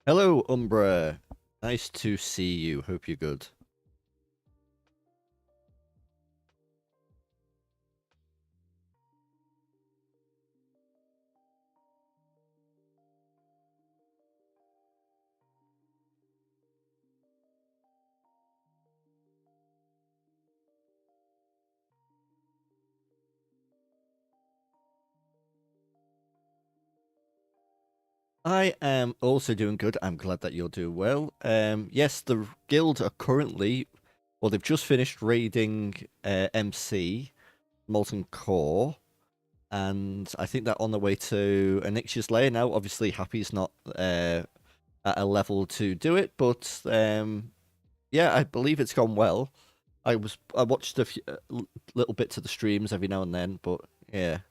Hello, Umbra. Nice to see you. Hope you're good. I am also doing good. I'm glad that you're doing well. Yes, the guild are currently, well, they've just finished raiding MC, Molten Core, and I think they're on the way to Onyxia's Lair now. Obviously, Happy's not at a level to do it, but yeah, I believe it's gone well. I watched a few, little bits of the streams every now and then, but yeah.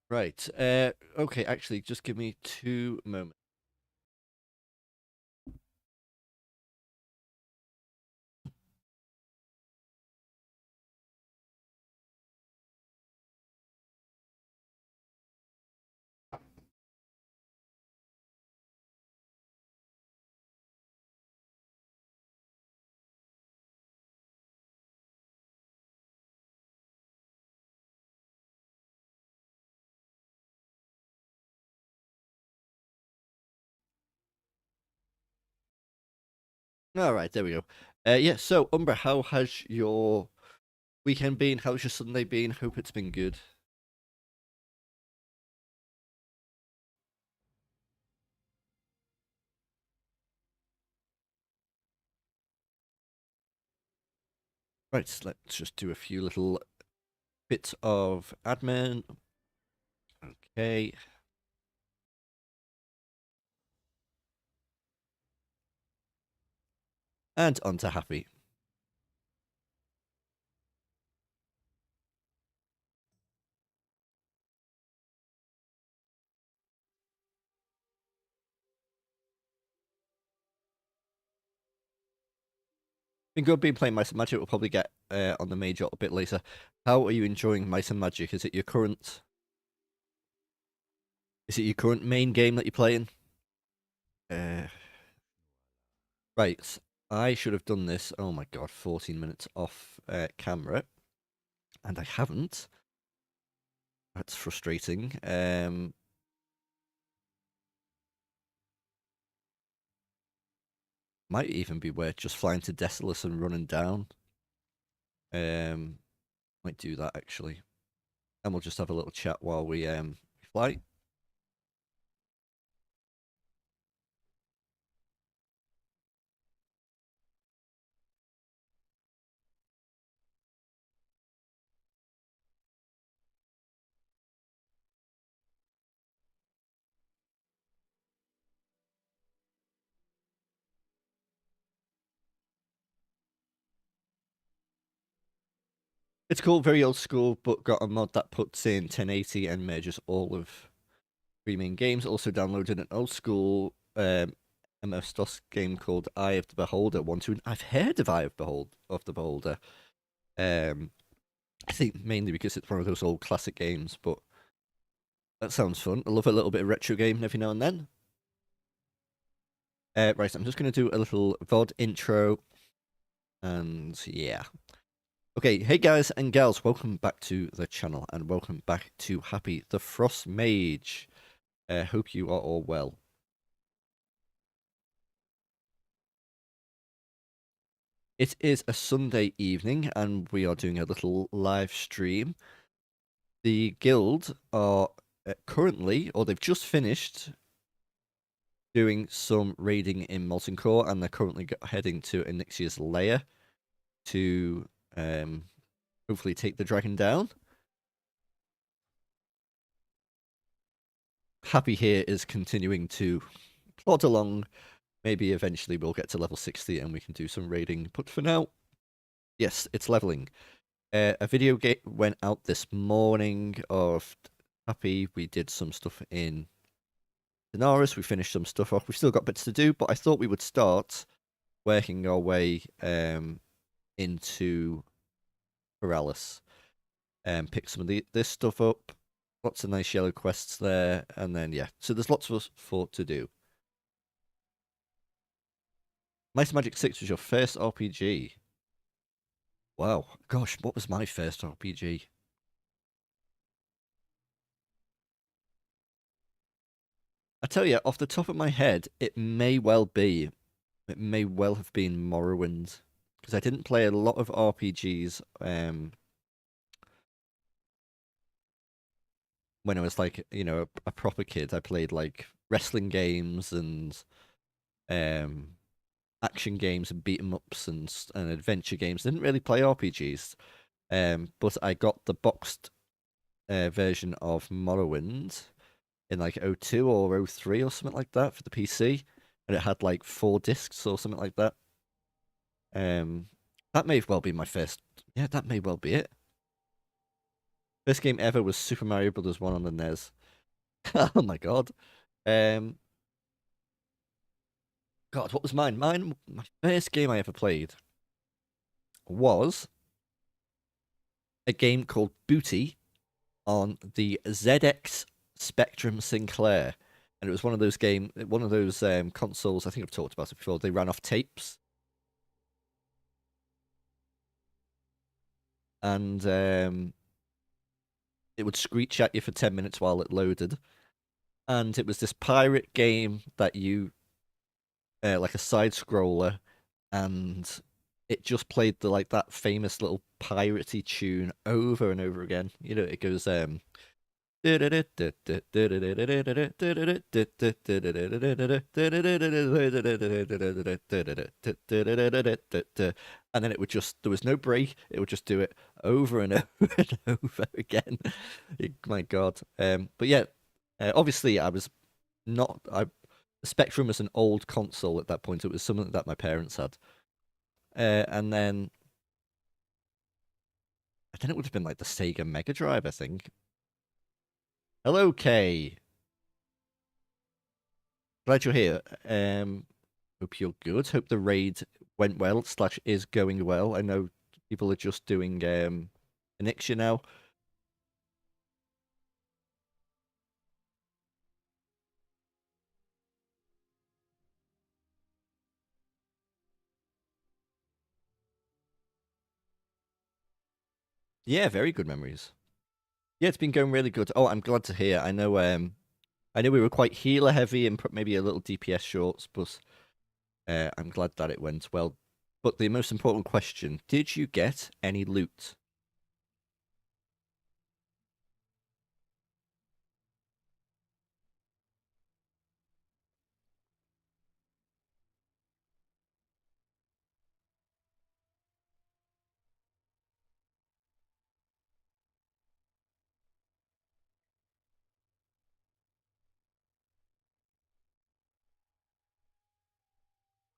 Right. Okay, actually, just give me 2 moments. All right, there we go. Yeah, so Umbra, how has your weekend been? How's your Sunday been? Hope it's been good. Right, let's just do a few little bits of admin. Okay, and on to Happy. Been good being playing Mice and Magic. We'll probably get on the Mage a bit later. How are you enjoying Mice and Magic? Is it your current? Is it your current main game that you're playing? Uh, right. I should have done this. Oh my god, 14 minutes off camera, and I haven't. That's frustrating. Might even be worth just flying to Desolus and running down. Um, might do that actually, and we'll just have a little chat while we fly. It's cool, very old school, but got a mod that puts in 1080 and merges all of three main games. Also downloaded an old school MS-DOS game called Eye of the Beholder. I've heard of Eye of the Beholder. Um, I think mainly because it's one of those old classic games, but that sounds fun. I love a little bit of retro game every now and then. Right, I'm just going to do a little VOD intro, and yeah. Okay, hey guys and gals, welcome back to the channel, and welcome back to Happy the Frost Mage. Hope you are all well. It is a Sunday evening, and we are doing a little live stream. The guild are currently, or they've just finished, doing some raiding in Molten Core, and they're currently heading to Onyxia's lair to um, hopefully take the dragon down. Happi here is continuing to plod along. Maybe eventually we'll get to level 60 and we can do some raiding. But for now, yes, it's leveling. A video went out this morning of Happi. We did some stuff in Daenerys. We finished some stuff off. We've still got bits to do, but I thought we would start working our way into Paralis and pick some of this stuff up. Lots of nice yellow quests there, and then yeah, so there's lots of us for to do. Might and Magic 6 was your first RPG. Wow, gosh, what was my first RPG? I tell you, off the top of my head, it may well have been Morrowind, because I didn't play a lot of RPGs when I was like, a proper kid. I played like wrestling games and um, action games and beat 'em ups and adventure games. Didn't really play RPGs. But I got the boxed version of Morrowind in like '02 or '03 or something like that for the PC, and it had like 4 discs or something like that. Um, that may well be my first. Yeah, that may well be it. First game ever was Super Mario Brothers 1 on the NES. Oh my god. Um, God, what was mine? My first game I ever played was a game called Booty on the ZX Spectrum Sinclair, and it was one of those consoles. I think I've talked about it before. They ran off tapes, and it would screech at you for 10 minutes while it loaded. And it was this pirate game that you like a side scroller, and it just played the like that famous little piratey tune over and over again. It goes and then it would just there was no break. It would just do it over and over and over again. My God. But yeah, obviously I was not. The Spectrum was an old console at that point. It was something that my parents had, and then it would have been like the Sega Mega Drive, I think. Hello, Kay. Glad you're here. Hope you're good. Hope the raid went well / is going well. I know people are just doing Onyxia now. Yeah, very good memories. Yeah, it's been going really good. Oh, I'm glad to hear. I know we were quite healer heavy and maybe a little DPS shorts, but I'm glad that it went well. But the most important question, did you get any loot?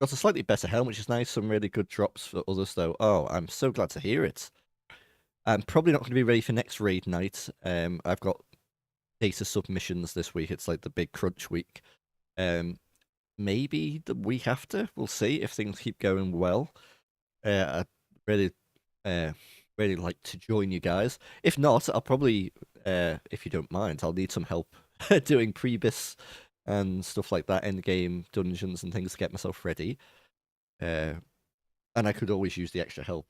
Got a slightly better helm, which is nice. Some really good drops for others, though. Oh, I'm so glad to hear it. I'm probably not going to be ready for next raid night. I've got data submissions this week. It's like the big crunch week. Um, Maybe the week after. We'll see if things keep going well. I'd really, uh, really like to join you guys. If not, I'll probably, if you don't mind, I'll need some help doing prebis and stuff like that, end game dungeons and things to get myself ready. Uh, and I could always use the extra help.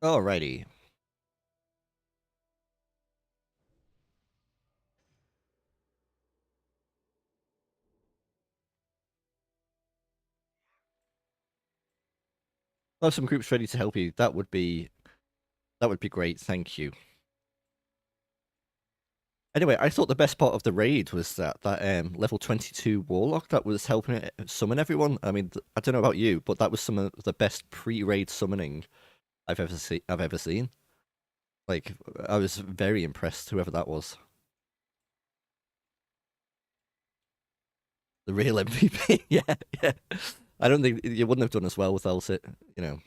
Alrighty. have some groups ready to help you. That would be great. Thank you. Anyway, I thought the best part of the raid was that level 22 warlock that was helping it summon everyone. I mean, I don't know about you, but that was some of the best pre-raid summoning I've ever seen. Like, I was very impressed, whoever that was. The real MVP. Yeah, yeah. I don't think you wouldn't have done as well without it, you know.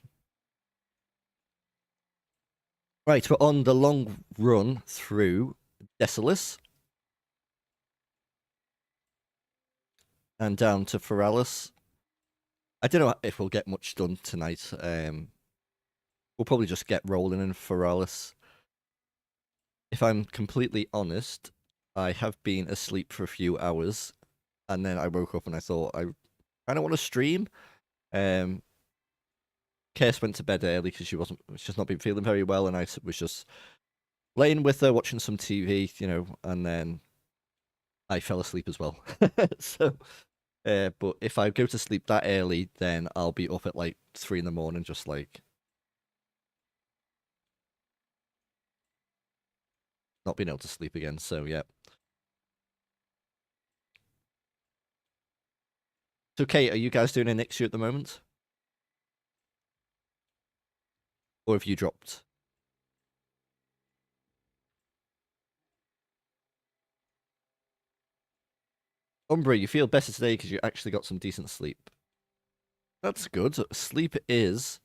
Right, we're on the long run through Desolus and down to Feralis. I don't know if we'll get much done tonight. We'll probably just get rolling in Feralis. If I'm completely honest, I have been asleep for a few hours, and then I woke up and I thought I kind of want to stream. Kess went to bed early because she's not been feeling very well, and I was just laying with her watching some TV, you know, and then I fell asleep as well. So, but if I go to sleep that early, then I'll be up at like 3 in the morning, just like not being able to sleep again. So yeah. So Kate, are you guys doing an issue at the moment, or have you dropped? Umbra, you feel better today because you actually got some decent sleep. That's good. Sleep is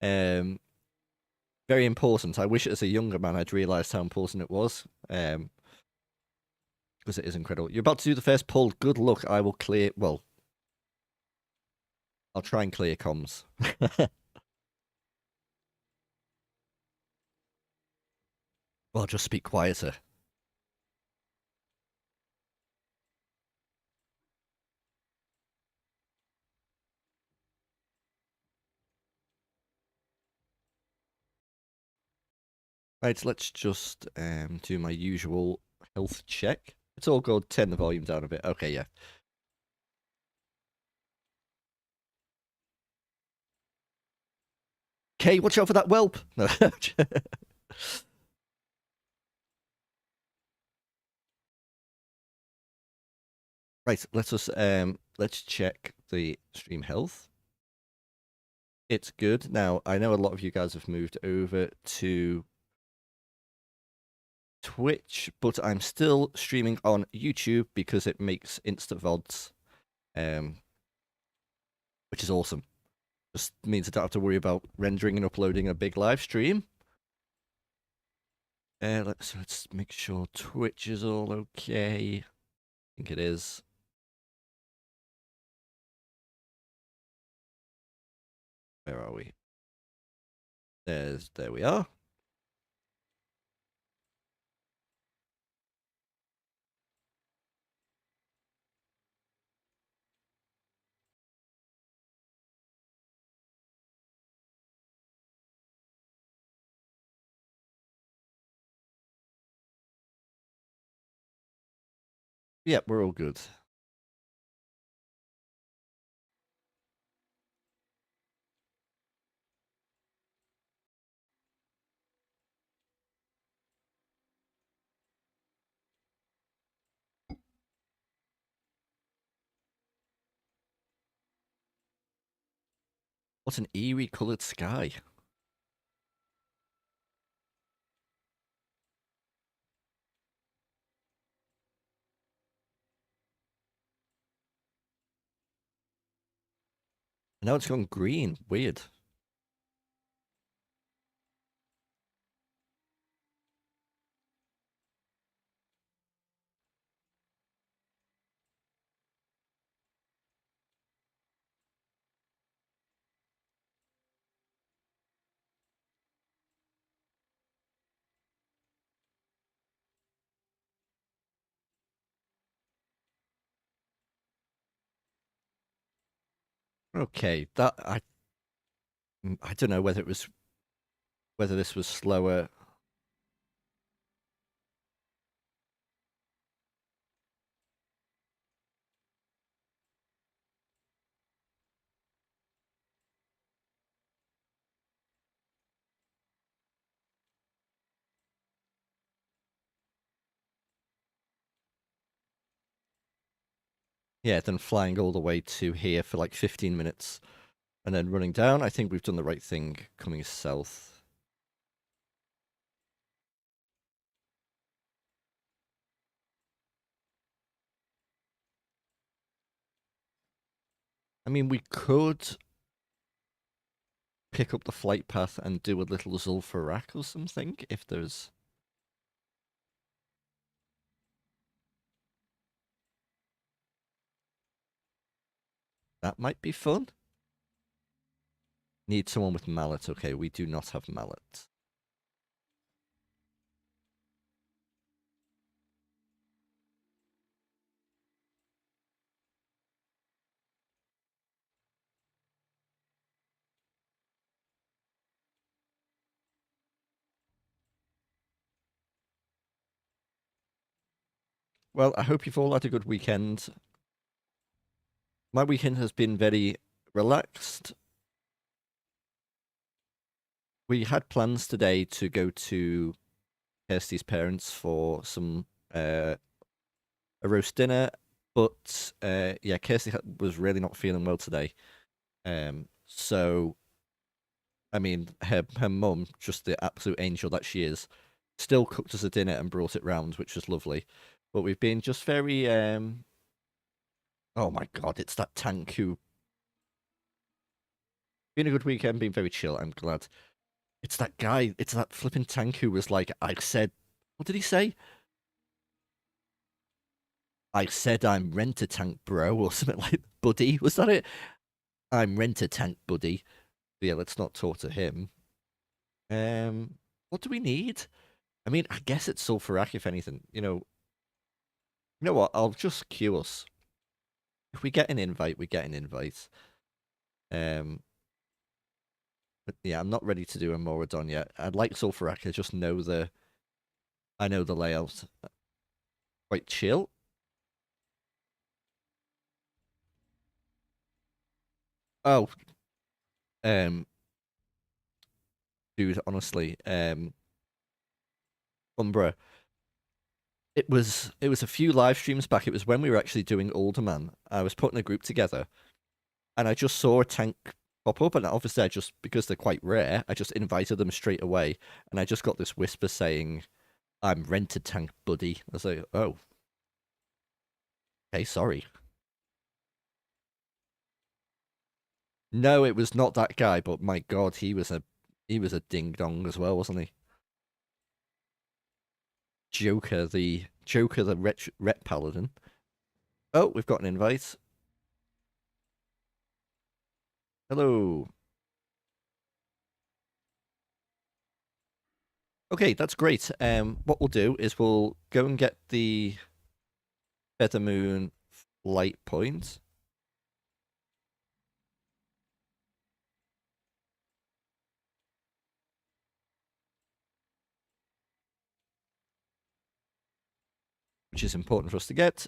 very important. I wish as a younger man I'd realised how important it was. Because it is incredible. You're about to do the first pull. Good luck. I will clear. Well, I'll try and clear comms. Well, just speak quieter. Right, let's just do my usual health check. It's all good. Turn the volume down a bit. Okay, yeah. Okay, watch out for that whelp. No. Right, let's check the stream health. It's good. Now, I know a lot of you guys have moved over to Twitch, but I'm still streaming on YouTube because it makes instant VODs, which is awesome. Just means I don't have to worry about rendering and uploading a big live stream. Let's make sure Twitch is all okay. I think it is. Where are we? There we are. Yep, we're all good. What an eerie coloured sky. Now it's gone green. Weird. Okay, I don't know whether this was slower. Yeah, than flying all the way to here for like 15 minutes and then running down. I think we've done the right thing coming south. I mean, we could pick up the flight path and do a little Zul'Farrak or something if there's... That might be fun. Need someone with mallet. Okay, we do not have mallet. Well, I hope you've all had a good weekend. My weekend has been very relaxed. We had plans today to go to Kirsty's parents for some a roast dinner, but yeah, Kirsty was really not feeling well today. So I mean, her mum, just the absolute angel that she is, still cooked us a dinner and brought it round, which was lovely. But we've been just very oh my god, it's that tank who been a good weekend, been very chill. I'm glad. It's that guy. It's that flipping tank who was like, I said, what did he say? I said I'm rent a tank, bro, or something like buddy. Was that it? I'm rent a tank, buddy. Yeah, let's not talk to him. What do we need? I mean, I guess it's Sulfurak, if anything. You know what? I'll just queue us. If we get an invite, we get an invite. Um, but yeah, I'm not ready to do a Moradon yet. I'd like Sulfurak. I know the layout. Quite chill. Oh, um, dude, honestly, Umbra. It was a few live streams back. It was when we were actually doing Alderman. I was putting a group together, and I just saw a tank pop up, and obviously I just because they're quite rare, I just invited them straight away, and I just got this whisper saying, "I'm rented tank, buddy." I was like, "Oh, okay, sorry." No, it was not that guy, but my God, he was a ding dong as well, wasn't he? Joker, the ret paladin. Oh, we've got an invite. Hello. Okay, that's great. What we'll do is we'll go and get the Feather Moon light point. Which is important for us to get.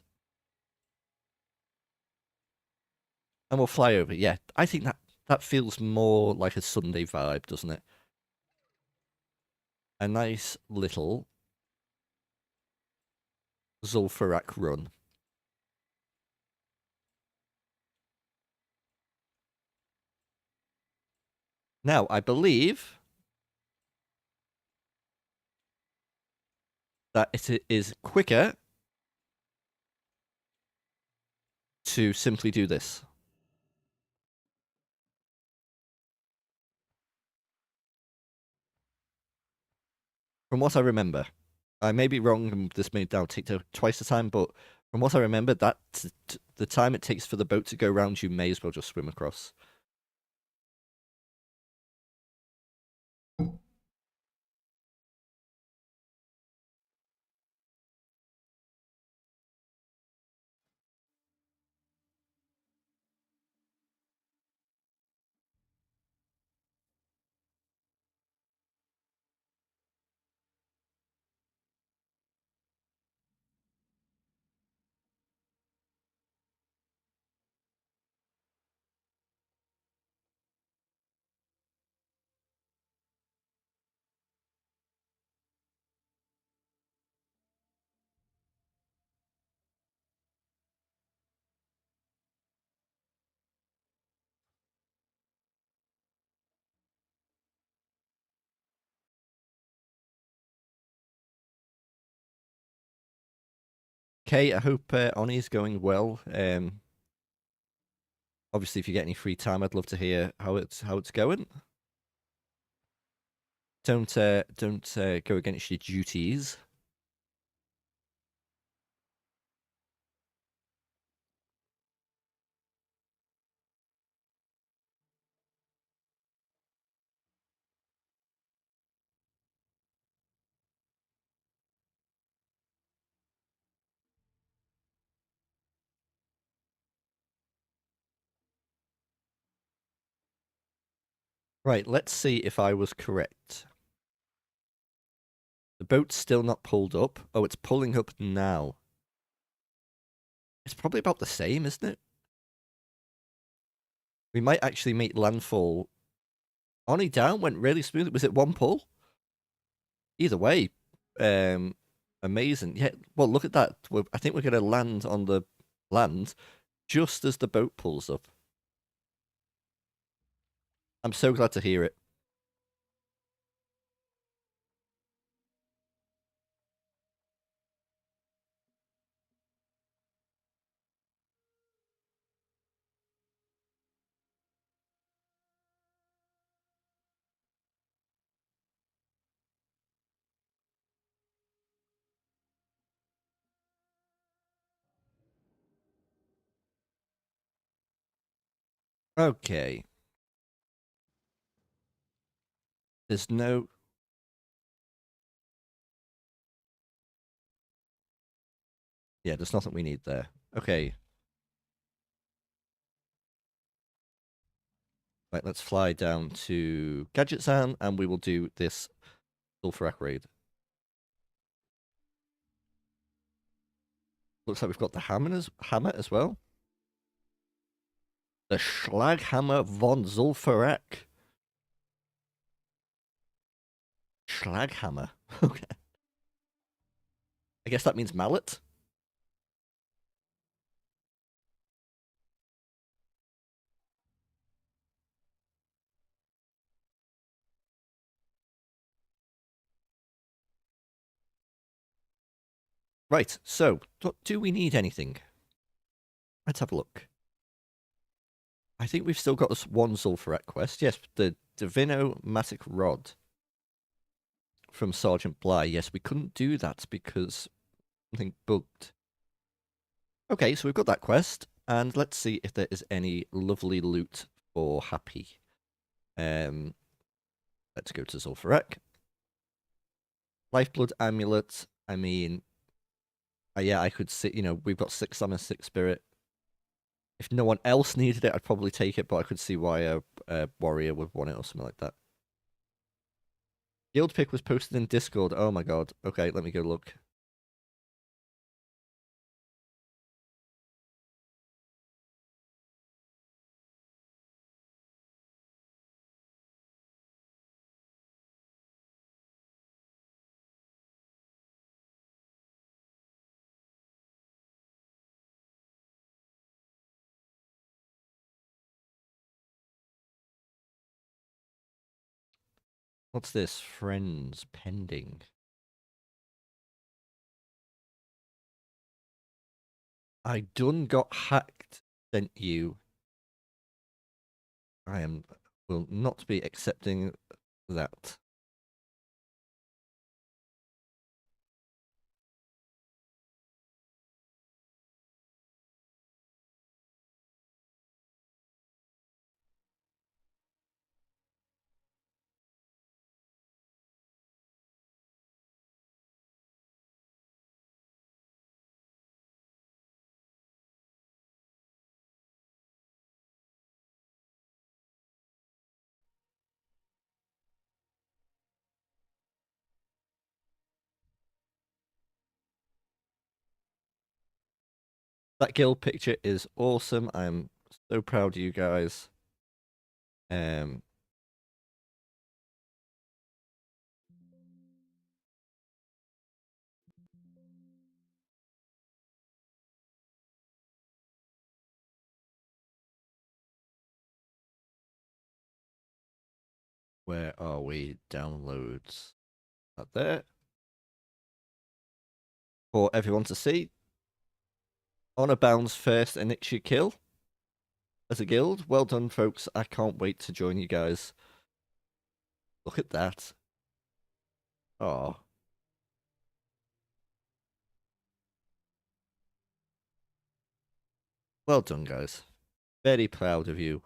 And we'll fly over. Yeah, I think that feels more like a Sunday vibe, doesn't it? A nice little Zul'Farrak run. Now, I believe that it is quicker to simply do this. From what I remember, I may be wrong, and this may now take twice the time, but from what I remember, the time it takes for the boat to go round, you may as well just swim across. Kay, I hope Oni's going well. Obviously, if you get any free time, I'd love to hear how it's going. Don't go against your duties. Right, let's see if I was correct. The boat's still not pulled up. Oh, it's pulling up now. It's probably about the same, isn't it? We might actually make landfall. Oni down went really smoothly. Was it one pull? Either way, um, amazing. Yeah, well, look at that. I think we're going to land on the land just as the boat pulls up. I'm so glad to hear it. Okay. There's no. Yeah, there's nothing we need there. Okay. Right, let's fly down to Gadgetzan and we will do this Sulfurak raid. Looks like we've got the hammer as well. The Schlaghammer von Sulfurak. Schlaghammer. Okay. I guess that means mallet. Right, so do we need anything? Let's have a look. I think we've still got this one Sulfurak quest. Yes, the Divino-Matic Rod from Sergeant Bly. Yes, we couldn't do that because something bugged. Okay, so we've got that quest, and let's see if there is any lovely loot for Happi. Let's go to Sulfurak. Lifeblood Amulet. I mean, yeah, I could see, we've got 6 summon, 6 spirit. If no one else needed it, I'd probably take it, but I could see why a warrior would want it or something like that. Guild pick was posted in Discord. Oh my god. Okay, let me go look. What's this? Friends pending. I done got hacked. Sent you. Will not be accepting that. That guild picture is awesome. I'm so proud of you guys. Um, where are we? Downloads. Up there. For everyone to see. Honor Bound's first Inixia kill as a guild. Well done, folks. I can't wait to join you guys. Look at that. Oh, well done, guys. Very proud of you.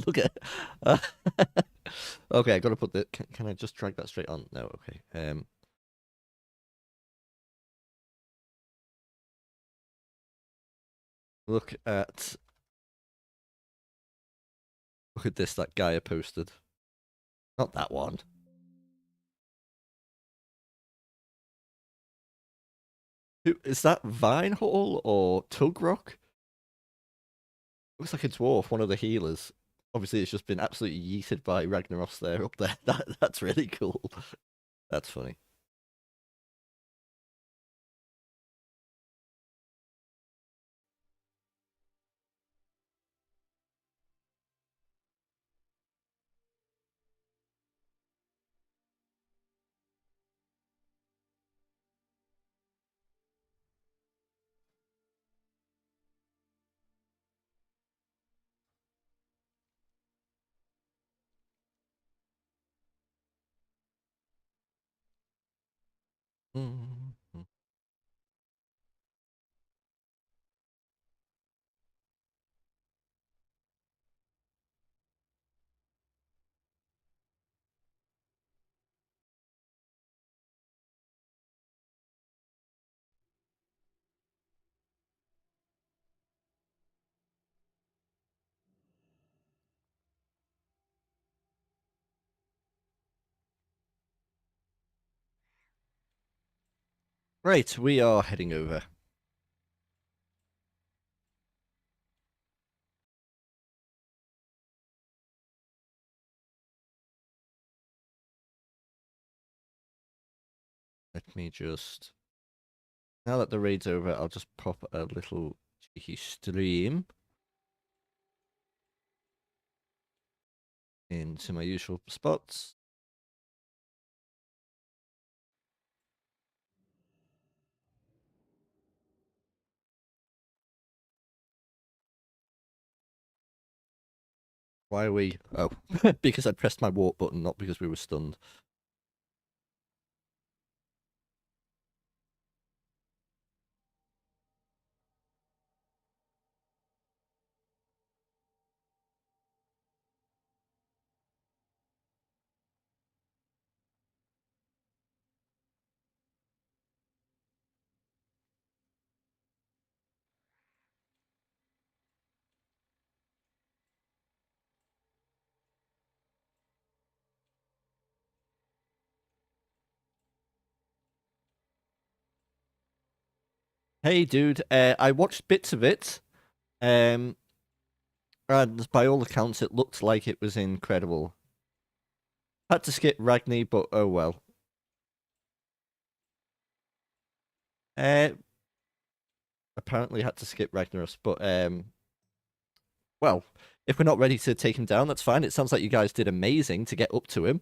Look at. Uh, okay, I gotta put the. Can I just drag that straight on? No, okay. Look at. Look at this. That guy I posted. Not that one. Who is that? Vinehall or Tugrock? Looks like a dwarf, one of the healers. Obviously, it's just been absolutely yeeted by Ragnaros there up there. That's really cool. That's funny. Mhm. Right, we are heading over. Let me just. Now that the raid's over, I'll just pop a little cheeky stream into my usual spots. Why are we? Oh, because I pressed my walk button, not because we were stunned. Hey, dude, I watched bits of it, and by all accounts, it looked like it was incredible. Had to skip Ragni, but oh well. Uh, apparently had to skip Ragnaros, but well, if we're not ready to take him down, that's fine. It sounds like you guys did amazing to get up to him,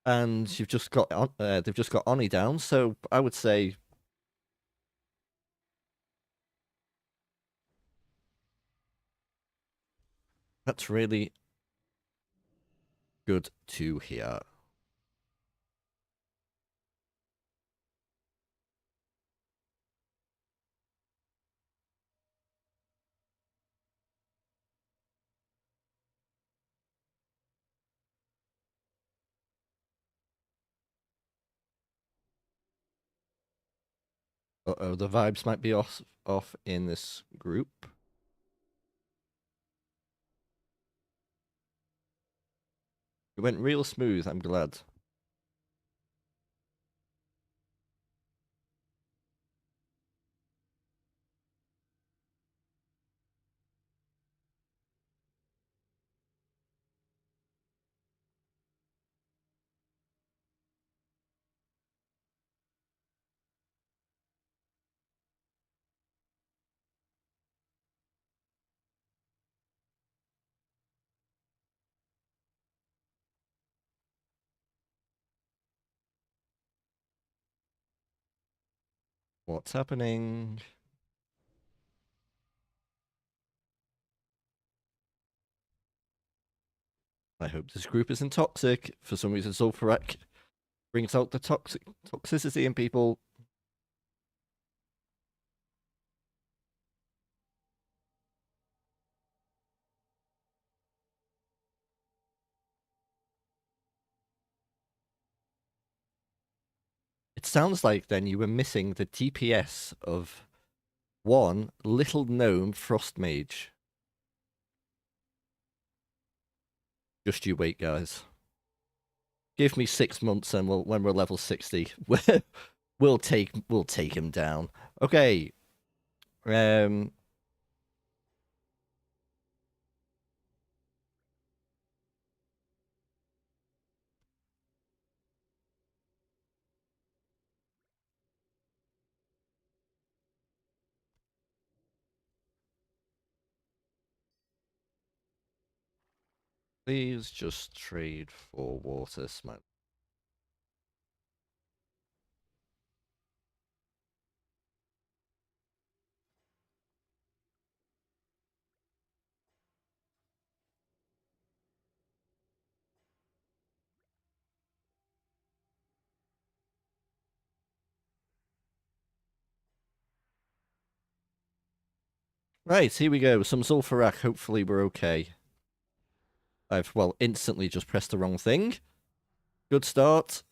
and you've just got they've just got Oni down. So I would say that's really good to hear. Uh-oh, the vibes might be off in this group. It went real smooth. I'm glad. What's happening? I hope this group isn't toxic. For some reason, Sulfurak brings out the toxicity in people. It sounds like then you were missing the DPS of one little gnome frost mage. Just you wait, guys. Give me 6 months, and when we're level 60, we'll take him down. Okay. Um. Please just trade for water smoke. Right, here we go. Some Sulfurak. Hopefully we're okay. I've, well, instantly just pressed the wrong thing. Good start.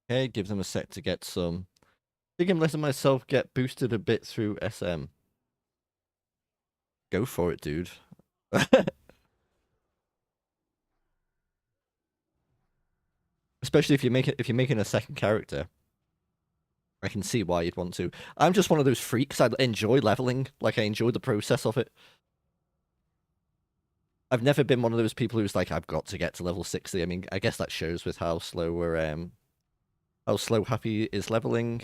Okay, give them a sec to get some. I think I'm letting myself get boosted a bit through SM. Go for it, dude. Especially if you're making a second character. I can see why you'd want to. I'm just one of those freaks. I enjoy leveling. Like, I enjoy the process of it. I've never been one of those people who's like, I've got to get to level 60. I mean, I guess that shows with how slow Happy is leveling.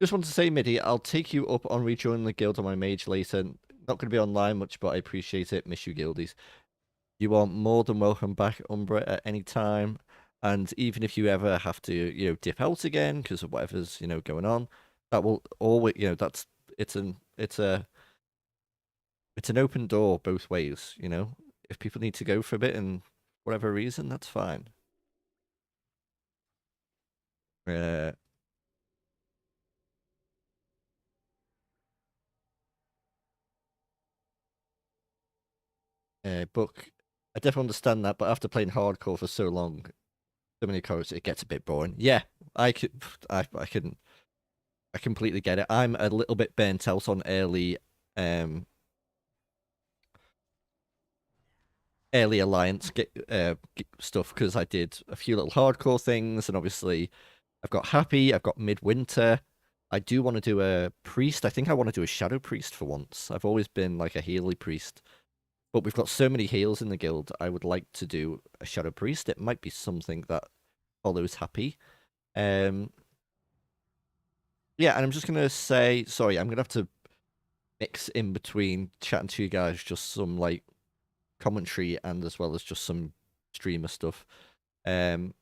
Just want to say, Midi, I'll take you up on rejoining the guild on my mage later. Not going to be online much, but I appreciate it. Miss you, guildies. You are more than welcome back, Umbra, at any time. And even if you ever have to, dip out again because of whatever's, going on, that will always, it's an it's a it's an open door both ways. If people need to go for a bit and whatever reason, that's fine. Uh, book. I definitely understand that, but after playing hardcore for so long, so many characters, it gets a bit boring. Yeah, I could, I completely get it. I'm a little bit burnt out on um, early alliance stuff because I did a few little hardcore things, and obviously I've got Happy, I've got Midwinter. I do want to do a priest. I think I want to do a shadow priest for once. I've always been like a healy priest, but we've got so many heals in the guild. I would like to do a shadow priest. It might be something that follows Happy. Um, yeah, and I'm just gonna say, sorry, I'm gonna have to mix in between chatting to you guys just some like commentary and as well as just some streamer stuff. Um,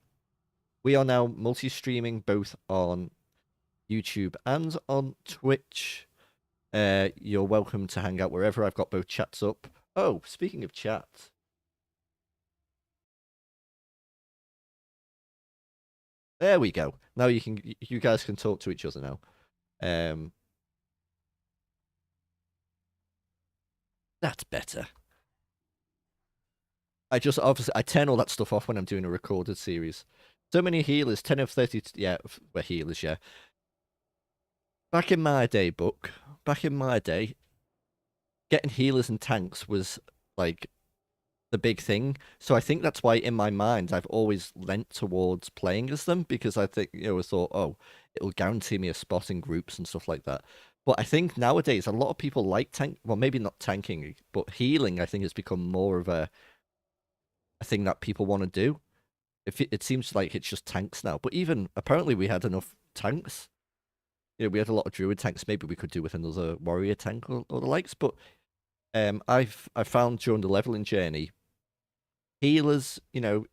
we are now multi-streaming both on YouTube and on Twitch. You're welcome to hang out wherever. I've got both chats up. Oh, speaking of chat, there we go. Now you guys can talk to each other now. Um, that's better. I just obviously I turn all that stuff off when I'm doing a recorded series. So many healers, 10 of 30. Yeah, we're healers. Yeah. Back in my day, book. Back in my day, getting healers and tanks was like the big thing. So I think that's why in my mind I've always leant towards playing as them because I think I thought, oh, it'll guarantee me a spot in groups and stuff like that. But I think nowadays a lot of people like tank. Well, maybe not tanking, but healing. I think has become more of a thing that people want to do. It seems like it's just tanks now. But even apparently we had enough tanks. We had a lot of druid tanks. Maybe we could do with another warrior tank or the likes. But I found during the leveling journey, healers, you're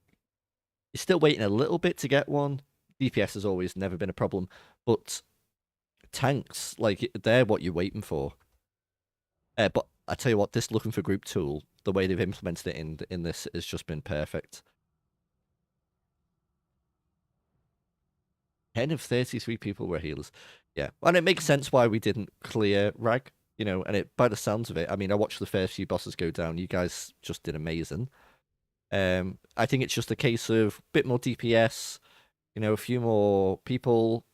still waiting a little bit to get one. DPS has always never been a problem, but tanks, like they're what you're waiting for. But I tell you what, this looking for group tool, the way they've implemented it in this has just been perfect. 10 of 33 people were healers. Yeah. And it makes sense why we didn't clear Rag, and it by the sounds of it, I mean, I watched the first few bosses go down. You guys just did amazing. I think it's just a case of a bit more DPS, a few more people.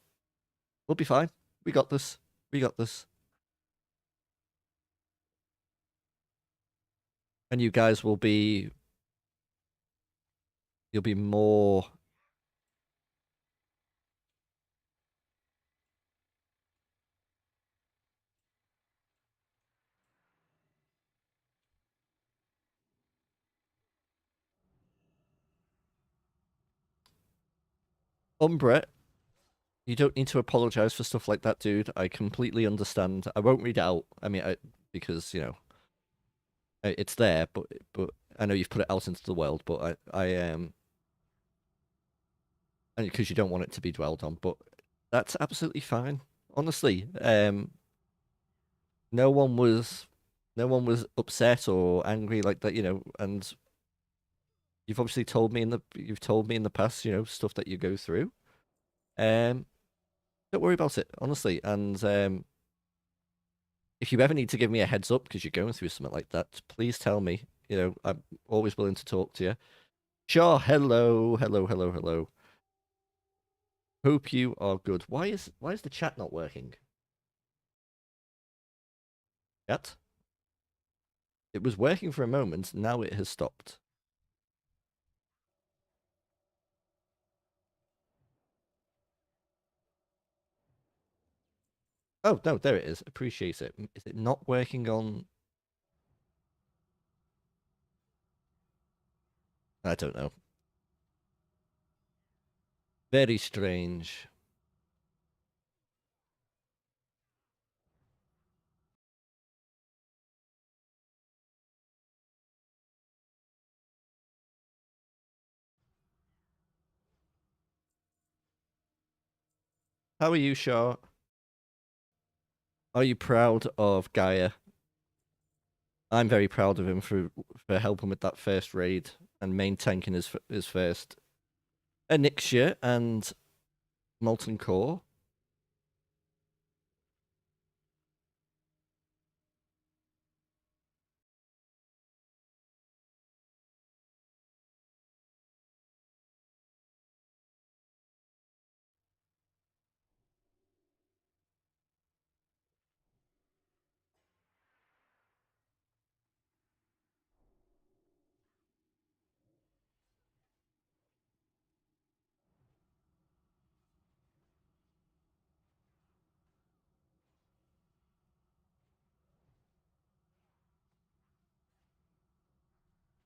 We'll be fine. We got this. We got this. And you guys you'll be more. Umbra, you don't need to apologize for stuff like that, dude. I completely understand. I won't read it out. I mean, because it's there, but I know you've put it out into the world, but and because you don't want it to be dwelled on, but that's absolutely fine. Honestly, no one was, no one was upset or angry like that, and you've told me in the past, stuff that you go through. Um, don't worry about it, honestly. And if you ever need to give me a heads up because you're going through something like that, please tell me. I'm always willing to talk to you. Sure. Hello, hello, hello, hello. Hope you are good. Why is the chat not working? Yet? It was working for a moment, now it has stopped. Oh, no, there it is. Appreciate it. Is it not working on? I don't know. Very strange. How are you, Shaw? Are you proud of Gaia? I'm very proud of him for helping with that first raid and main tanking his first Elixir and Molten Core.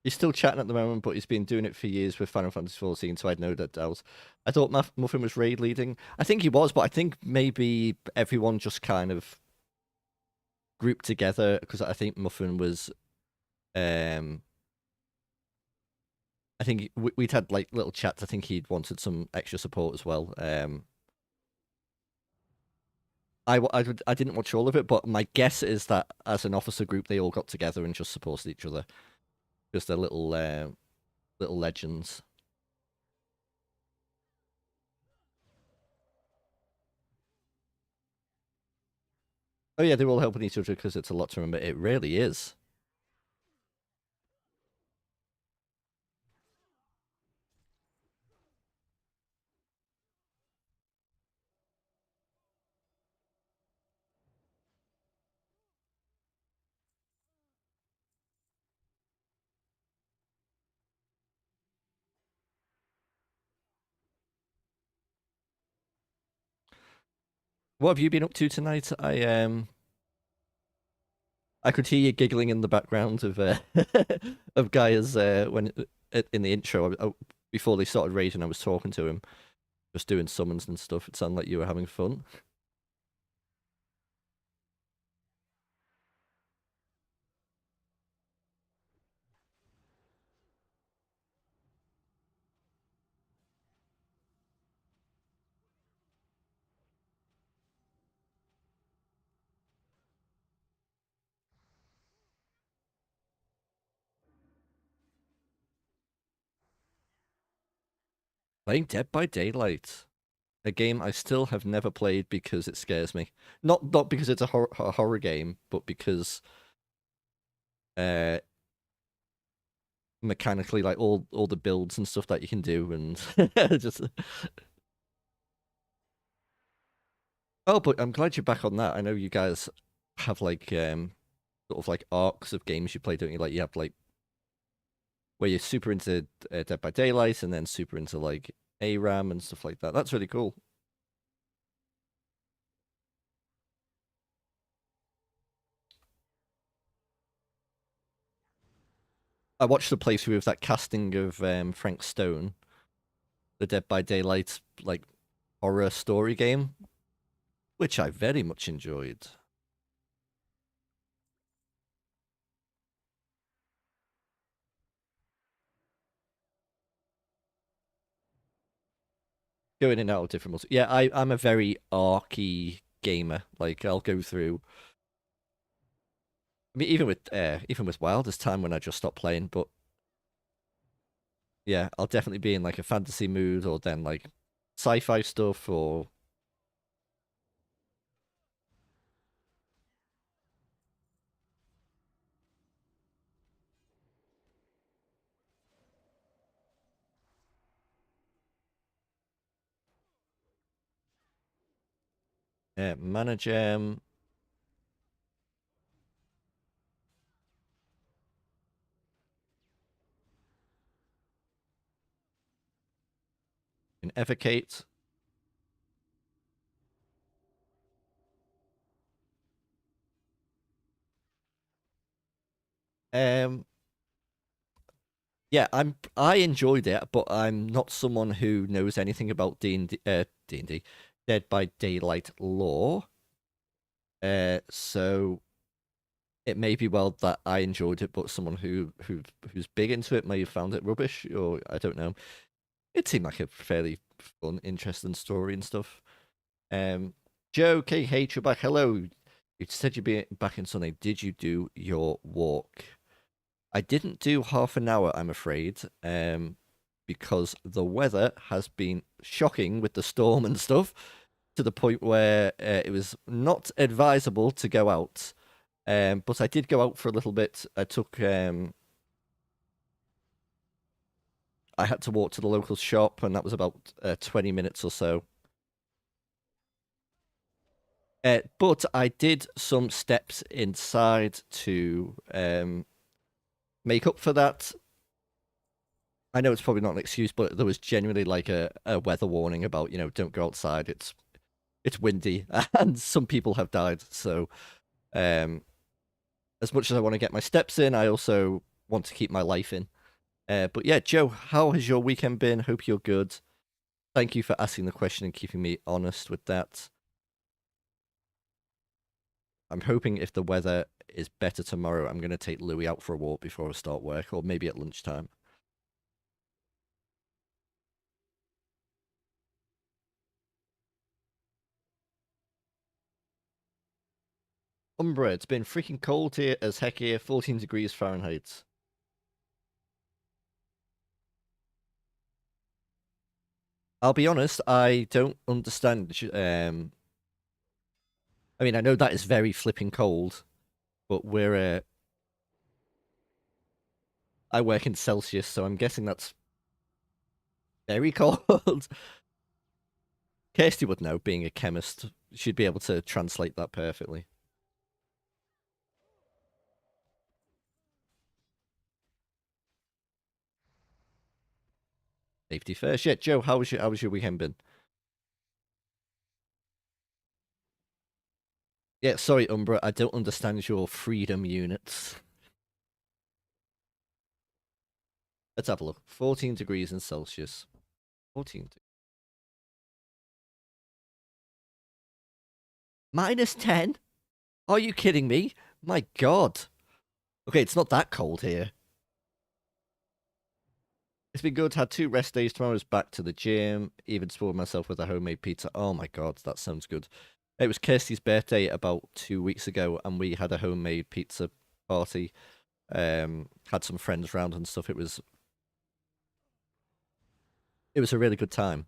He's still chatting at the moment, but he's been doing it for years with Final Fantasy XIV, so I'd know that I thought Muffin was raid leading. I think he was, but I think maybe everyone just kind of grouped together because I think Muffin was. Um, I think we'd had like little chats. I think he'd wanted some extra support as well. I didn't watch all of it, but my guess is that as an officer group, they all got together and just supported each other because they're little legends. Oh yeah, they're all helping each other because it's a lot to remember. It really is. What have you been up to tonight? I could hear you giggling in the background of of Gaia's when in the intro before they started raiding. I was talking to him, just doing summons and stuff. It sounded like you were having fun. Playing Dead by Daylight, a game I still have never played because it scares me. Not because it's a horror game, but because uh mechanically, like all the builds and stuff that you can do, and just oh, but I'm glad you're back on that. I know you guys have like sort of like arcs of games you play, don't you? Like you have like where you're super into Dead by Daylight and then super into like ARAM and stuff like that. That's really cool. I watched the playthrough of that casting of Frank Stone, the Dead by Daylight like horror story game, which I very much enjoyed. Going in and out of different modes. Yeah, I'm a very arcy gamer. Like I'll go through. I mean, even with WoW, there's time when I just stop playing. But yeah, I'll definitely be in like a fantasy mood, or then like sci-fi stuff, or mana gem and evocate. Um, yeah, I enjoyed it, but I'm not someone who knows anything about D&D, Dead by Daylight lore. So it may be well that I enjoyed it, but someone who's big into it may have found it rubbish, or I don't know. It seemed like a fairly fun, interesting story and stuff. Um, Joe KH, you're back. Hello. You said you'd be back in Sunday. Did you do your walk? I didn't do half an hour, I'm afraid, because the weather has been shocking with the storm and stuff to the point where it was not advisable to go out. But I did go out for a little bit. I had to walk to the local shop, and that was about 20 minutes or so. But I did some steps inside to make up for that. I know it's probably not an excuse, but there was genuinely like a weather warning about, don't go outside. It's windy and some people have died. So um, as much as I want to get my steps in, I also want to keep my life in. But yeah, Joe, how has your weekend been? Hope you're good. Thank you for asking the question and keeping me honest with that. I'm hoping if the weather is better tomorrow, I'm going to take Louis out for a walk before I start work, or maybe at lunchtime. Umbra, it's been freaking cold here as heck here, 14 degrees Fahrenheit. I'll be honest, I don't understand. I mean, I know that is very flipping cold, but I work in Celsius, so I'm guessing that's very cold. Kirsty would know, being a chemist. She'd be able to translate that perfectly. Safety first. Yeah, Joe, how was your weekend been? Yeah, sorry, Umbra, I don't understand your freedom units. Let's have a look. 14 degrees in Celsius. 14. -10? Are you kidding me? My God. Okay, it's not that cold here. It's been good. Had 2 rest days. Tomorrow's back to the gym. Even spoiled myself with a homemade pizza. Oh my God, that sounds good. It was Kirsty's birthday about 2 weeks ago, and we had a homemade pizza party. Had some friends round and stuff. It was a really good time.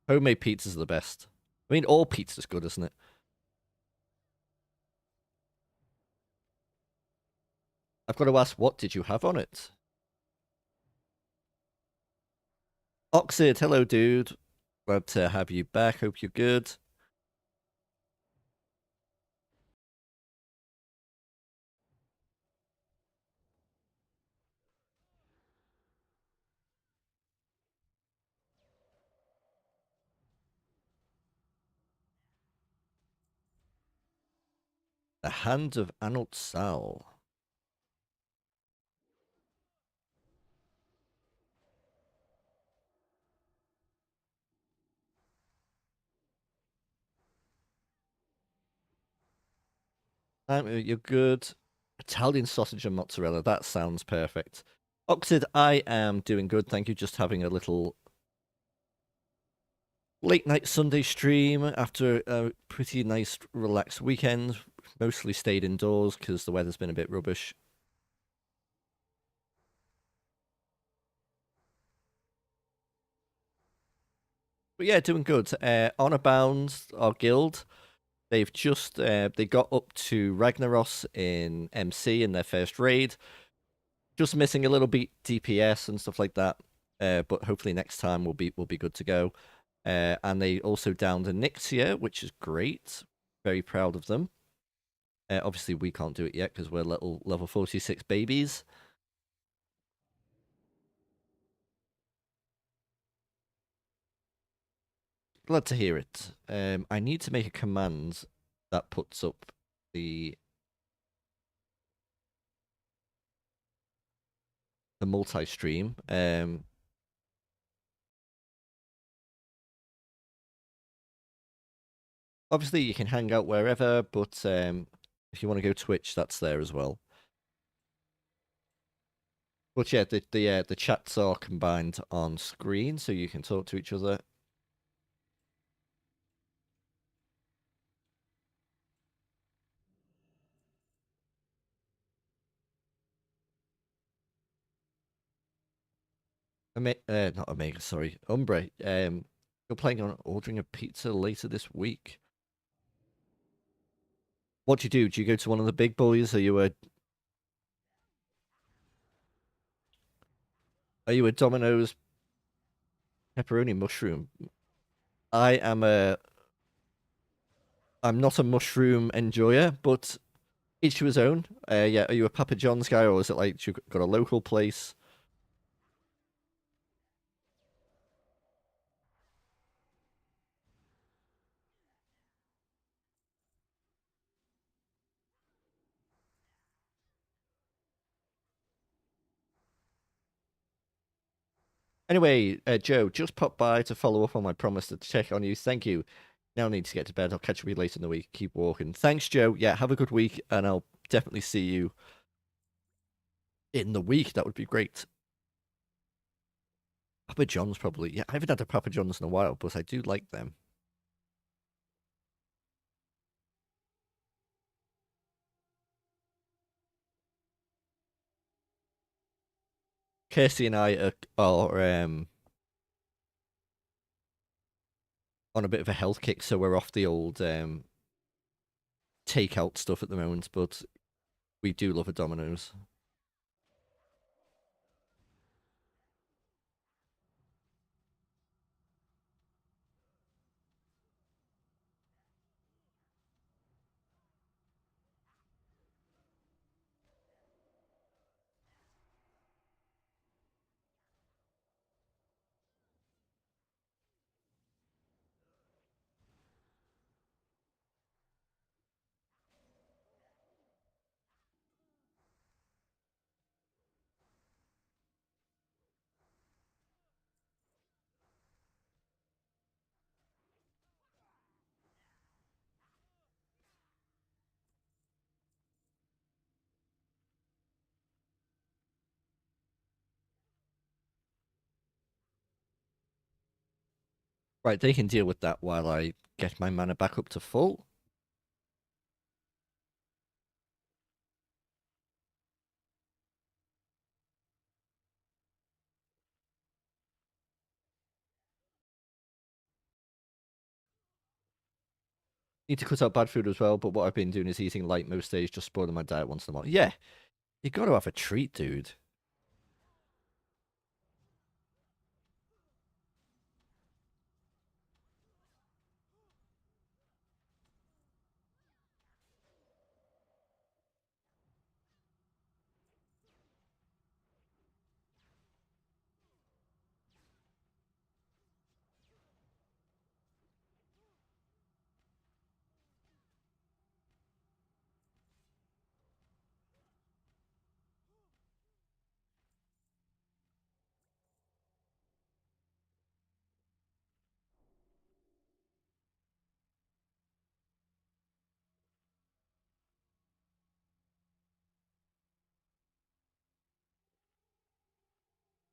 Homemade pizzas are the best. I mean, all pizza's good, isn't it? I've got to ask, what did you have on it? Oxid, hello, dude. Glad to have you back. Hope you're good. The Hand of Anult Sal. You're good. Italian sausage and mozzarella. That sounds perfect. Oxid, I am doing good. Thank you. Just having a little late night Sunday stream after a pretty nice, relaxed weekend. Mostly stayed indoors because the weather's been a bit rubbish. But yeah, doing good. Honor Bound, our guild, they got up to Ragnaros in MC in their first raid. Just missing a little bit DPS and stuff like that. But hopefully next time we'll be good to go. And they also downed a Nixia, which is great. Very proud of them. Obviously we can't do it yet because we're little level 46 babies. Glad to hear it. I need to make a command that puts up the multi-stream. Obviously, you can hang out wherever, but if you want to go Twitch, that's there as well. But yeah, the chats are combined on screen, so you can talk to each other. Not Omega, sorry, Umbre. You're planning on ordering a pizza later this week. What do you do? Do you go to one of the big boys? Are you a Domino's pepperoni mushroom? I am a I'm not a mushroom enjoyer, but each to his own. Yeah, are you a Papa John's guy, or is it like you got a local place? Anyway, Joe, just pop by to follow up on my promise to check on you. Thank you. Now I need to get to bed. I'll catch you later in the week. Keep walking. Thanks, Joe. Yeah, have a good week, and I'll definitely see you in the week. That would be great. Papa John's probably. Yeah, I haven't had a Papa John's in a while, but I do like them. Kirsty and I are on a bit of a health kick, so we're off the old takeout stuff at the moment, but we do love a Domino's. Right, they can deal with that while I get my mana back up to full. Need to cut out bad food as well, but what I've been doing is eating light most days, just spoiling my diet once in a while. Yeah, you gotta have a treat, dude.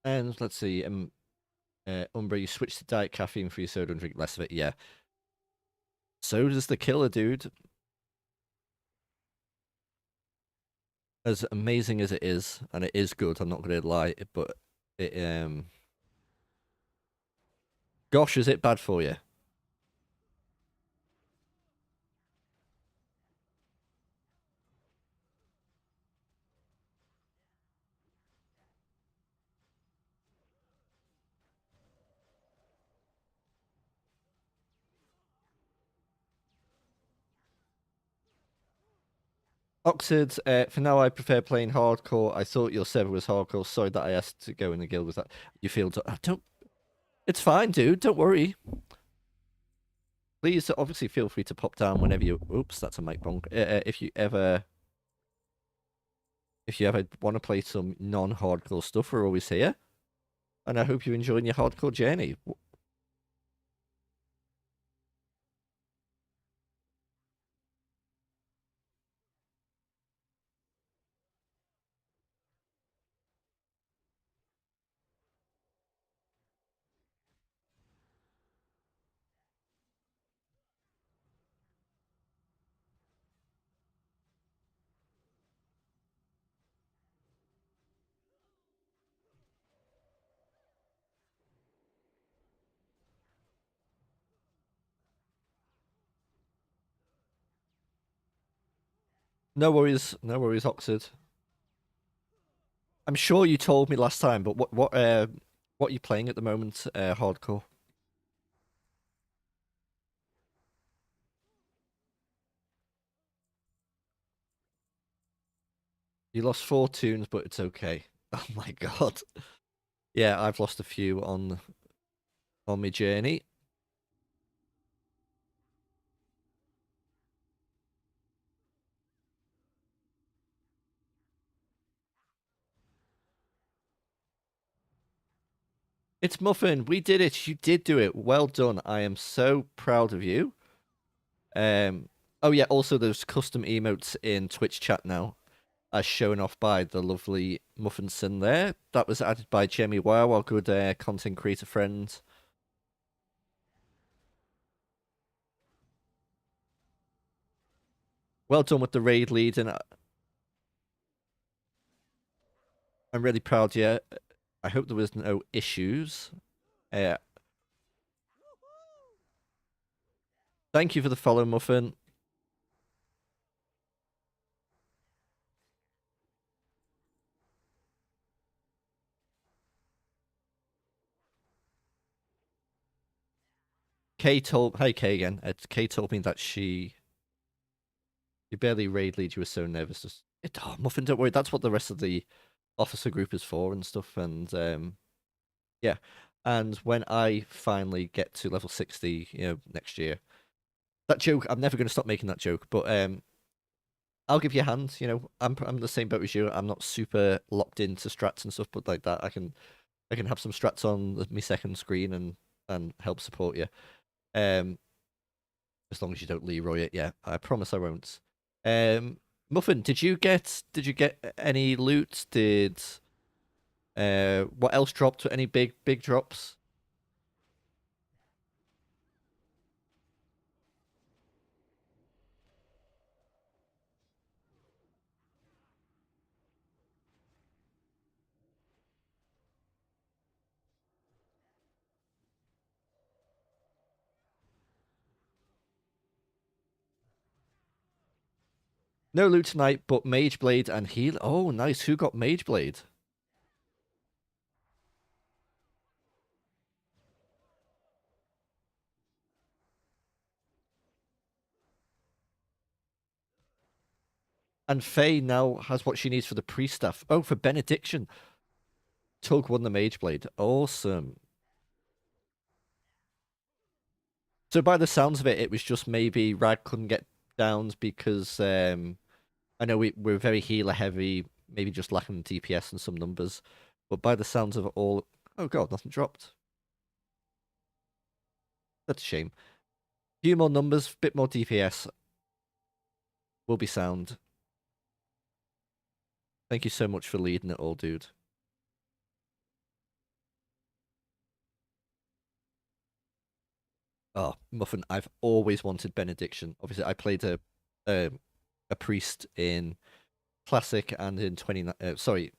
And let's see, Umbra, you switch to diet caffeine for your soda and drink less of it. Yeah. So does the killer, dude. As amazing as it is, and it is good, I'm not gonna lie, but it gosh, is it bad for you? Oxid, for now I prefer playing hardcore. I thought your server was hardcore. Sorry that I asked to go in the guild with that. You feel don't it's fine, dude. Don't worry. Please obviously feel free to pop down whenever you oops, that's a mic bonk. If you ever want to play some non-hardcore stuff, we're always here. And I hope you're enjoying your hardcore journey. No worries, Oxid. I'm sure you told me last time, but what are you playing at the moment? Hardcore. You lost 4 tunes, but it's okay. Oh my god. Yeah, I've lost a few on my journey. It's Muffin. We did it. You did do it. Well done. I am so proud of you. Oh yeah, also there's custom emotes in Twitch chat now, as shown off by the lovely Muffinson there. That was added by Jemmy Wow, our good content creator friend. Well done with the raid lead, and I'm really proud of you. I hope there was no issues. Uh, Thank you for the follow, Muffin. Hi Kay again. Kay told me that you barely raid lead. You were so nervous. Muffin, don't worry. That's what the rest of the officer group is for and stuff. And yeah. And when I finally get to level 60, next year, that joke, I'm never going to stop making that joke. But I'll give you a hand. I'm the same boat as you. I'm not super locked into strats and stuff, but like that, I can have some strats on my second screen and help support you. Um, as long as you don't Leroy it, yeah. I promise I won't. Muffin, did you get any loot? What else dropped? Any big drops? No loot tonight, but Mage Blade and heal. Oh, nice. Who got Mage Blade? And Faye now has what she needs for the priest stuff. Oh, for benediction. Tug won the Mage Blade. Awesome. So by the sounds of it, it was just maybe Rag couldn't get downs because I know we're very healer heavy, maybe just lacking DPS and some numbers. But by the sounds of it all, oh god, nothing dropped. That's a shame. Few more numbers, bit more DPS, will be sound. Thank you so much for leading it all, dude. Oh, Muffin, I've always wanted benediction. Obviously, I played um, a priest in Classic and in sorry,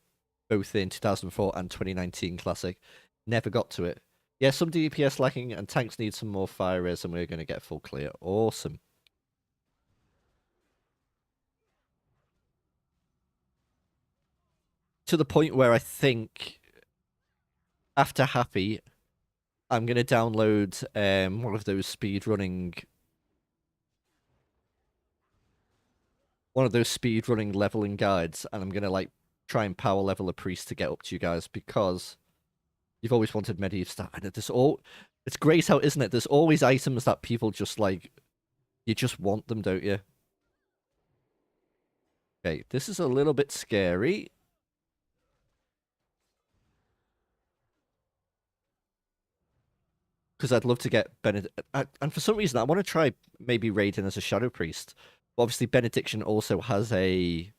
both in 2004 and 2019 Classic. Never got to it. Yeah, some DPS lacking, and tanks need some more fire res, and we're going to get full clear. Awesome. To the point where I think after Happy, I'm going to download one of those speed running leveling guides, and I'm going to like try and power level a priest to get up to you guys because you've always wanted medieval stuff. And it's great how, isn't it? There's always items that people just like, you just want them, don't you? Okay, this is a little bit scary. Because I'd love to get Benedict. And for some reason, I want to try maybe raiding as a Shadow Priest. But obviously, Benediction also has a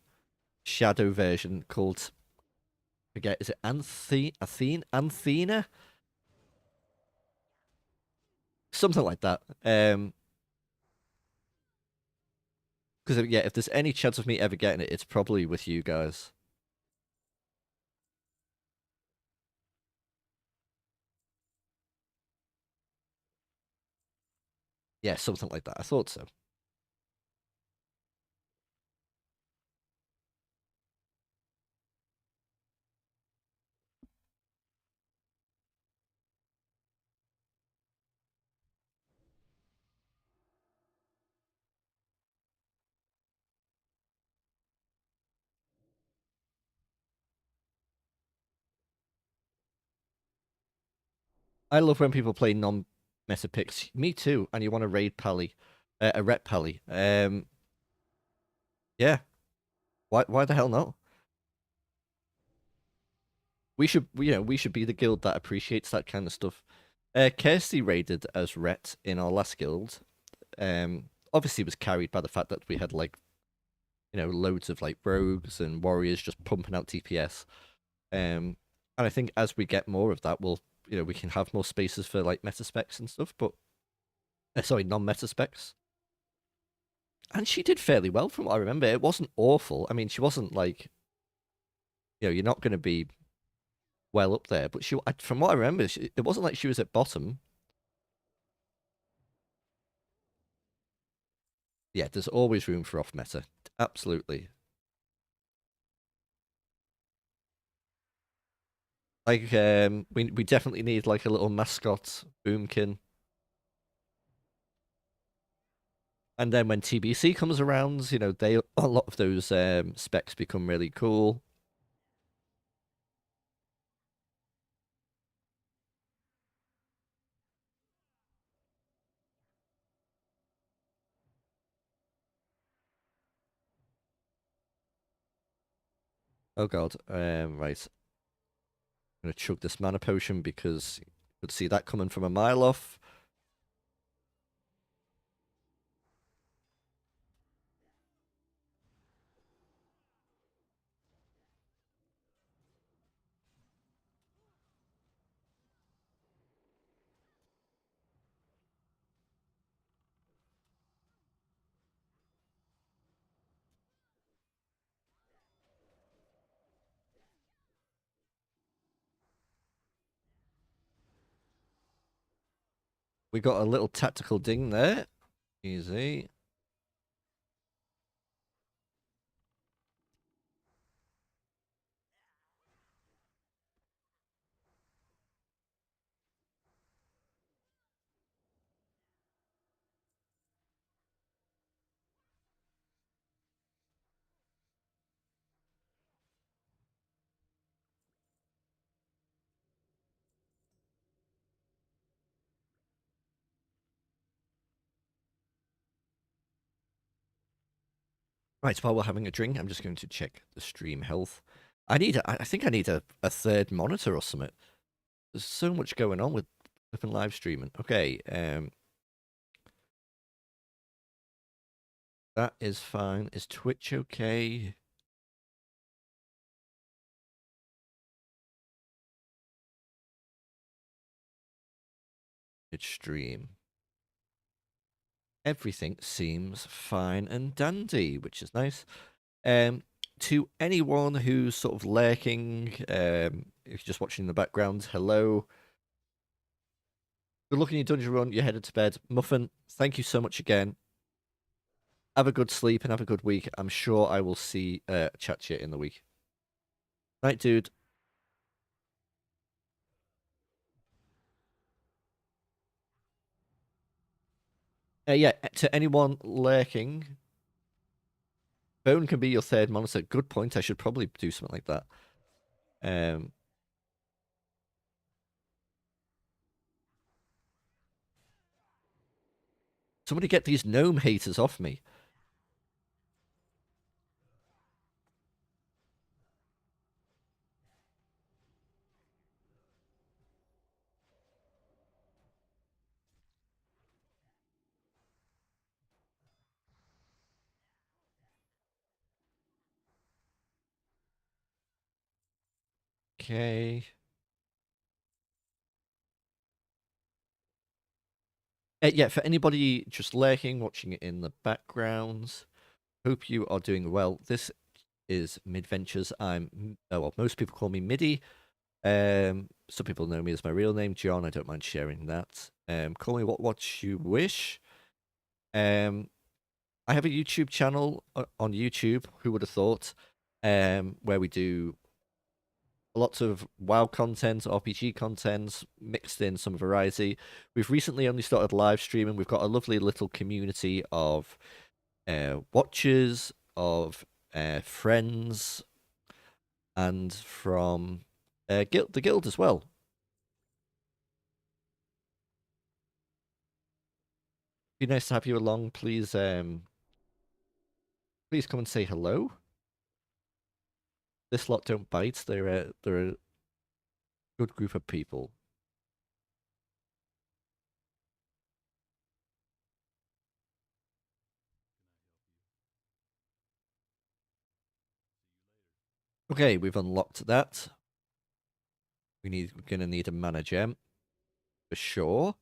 Shadow version called, forget, is it Anthena? Something like that. Because yeah, if there's any chance of me ever getting it, it's probably with you guys. Yeah, something like that. I thought so. I love when people play non-meta picks. Me too. And you want to raid Pally, a rep Pally. Yeah. Why the hell not? We should be the guild that appreciates that kind of stuff. Kirsty raided as Ret in our last guild. Obviously was carried by the fact that we had like, loads of like rogues and warriors just pumping out TPS. And I think as we get more of that, we can have more spaces for like meta specs and stuff. But sorry, non-meta specs. And she did fairly well from what I remember. It wasn't awful. I mean, she wasn't like, you're not going to be well up there, but from what I remember, it wasn't like she was at bottom. Yeah, there's always room for off meta. Absolutely. Like, we definitely need like a little mascot boomkin. And then when TBC comes around, a lot of those specs become really cool. Oh god. Right. I'm gonna chug this mana potion because you could see that coming from a mile off. We got a little tactical ding there. Easy. Right, while we're having a drink, I'm just going to check the stream health. I think I need a third monitor or something. There's so much going on with flipping live streaming. Okay, that is fine. Is Twitch okay? It's stream. Everything seems fine and dandy, which is nice. To anyone who's sort of lurking, if you're just watching in the background, hello. Good luck in your dungeon run. You're headed to bed. Muffin, thank you so much again. Have a good sleep and have a good week. I'm sure I will chat to you in the week. Night, dude. Yeah, to anyone lurking, Bone can be your third monitor. Good point. I should probably do something like that. Um, Somebody get these gnome haters off me. Okay. Yeah, for anybody just lurking, watching it in the background, hope you are doing well. This is Midventures. Well, most people call me Midi. Some people know me as my real name, John. I don't mind sharing that. Call me what you wish. Um, I have a YouTube channel on YouTube. Who would have thought? Where we do lots of WoW content, RPG content, mixed in some variety. We've recently only started live streaming. We've got a lovely little community of watchers, of friends, and from the guild as well. Be nice to have you along. Please come and say hello. This lot don't bite. They're a good group of people. Okay, we've unlocked that. We're gonna need a mana gem for sure.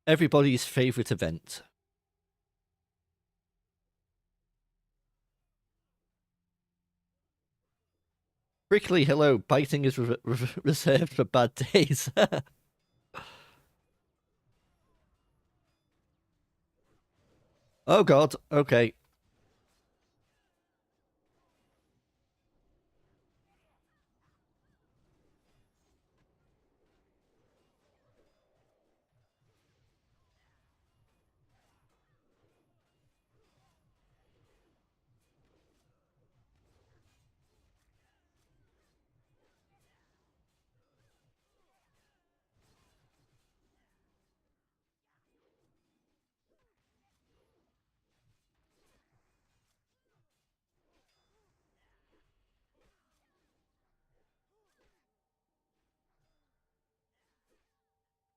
Everybody's favorite event. Prickly, hello. Biting is reserved for bad days. Oh God. Okay.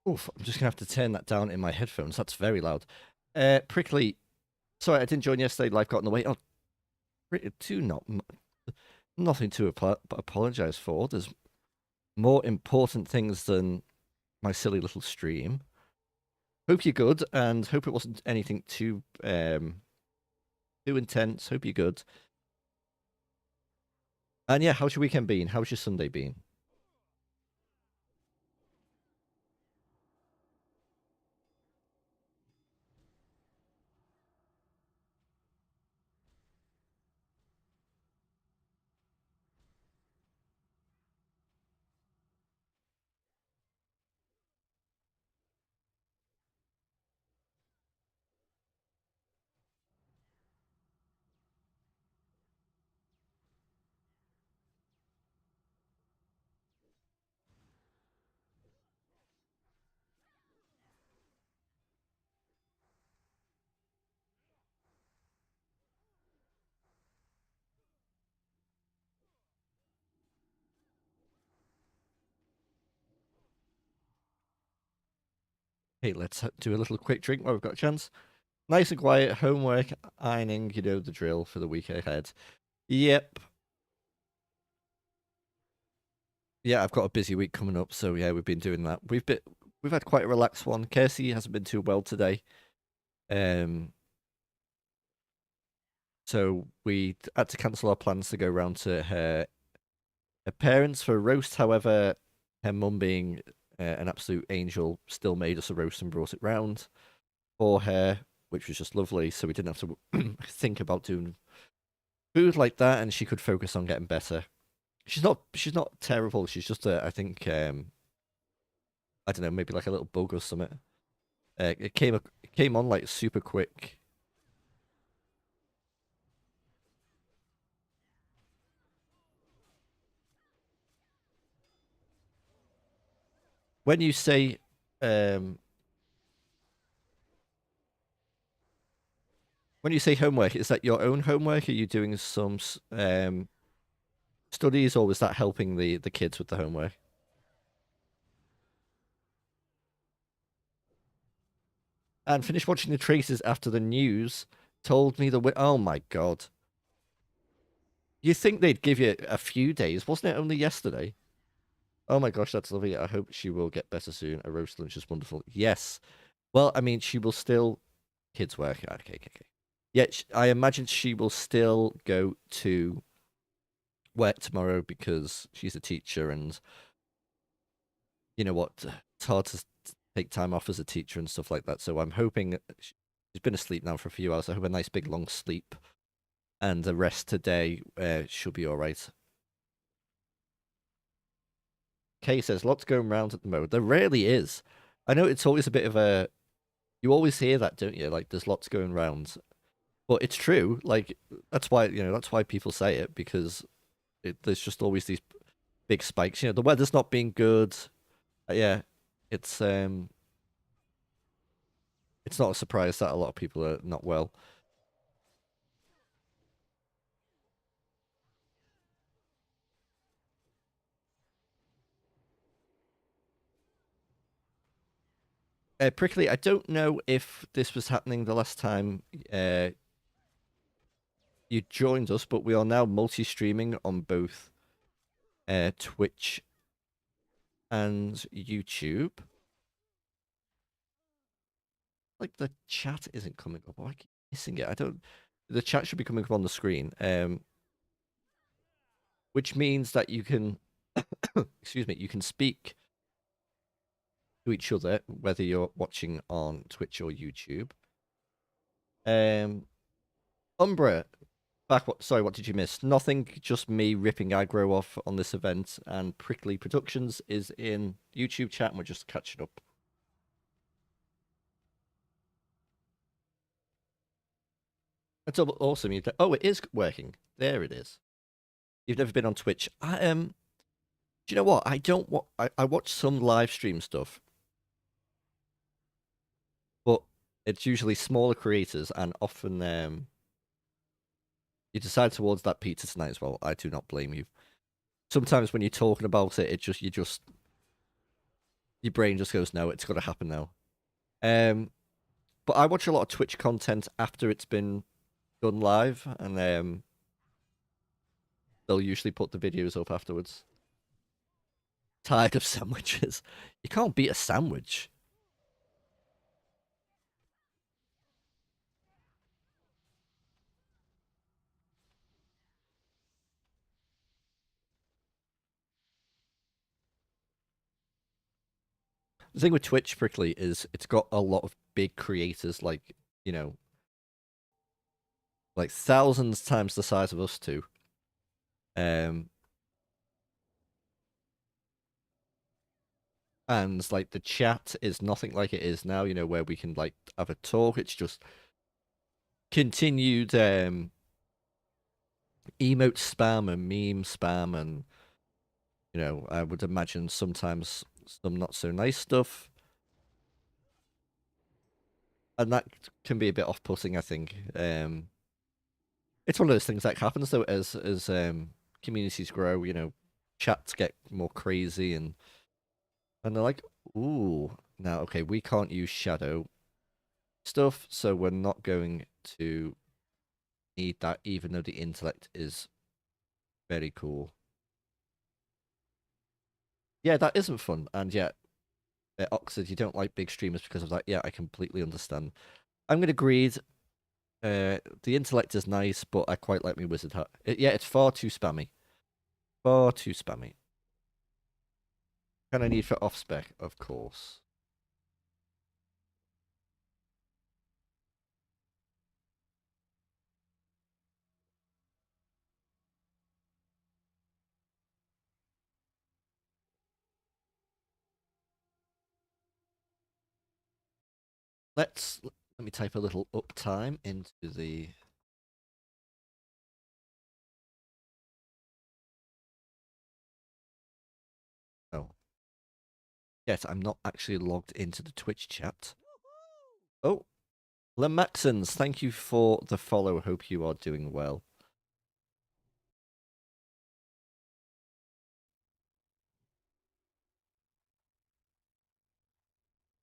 Oof. I'm just gonna have to turn that down in my headphones. That's very loud. Prickly. Sorry, I didn't join yesterday. Life got in the way. Oh, to not nothing to apologize for. There's more important things than my silly little stream. Hope you're good, and hope it wasn't anything too intense. Hope you're good. And yeah, how's your weekend been? How's your Sunday been? Hey, let's do a little quick drink while we've got a chance. Nice and quiet, homework, ironing, you know the drill for the week ahead. Yep. Yeah, I've got a busy week coming up, so yeah, we've been doing that. We've had quite a relaxed one. Kirsty hasn't been too well today. Um so we had to cancel our plans to go round to her parents for a roast. However, her mum being an absolute angel still made us a roast and brought it round for her, which was just lovely. So we didn't have to think about doing food like that, and she could focus on getting better. She's not terrible. She's just I think I don't know, maybe like a little bug or something. It came on like super quick. When you say um when you say homework, is that your own homework? Are you doing some studies, or was that helping the kids with the homework? And finished watching the traces after the news told me oh my god. You think they'd give you a few days? Wasn't it only yesterday? Oh my gosh, that's lovely. I hope she will get better soon. A roast lunch is wonderful. Yes. Well, I mean, she will still kids work. Okay, okay, okay. Yeah, I imagine she will still go to work tomorrow because she's a teacher, and you know what? It's hard to take time off as a teacher and stuff like that. So I'm hoping she's been asleep now for a few hours. I hope a nice big long sleep and the rest today. She'll be all right. Kay says lots going around at the moment. There rarely is. I know it's always a bit of a. You always hear that, don't you? Like there's lots going around, but it's true. Like that's why people say it, because there's just always these big spikes. The weather's not being good. Yeah, it's um, it's not a surprise that a lot of people are not well. Prickly, I don't know if this was happening the last time you joined us, but we are now multi-streaming on both Twitch and YouTube. Like the chat isn't coming up. I keep missing it. I don't. The chat should be coming up on the screen. Which means that you can, excuse me, you can speak to each other whether you're watching on Twitch or YouTube. Um, Umbra, back. Sorry, what did you miss? Nothing. Just me ripping aggro off on this event, and Prickly Productions is in YouTube chat, and we're just catching up. That's awesome. Oh, it is working. There it is. You've never been on Twitch. Do you know what? I don't. I watch some live stream stuff, but it's usually smaller creators, and often you decide towards that pizza tonight as well. I do not blame you. Sometimes when you're talking about it, your brain just goes, no, it's got to happen now. But I watch a lot of Twitch content after it's been done live, and they'll usually put the videos up afterwards. Tired of sandwiches. You can't beat a sandwich. The thing with Twitch, Prickly, is it's got a lot of big creators, like, you know, like thousands times the size of us two. Um, and like the chat is nothing like it is now, where we can like have a talk. It's just continued emote spam and meme spam, and I would imagine sometimes some not so nice stuff, and that can be a bit off-putting, I think. It's one of those things that happens though as communities grow. Chats get more crazy, and they're like, ooh. Now, okay, we can't use shadow stuff, so we're not going to need that, even though the intellect is very cool. Yeah, that isn't fun, and yeah, Oxford, you don't like big streamers because of that. Yeah, I completely understand. I'm gonna greed. The intellect is nice, but I quite like my wizard hat. Yeah, it's far too spammy. Far too spammy. Can I need for off spec? Of course. Let me type a little uptime into the. Oh, yes, I'm not actually logged into the Twitch chat. Oh, Lemaxons, thank you for the follow. Hope you are doing well.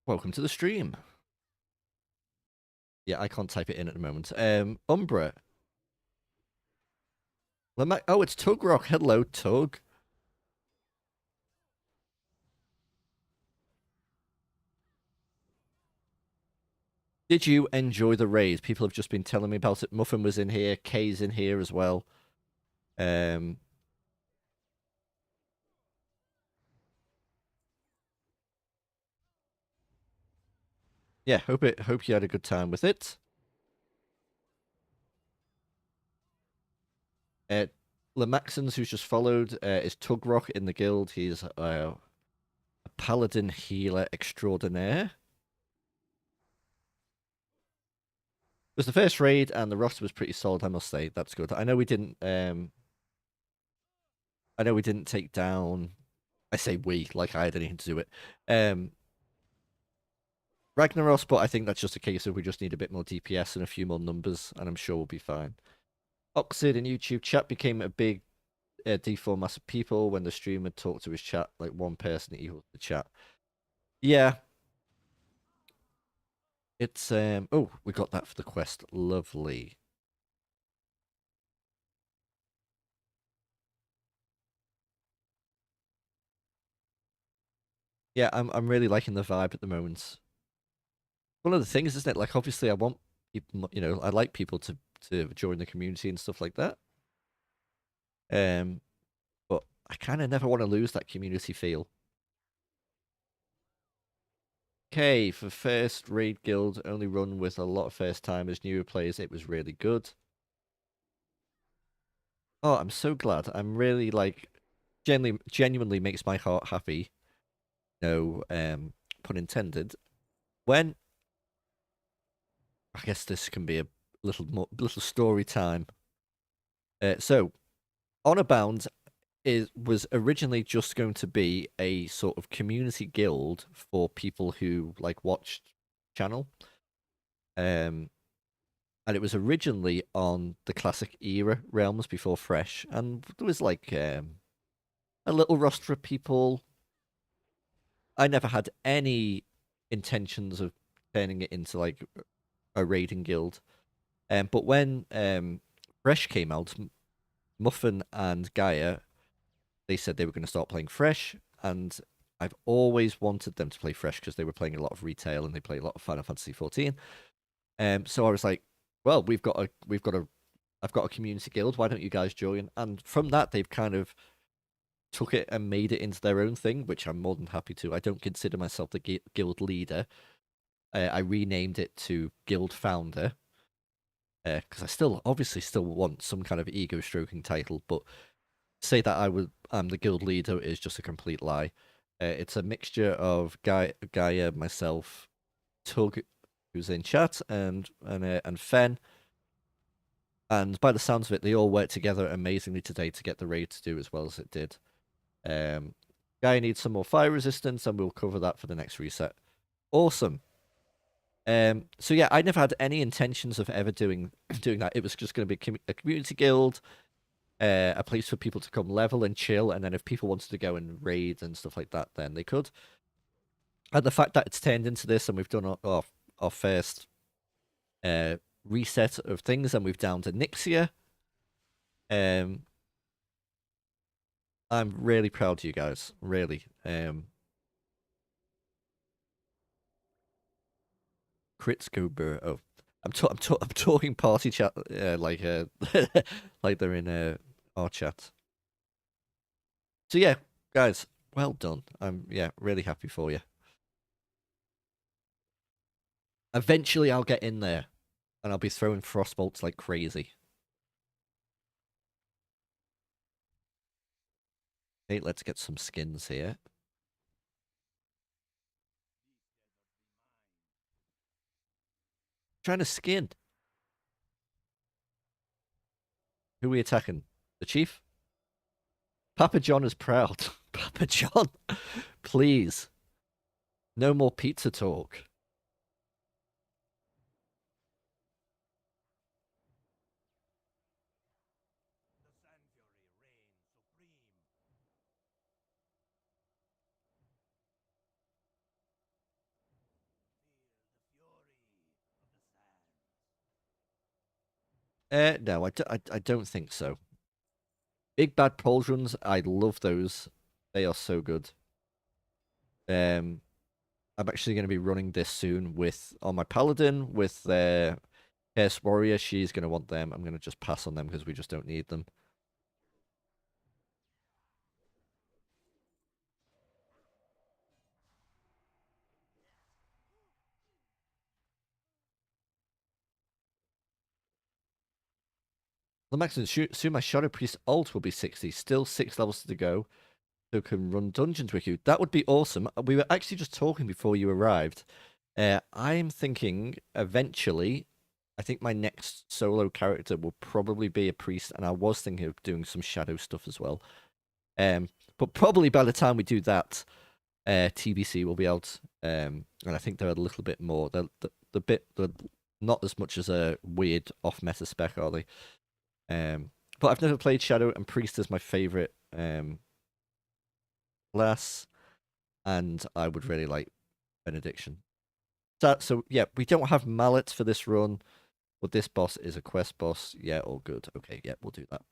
Welcome to the stream. Yeah, I can't type it in at the moment. Umbra. Oh, it's Tug Rock. Hello, Tug. Did you enjoy the raid? People have just been telling me about it. Muffin was in here. Kay's in here as well. Um, yeah, hope you had a good time with it. Lemaxons, who's just followed, is Tugrock in the guild. He's a paladin healer extraordinaire. It was the first raid, and the roster was pretty solid. I must say, that's good. I know we didn't. I know we didn't take down. I say we, like I had anything to do with it. Ragnaros, but I think that's just a case of we just need a bit more DPS and a few more numbers, and I'm sure we'll be fine. Oxid in YouTube chat became a big D4 mass of people when the streamer talked to his chat, like one person equals the chat. Yeah. It's oh, we got that for the quest. Lovely. Yeah, I'm really liking the vibe at the moment. One of the things, isn't it? Like obviously I want people, I like people to join the community and stuff like that. Um but I kind of never want to lose that community feel. Okay, for first raid guild, only run with a lot of first timers, newer players. It was really good. Oh, I'm so glad. I'm really like genuinely makes my heart happy. No, pun intended. When I guess this can be a little story time. So, Honor Bound was originally just going to be a sort of community guild for people who like watched channel. Um, and it was originally on the classic era realms before Fresh, and there was like a little roster of people. I never had any intentions of turning it into like a raiding guild. But when Fresh came out, Muffin and Gaia, they said they were going to start playing Fresh, and I've always wanted them to play Fresh because they were playing a lot of retail and they play a lot of Final Fantasy 14. So I was like, well, I've got a community guild. Why don't you guys join? And from that, they've kind of took it and made it into their own thing, which I'm more than happy to. I don't consider myself the guild leader. I renamed it to guild founder because I obviously still want some kind of ego stroking title, but say that I'm the guild leader is just a complete lie. It's a mixture of Gaia, myself, Tug, who's in chat, and Fen. And by the sounds of it, they all worked together amazingly today to get the raid to do as well as it did. Gaia needs some more fire resistance, and we'll cover that for the next reset. Awesome. So yeah, I never had any intentions of ever doing that. It was just going to be a community guild, a place for people to come level and chill, and then if people wanted to go and raid and stuff like that, then they could. And the fact that it's turned into this and we've done our first uh, reset of things and we've downed to Nixia. Um, I'm really proud of you guys, really. Crits go burr. Oh, I'm talking party chat like they're in our chat. So yeah, guys, well done. I'm really happy for you. Eventually, I'll get in there, and I'll be throwing frostbolts like crazy. Okay, let's get some skins here. Trying to skin. Who are we attacking? The chief? Papa John is proud. Papa John, please. No more pizza talk. No, I don't think so. Big Bad Pauldrons, I love those. They are so good. I'm actually going to be running this soon with on my Paladin with Curse Warrior. She's going to want them. I'm going to just pass on them because we just don't need them. The maximum soon my Shadow Priest ult will be 60. Still 6 levels to go. So can run dungeons with you. That would be awesome. We were actually just talking before you arrived. I'm thinking eventually, I think my next solo character will probably be a priest, and I was thinking of doing some shadow stuff as well. But probably by the time we do that, TBC will be out, and I think they're a little bit more. They're not as much as a weird off meta spec, are they? But I've never played Shadow, and Priest is my favorite class, and I would really like Benediction. So yeah, we don't have mallets for this run, but this boss is a quest boss. Yeah, all good. Okay, yeah, we'll do that.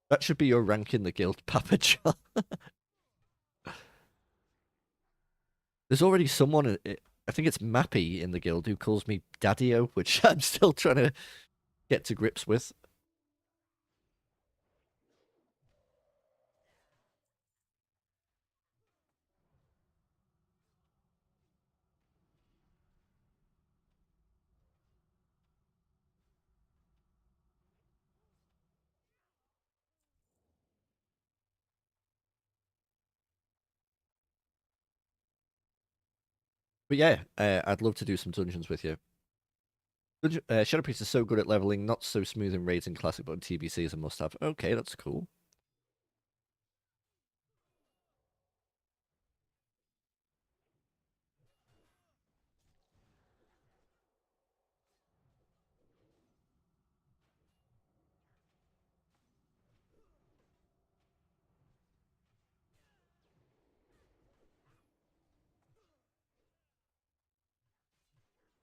That should be your rank in the guild, Papa John. There's already someone, I think it's Mappy in the guild, who calls me Daddy-O, which I'm still trying to get to grips with. But yeah, I'd love to do some dungeons with you. Shadow Priest is so good at leveling, not so smooth in raids and classic, but TBC is a must-have. Okay, that's cool.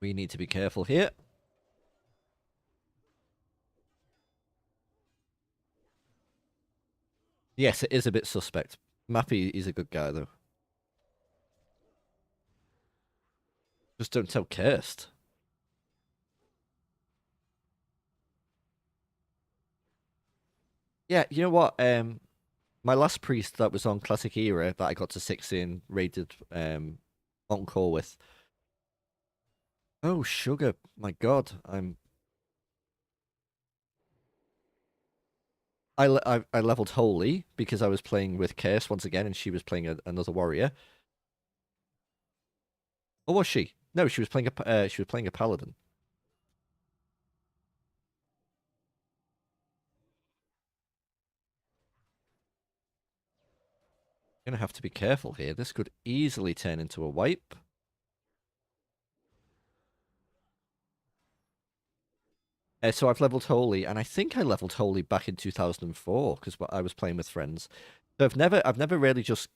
We need to be careful here. Yes, it is a bit suspect. Mappy is a good guy, though. Just don't tell Cursed. Yeah, you know what? My last priest that was on Classic Era that I got to 60 and raided on call with. Oh, sugar. My God. I leveled Holy because I was playing with Curse once again and she was playing another warrior. Or was she? No, she was playing a paladin. Gonna have to be careful here. This could easily turn into a wipe. So I've leveled Holy, and I think I leveled Holy back in 2004 because I was playing with friends. So I've never really just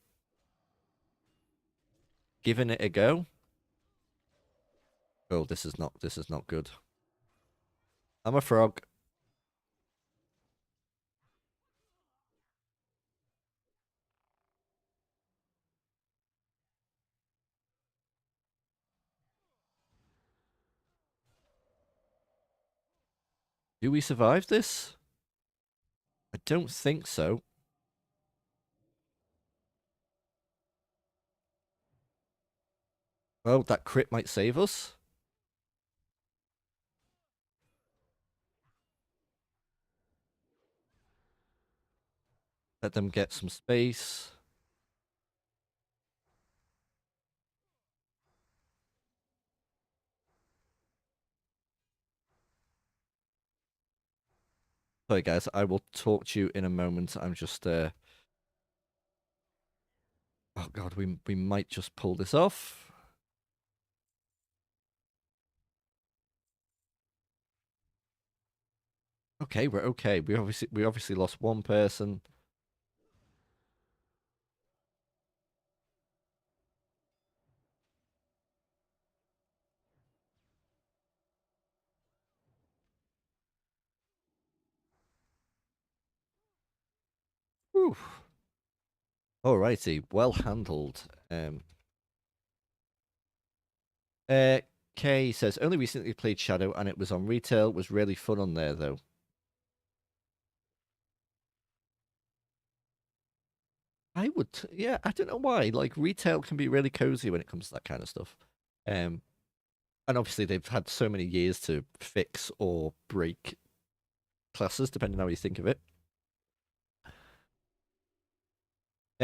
giving it a go. Oh, this is not good. I'm a frog. Do we survive this? I don't think so. Well, that crit might save us. Let them get some space. Sorry, guys. I will talk to you in a moment. I'm just oh god, we might just pull this off. Okay, we're okay. We obviously lost one person. Whew. Alrighty, well handled. Uh, Kay says only recently played Shadow and it was on retail. Was really fun on there though. I would, yeah. I don't know why. Like retail can be really cozy when it comes to that kind of stuff. Um, and obviously they've had so many years to fix or break classes, depending on how you think of it.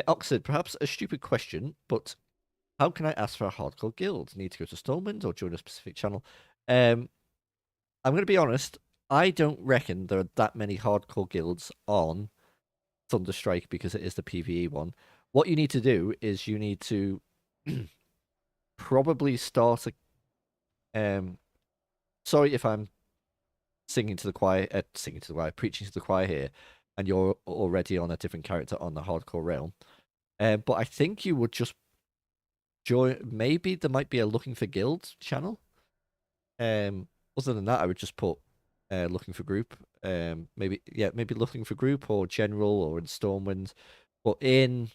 Oxford, perhaps a stupid question, but how can I ask for a hardcore guild? Need to go to Stallman's or join a specific channel? I'm going to be honest. I don't reckon there are that many hardcore guilds on Thunderstrike because it is the PvE one. What you need to do is you need to probably start a. Sorry if I'm preaching to the choir here, and you're already on a different character on the hardcore realm. But I think you would just join. Maybe there might be a looking for guild channel. Other than that, I would just put looking for group. Maybe looking for group or general or in Stormwind. But in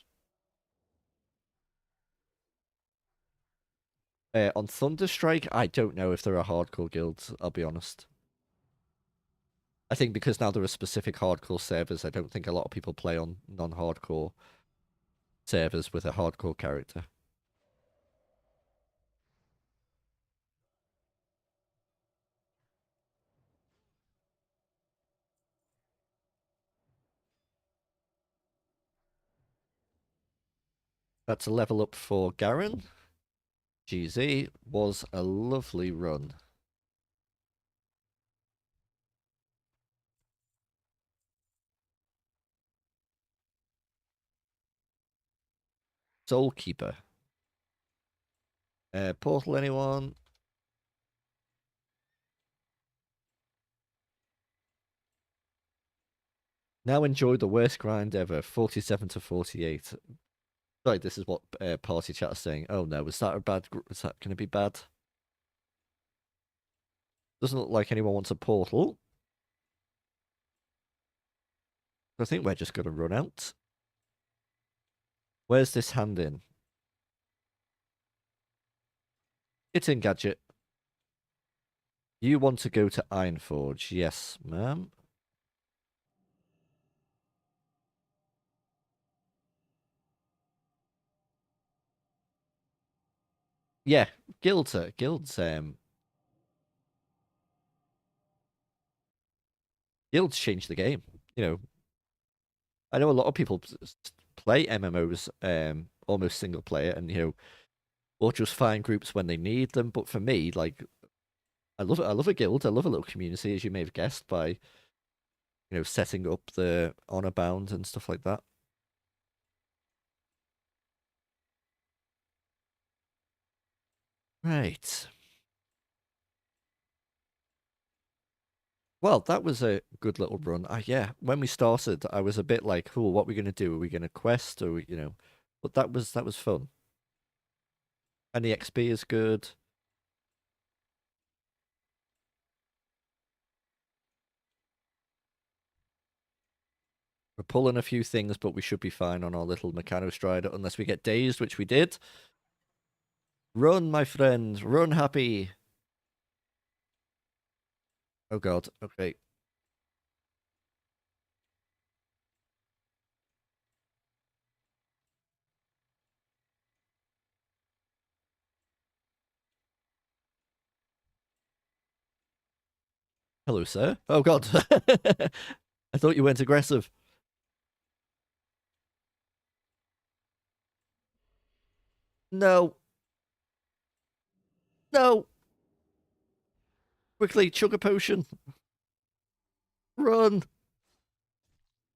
on Thunderstrike, I don't know if there are hardcore guilds. I'll be honest. I think because now there are specific hardcore servers, I don't think a lot of people play on non-hardcore servers with a hardcore character. That's a level up for Garen. GZ was a lovely run. Soulkeeper. Portal anyone? Now enjoy the worst grind ever, 47 to 48. Sorry, this is what party chat is saying. Oh no, is that a bad? Is that going to be bad? Doesn't look like anyone wants a portal. I think we're just going to run out. Where's this hand in? It's in Gadget. You want to go to Ironforge? Yes, ma'am. Yeah, guilds change the game. You know, I know a lot of people play MMOs almost single player, and or just find groups when they need them. But for me, like, I love a guild. I love a little community, as you may have guessed by setting up the honor bound and stuff like that. Right. Well, that was a good little run. Yeah, when we started, I was a bit like, "Oh, what are we going to do? Are we going to quest, or But that was fun. And the XP is good. We're pulling a few things, but we should be fine on our little Mechano Strider, unless we get dazed, which we did. Run, my friend. Run, Happy. Oh, God. Okay. Hello, sir. Oh, God. I thought you went aggressive. No. No. Quickly, chug a potion. Run.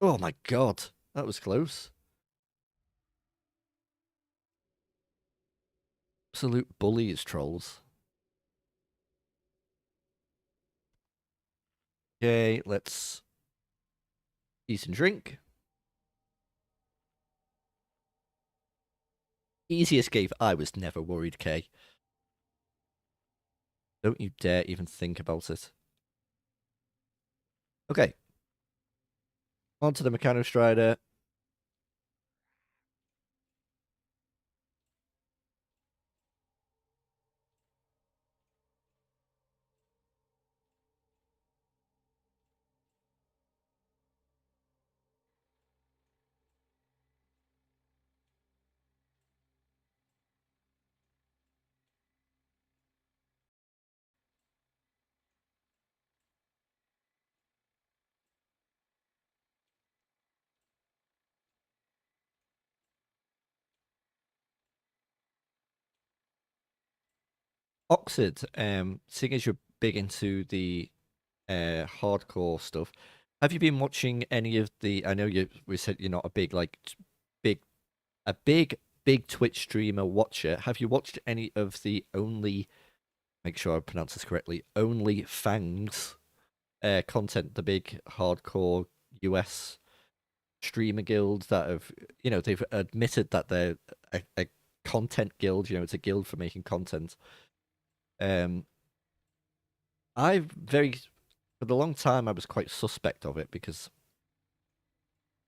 Oh, my God. That was close. Absolute bullies, trolls. Okay, let's eat and drink. Easy escape. I was never worried, Kay. Don't you dare even think about it. Okay. On to the Mechano Strider. Oxid, seeing as you're big into the hardcore stuff, have you been watching any of the? I know we said you're not a big big a big Twitch streamer watcher. Have you watched any of the only? Make sure I pronounce this correctly. Only Fangs content, the big hardcore US streamer guilds that have, they've admitted that they're a content guild. It's a guild for making content. Um, I very for the long time I was quite suspect of it because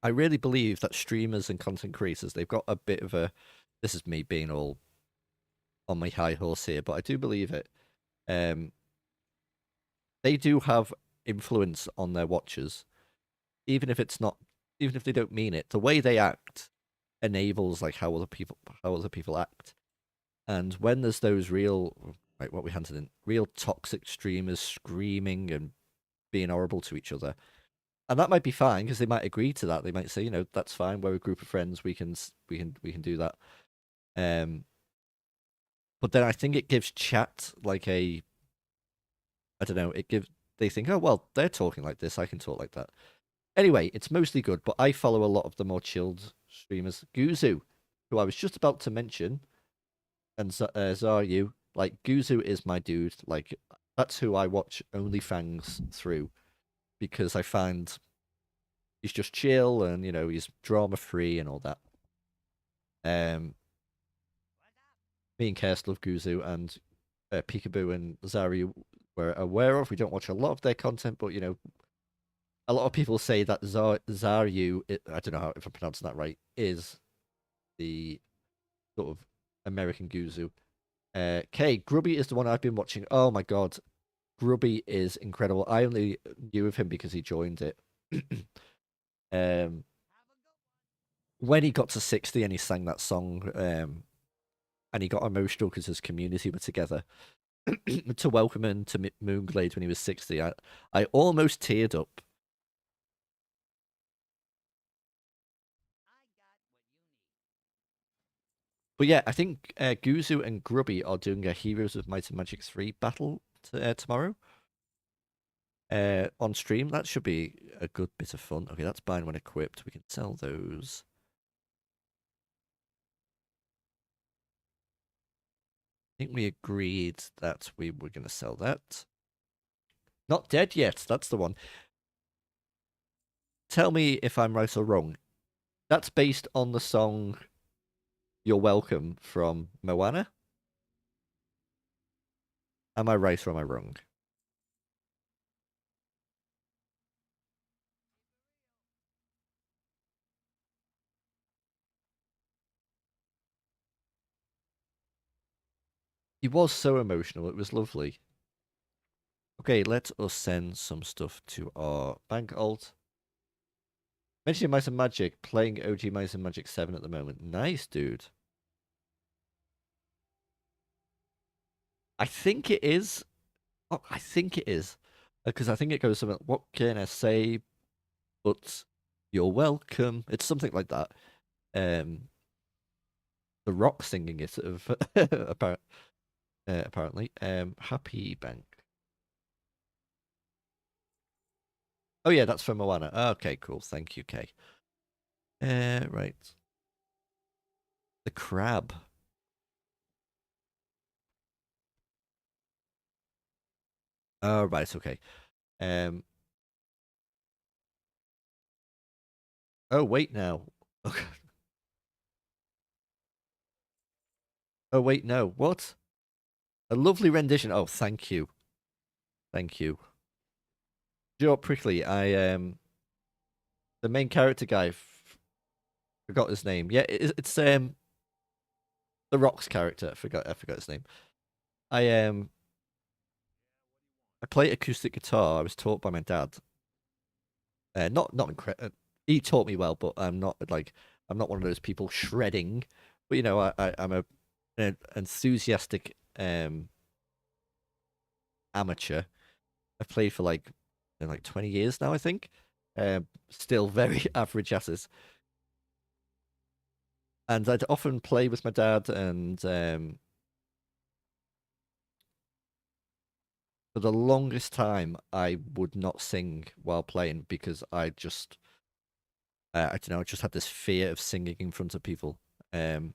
I really believe that streamers and content creators they've got a bit of a. This is me being all on my high horse here, but I do believe it. Um, they do have influence on their watchers, even if it's not, even if they don't mean it. The way they act enables like how other people act. And when there's those real, like what we hunted in, real toxic streamers screaming and being horrible to each other, and that might be fine because they might agree to that. They might say, that's fine. We're a group of friends. We can do that. Um, but then I think it gives chat like a, I don't know. It gives they think, oh well, they're talking like this. I can talk like that. Anyway, it's mostly good. But I follow a lot of the more chilled streamers. Guzu, who I was just about to mention, and Zaryu. Like Guzu is my dude. Like that's who I watch OnlyFans through because I find he's just chill and he's drama free and all that. Um, Me and Kerst love Guzu and Peekaboo and Zaryu we're aware of. We don't watch a lot of their content, but a lot of people say that Zaryu, I don't know if I'm pronouncing that right, is the sort of American Guzu. Kay, Grubby is the one I've been watching. Oh my god, Grubby is incredible. I only knew of him because he joined it. um, when he got to 60 and he sang that song, and he got emotional because his community were together to welcome him to Moonglade when he was 60. I almost teared up. But yeah, I think Guzu and Grubby are doing a Heroes of Might and Magic 3 battle tomorrow on stream. That should be a good bit of fun. Okay, that's buying when equipped. We can sell those. I think we agreed that we were going to sell that. Not dead yet. That's the one. Tell me if I'm right or wrong. That's based on the song You're Welcome from Moana. Am I right or am I wrong? He was so emotional. It was lovely. Okay, let us send some stuff to our bank alt. Mentioning Mice and Magic, playing OG Mice and Magic 7 at the moment. Nice, dude. I think it is. Oh, I think it is. Because I think it goes something, what can I say? But you're welcome. It's something like that. Um, the Rock singing it, apparently. Happy Bank. Oh yeah, that's from Moana. Okay, cool. Thank you, Kay. Right. The crab. Oh, right. Okay. Um. Oh, wait now. Oh, wait, no. What? A lovely rendition. Oh, thank you. Thank you. Do you know what, Prickly? The main character guy, forgot his name. Yeah, it's the Rock's character. I forgot his name. I I play acoustic guitar. I was taught by my dad. Not incredible. He taught me well, but I'm not one of those people shredding. But I'm an enthusiastic amateur. I've played for like 20 years now, I think. Still very average asses. And I'd often play with my dad, and for the longest time, I would not sing while playing because I don't know, I just had this fear of singing in front of people. Um,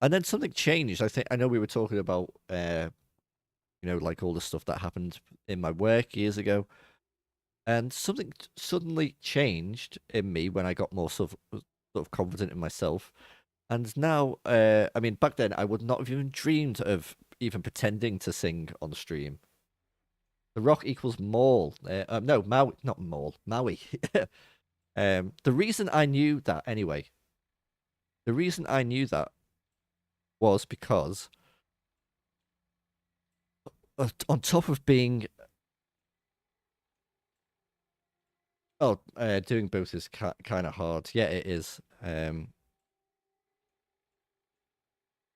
and then something changed. I know we were talking about, like all the stuff that happened in my work years ago, and something suddenly changed in me when I got more sort of confident in myself. And now, I mean, back then I would not have even dreamed of even pretending to sing on stream. The Rock equals Maul. No, Maui, not Maul, Maui. The reason I knew that anyway, the reason I knew that was because on top of being, doing both is kind of hard. Yeah, it is.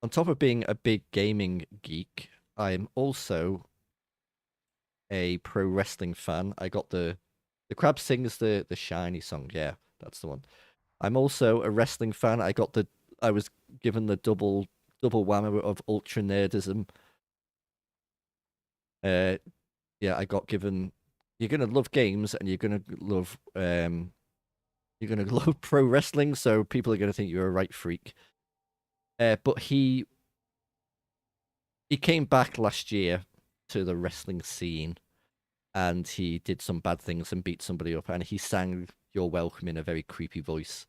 On top of being a big gaming geek, I'm also a pro wrestling fan. I got the crab sings the shiny song. Yeah, that's the one. I'm also a wrestling fan. I was given the double whammy of ultra nerdism. Uh, yeah, I got given. You're gonna love games, and you're gonna love pro wrestling. So people are gonna think you're a right freak. But he came back last year to the wrestling scene, and he did some bad things and beat somebody up, and he sang "You're Welcome" in a very creepy voice.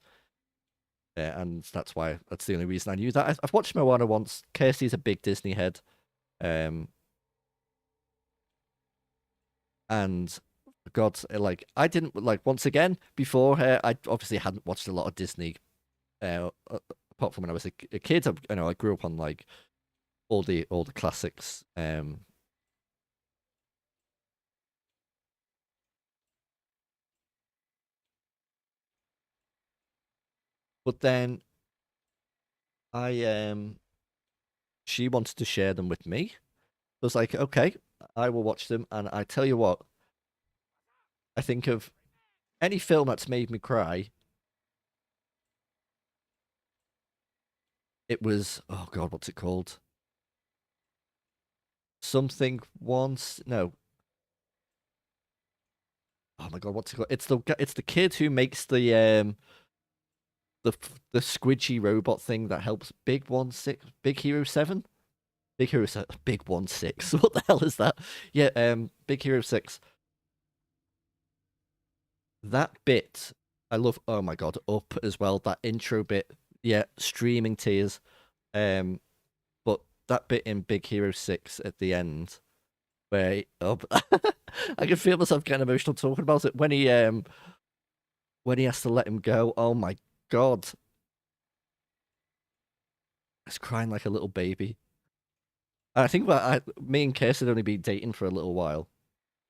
And that's the only reason I knew that. I've watched Moana once. Kirsty's a big Disney head. Um, and God, I didn't once again before her. I obviously hadn't watched a lot of Disney, apart from when I was a kid. I grew up on like all the classics. But then I she wanted to share them with me. I was like, okay, I will watch them. And I tell you what, I think of any film that's made me cry. It was, oh God, what's it called? Something once. No, oh my God, what's it called? It's the kid who makes the squidgy robot thing that helps Big Hero 7. Big 1-6. What the hell is that? Yeah, Big Hero 6. That bit, I love. Oh my God, Up as well. That intro bit, yeah, streaming tears. Um, but that bit in Big Hero 6 at the end where oh, I can feel myself getting emotional talking about it when he has to let him go. Oh my god. I was crying like a little baby. And I think me and Kirst had only been dating for a little while.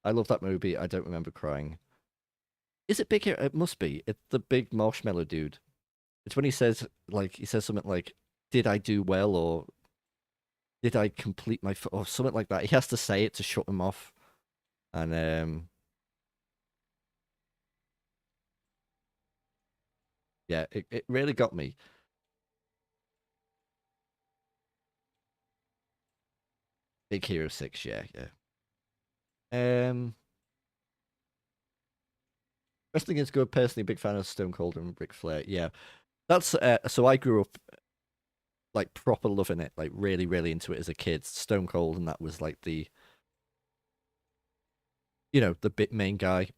I love that movie. I don't remember crying. Is it Big Hero? It must be. It's the big marshmallow dude. It's when he says something like, "Did I do well?" or "Did I complete my?" or something like that. He has to say it to shut him off. And yeah, it really got me. Big Hero 6, yeah, yeah. Wrestling is good. Personally, big fan of Stone Cold and Ric Flair. Yeah, that's so I grew up like proper loving it, like really, really into it as a kid. Stone Cold, and that was like the bit main guy.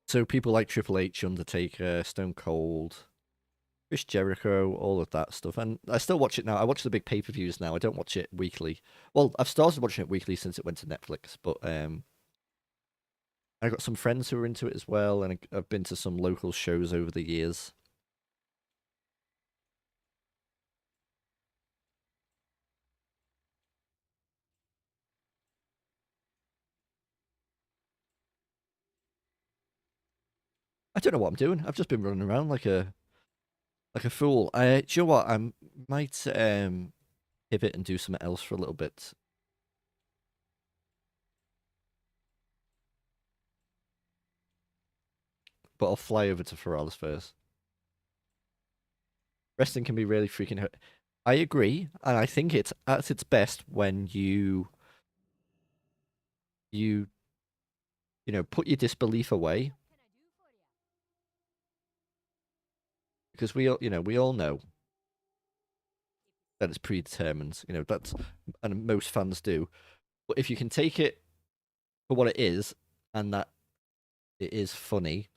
So people like Triple H, Undertaker, Stone Cold, Chris Jericho, all of that stuff. And I still watch it now. I watch the big pay-per-views now. I don't watch it weekly. Well, I've started watching it weekly since it went to Netflix, but I got some friends who are into it as well, and I've been to some local shows over the years. I don't know what I'm doing. I've just been running around like a fool. Do you know what? I might pivot and do something else for a little bit, but I'll fly over to Ferralis first. Wrestling can be really freaking hurt. I agree, and I think it's at its best when you put your disbelief away, because we all know that it's predetermined. That's and most fans do. But if you can take it for what it is, and that it is funny,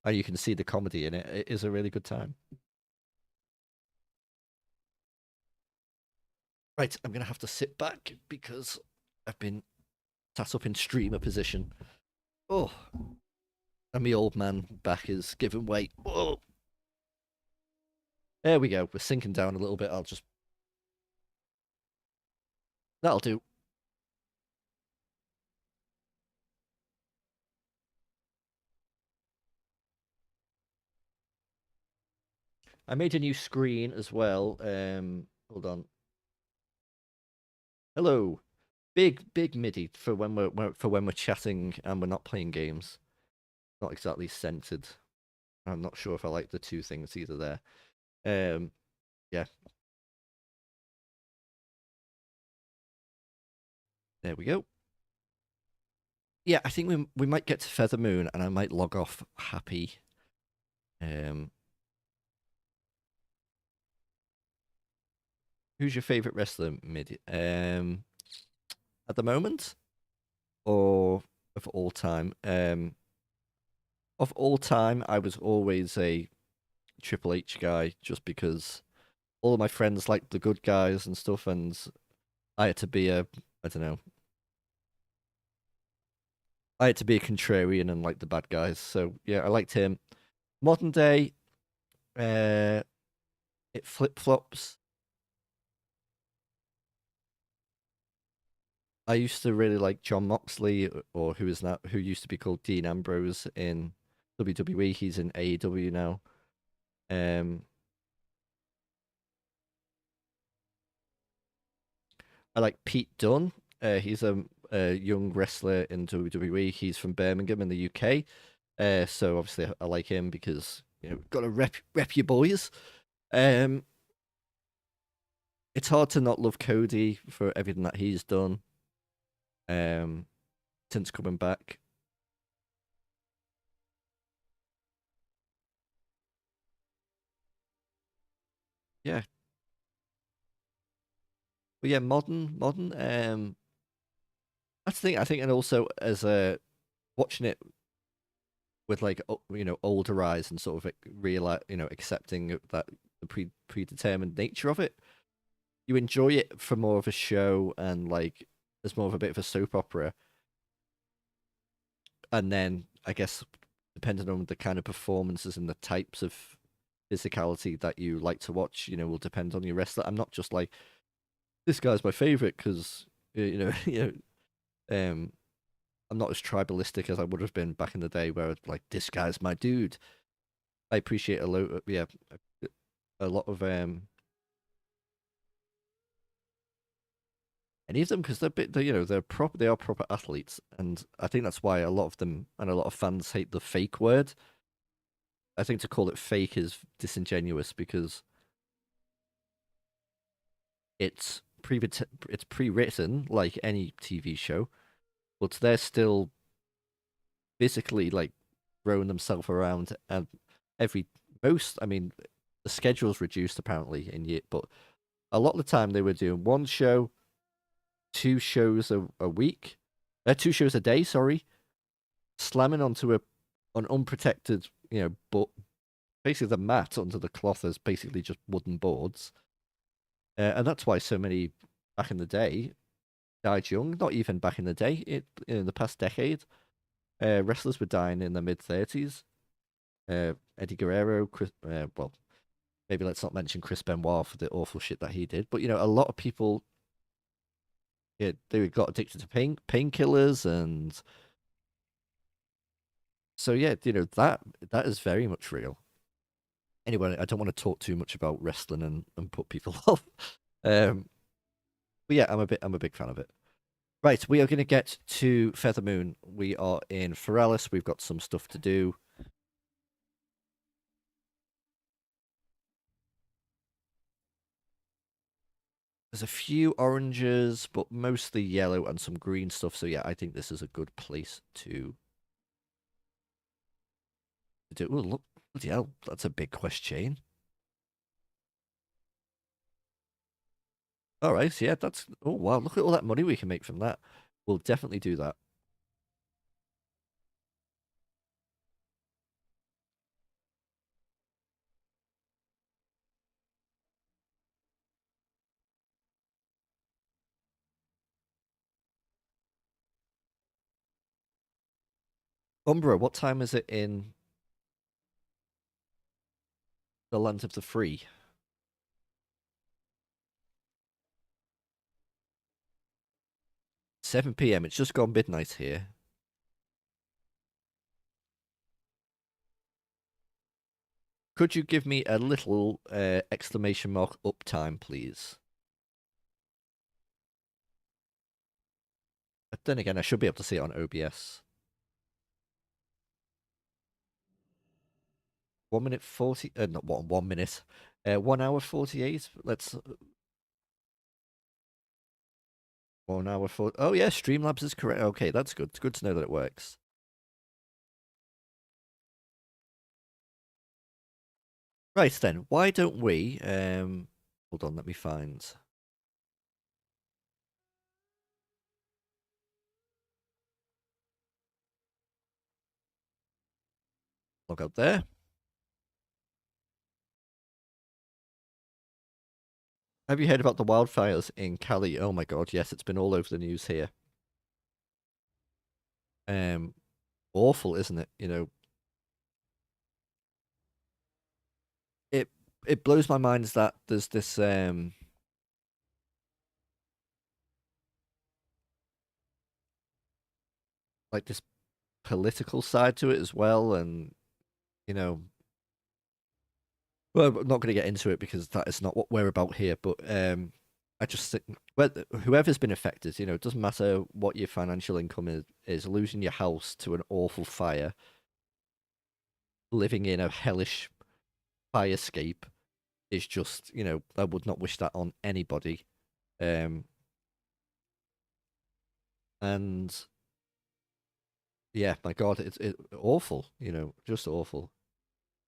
and you can see the comedy in it, it is a really good time. Right, I'm gonna have to sit back because I've been sat up in streamer position. Oh, and my old man back is giving way. Oh, there we go. We're sinking down a little bit. That'll do. I made a new screen as well. Hold on. Hello. Big MIDI for when we're chatting and we're not playing games. Not exactly centered. I'm not sure if I like the two things either there. Yeah, there we go. Yeah, I think we might get to Feather Moon and I might log off Happy. Um, who's your favorite wrestler mid at the moment or of all time? Of all time, I was always a Triple H guy just because all of my friends liked the good guys and stuff, and I had to be I don't know, I had to be a contrarian and like the bad guys. So yeah, I liked him. Modern day, uh, it flip flops. I used to really like John Moxley, or who used to be called Dean Ambrose in WWE. He's in AEW now. Um, I like Pete Dunne. He's a young wrestler in WWE. He's from Birmingham in the UK. So obviously I like him because got to rep your boys. Um, it's hard to not love Cody for everything that he's done. Um, since coming back. Yeah, but yeah, modern. That's the thing. I think, and also as watching it with like older eyes and sort of realize accepting that the predetermined nature of it. you enjoy it for more of a show and like there's more of a bit of a soap opera, and then I guess depending on the kind of performances and the types of physicality that you like to watch, will depend on your wrestler. I'm not just like this guy's my favorite because um, I'm not as tribalistic as I would have been back in the day, where it's like this guy's my dude. I appreciate a lot of any of them because they are proper athletes, and I think that's why a lot of them and a lot of fans hate the fake word. I think to call it fake is disingenuous because it's it's pre-written like any TV show, but they're still physically like throwing themselves around and every most. I mean, the schedule's reduced apparently in year, but a lot of the time they were doing one show, two shows a week, 2 shows a day. Sorry, slamming onto an unprotected, but basically the mat under the cloth is basically just wooden boards, and that's why so many back in the day died young. Not even back in the day, in the past decade, wrestlers were dying in their mid-30s. Eddie Guerrero, well, maybe let's not mention Chris Benoit for the awful shit that he did. But a lot of people, they got addicted to painkillers, and so that is very much real. Anyway, I don't want to talk too much about wrestling and put people off. Um, but yeah, I'm a big fan of it. Right, we are going to get to Feather Moon. We are in Feralis. We've got some stuff to do. There's a few oranges, but mostly yellow and some green stuff. So yeah, I think this is a good place to do. Oh, look, bloody hell, that's a big quest chain. All right, yeah, that's. Oh wow, look at all that money we can make from that. We'll definitely do that. Umbra, what time is it in the Land of the Free? 7 p.m. It's just gone midnight here. Could you give me a little exclamation mark uptime, please? But then again, I should be able to see it on OBS. 1 minute 40. Not 1 minute. 1 hour 48. Let's 1 hour 40. Oh yeah, Streamlabs is correct. Okay, that's good. It's good to know that it works. Right then, why don't we? Hold on, let me find. Log out there. Have you heard about the wildfires in Cali? Oh my god, yes, it's been all over the news here. Um, Awful, isn't it? It it blows my mind that there's this like this political side to it as well, and you know, well, I'm not going to get into it because that is not what we're about here. But I just think whoever's been affected, it doesn't matter what your financial income is losing your house to an awful fire, living in a hellish fire escape is just, I would not wish that on anybody. Um, and yeah, my God, it's awful, just awful.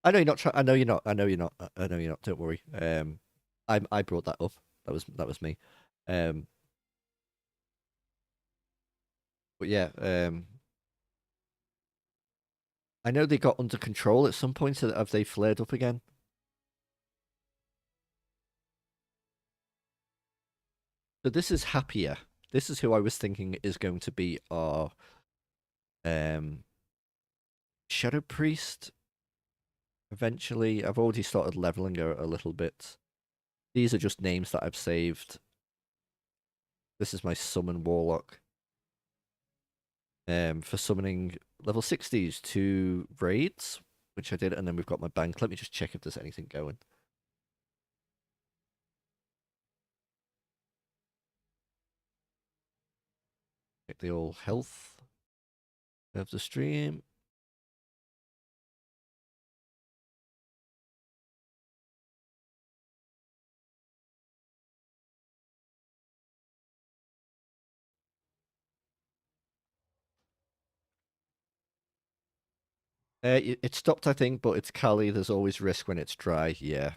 I know you're not trying. I know you're not. I know you're not. I know you're not. Don't worry. I brought that up. That was me. Um, but yeah. I know they got under control at some point. So have they flared up again? So this is Happier. This is who I was thinking is going to be our um Shadow Priest. Eventually, I've already started leveling her a little bit. These are just names that I've saved. This is my Summon Warlock. For summoning level 60s to raids, which I did, and then we've got my bank. Let me just check if there's anything going. Check the all health of the stream. It stopped, I think, but it's Cali. There's always risk when it's dry. Yeah.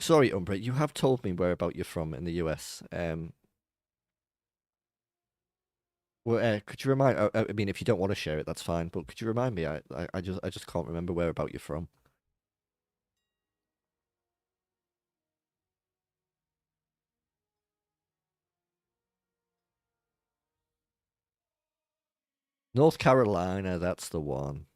Sorry, Umbra. You have told me whereabout you're from in the US. Could you remind? I mean, if you don't want to share it, that's fine. But could you remind me? I just can't remember whereabout you're from. North Carolina. That's the one.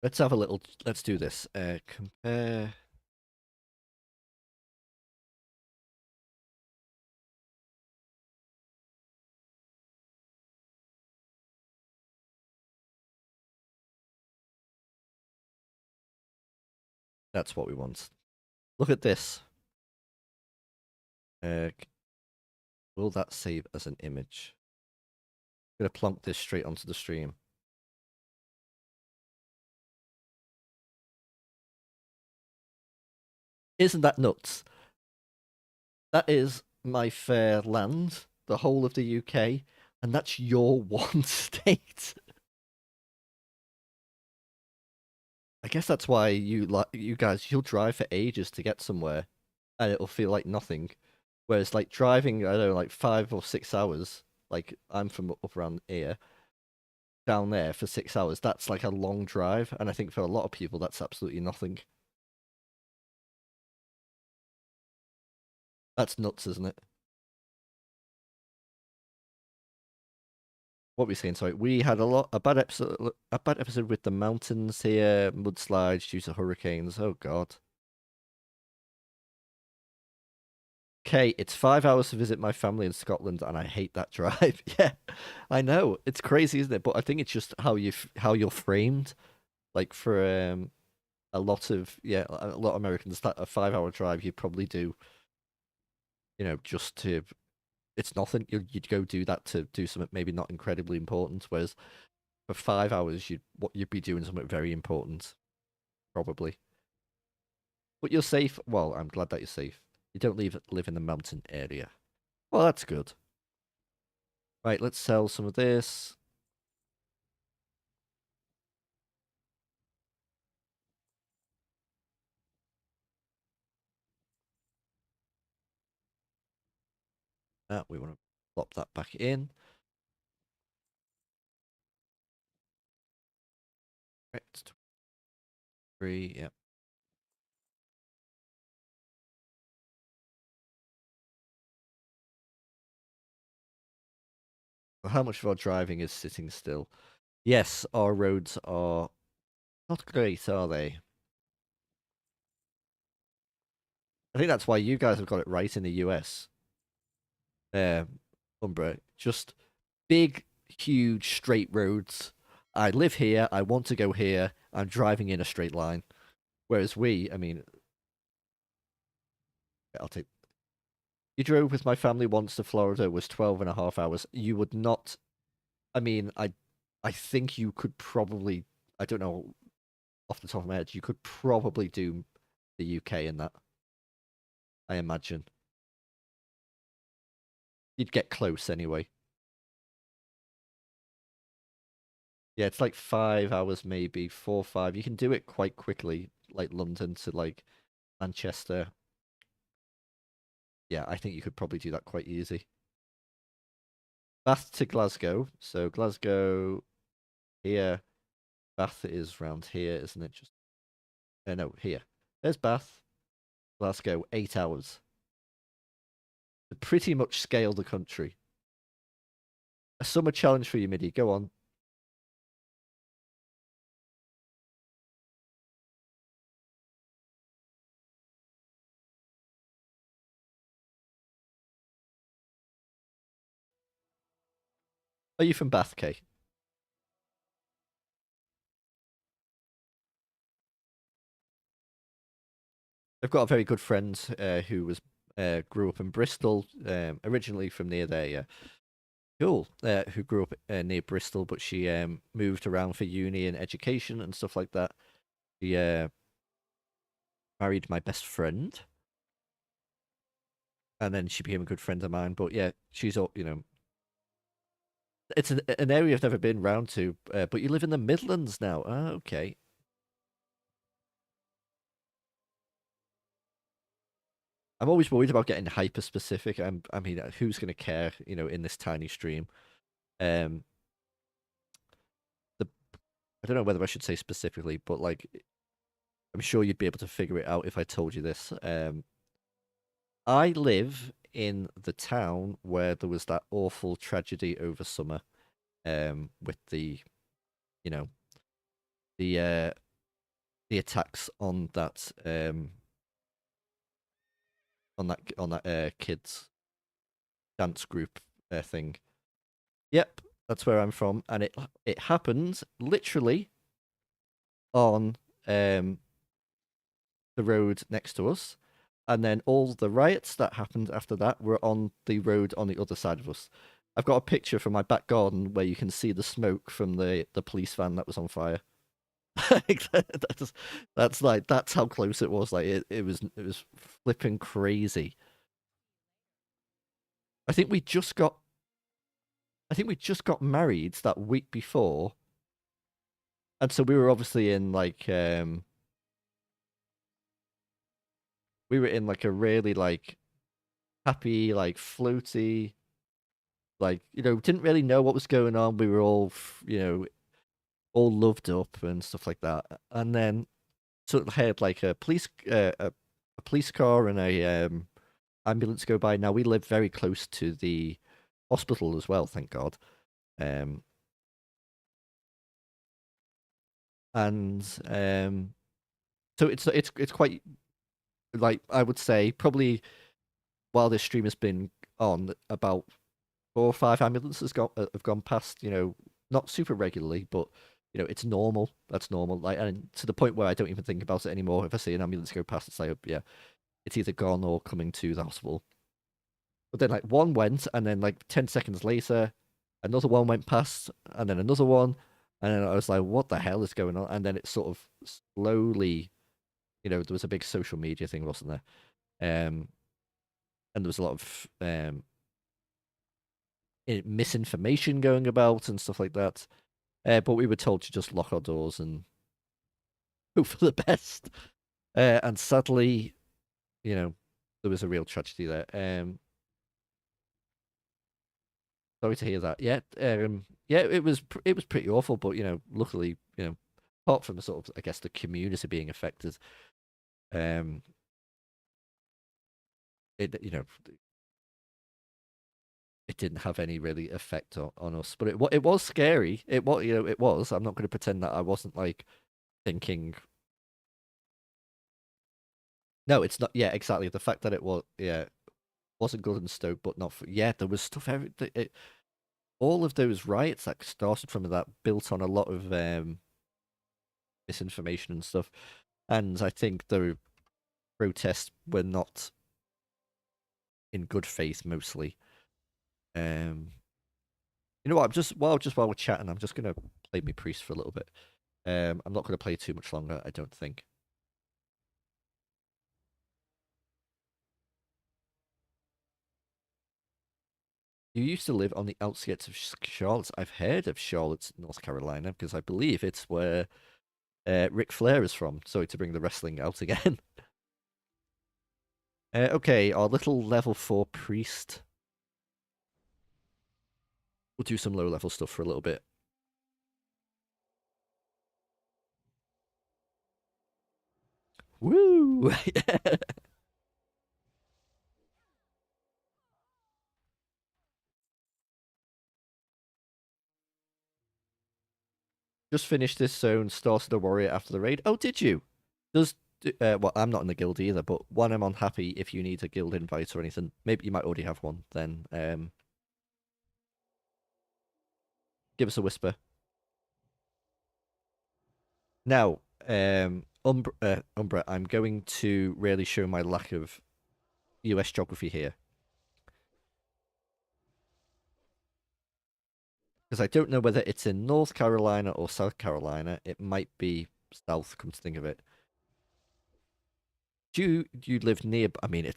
Let's have a little. Let's do this. Compare. That's what we want. Look at this. Uh, will that save as an image? I'm gonna plonk this straight onto the stream. Isn't that nuts? That is my fair land, the whole of the UK, and that's your one state. I guess that's why you guys you'll drive for ages to get somewhere, and it'll feel like nothing. Whereas like driving, I don't know, like 5 or 6 hours. Like I'm from up around here, down there for 6 hours. That's like a long drive, and I think for a lot of people that's absolutely nothing. That's nuts, isn't it? What were we saying? Sorry, we had a bad episode with the mountains here, mudslides due to hurricanes. Oh God. Okay, it's 5 hours to visit my family in Scotland, and I hate that drive. Yeah, I know it's crazy, isn't it? But I think it's just how you're framed. Like for a lot of Americans, that a 5 hour drive you'd probably do, just to it's nothing. You'd go do that to do something maybe not incredibly important. Whereas for 5 hours, you'd be doing something very important, probably. But you're safe. Well, I'm glad that you're safe. You don't live in the mountain area. Well, that's good. Right, let's sell some of this. We want to plop that back in. Right, 3, yeah. Well, how much of our driving is sitting still? Yes, our roads are not great, are they? I think that's why you guys have got it right in the US. Umbra, just big, huge, straight roads. I live here. I want to go here. I'm driving in a straight line. Whereas I mean, I'll take. You drove with my family once to Florida. It was 12 and a half hours. You would not. I mean, I think you could probably. I don't know off the top of my head. You could probably do the UK in that. I imagine you'd get close anyway. Yeah, it's like 5 hours, maybe 4, 5. You can do it quite quickly, like London to like Manchester. Yeah, I think you could probably do that quite easy. Bath to Glasgow. So Glasgow here. Bath is round here, isn't it? Just no, here. There's Bath. Glasgow, 8 hours. To pretty much scale the country. A summer challenge for you, Midi. Go on. Are you from Bath, Kay? I've got a very good friend who was grew up in Bristol, originally from near there. Yeah, cool. Who grew up near Bristol, but she moved around for uni and education and stuff like that. She married my best friend, and then she became a good friend of mine. But yeah, she's all it's an area I've never been round to. But you live in the Midlands now. Ah, okay. I'm always worried about getting hyper specific. I mean, who's going to care, in this tiny stream? Um, the I don't know whether I should say specifically, but like, I'm sure you'd be able to figure it out if I told you this. I live in the town where there was that awful tragedy over summer, with you know, the the attacks on that kids dance group thing. Yep, that's where I'm from, and it happened literally on um the road next to us, and then all the riots that happened after that were on the road on the other side of us. I've got a picture from my back garden where you can see the smoke from the police van that was on fire. that's that's how close it was. Like it was flipping crazy. I think we just got I think we just got married that week before, and so we were obviously in like we were in like a really like happy, like floaty, like didn't really know what was going on. We were all all loved up and stuff like that, and then sort of had like a police car and a ambulance go by. Now we live very close to the hospital as well, thank God. Um, and so it's quite, like, I would say probably while this stream has been on, about 4 or 5 ambulances have gone past. Not super regularly, but it's normal. That's normal. Like, and to the point where I don't even think about it anymore. If I see an ambulance go past, it's like, oh, yeah, it's either gone or coming to the hospital. But then like one went, and then like 10 seconds later, another one went past, and then another one, and then I was like, what the hell is going on? And then it sort of slowly, there was a big social media thing, wasn't there? And there was a lot of misinformation going about and stuff like that. But we were told to just lock our doors and hope for the best. And sadly, you know, there was a real tragedy there. Sorry to hear that. Yeah, yeah, it was pretty awful, but luckily, apart from the sort of, I guess, the community being affected, um, it it didn't have any really effect on us. But it was scary. It was, it was. I'm not going to pretend that I wasn't like thinking. No, it's not. Yeah, exactly. The fact that it was, yeah, wasn't good and Stoke, but not for, yeah, there was stuff. All of those riots that started from that built on a lot of misinformation and stuff. And I think the protests were not in good faith mostly. You know what? I'm just while we're chatting, I'm just gonna play me priest for a little bit. I'm not gonna play too much longer, I don't think. You used to live on the outskirts of Charlotte. I've heard of Charlotte, North Carolina, because I believe it's where Ric Flair is from. Sorry to bring the wrestling out again. Okay, our little level 4 priest. We'll do some low level stuff for a little bit. Woo! Just finished this zone, started a warrior after the raid. Oh, did you? Does well, I'm not in the guild either, but when I'm on Happy, if you need a guild invite or anything, maybe you might already have one, then give us a whisper. Now, Umbra, I'm going to really show my lack of US geography here. Because I don't know whether it's in North Carolina or South Carolina. It might be South, come to think of it. Do you live near? I mean,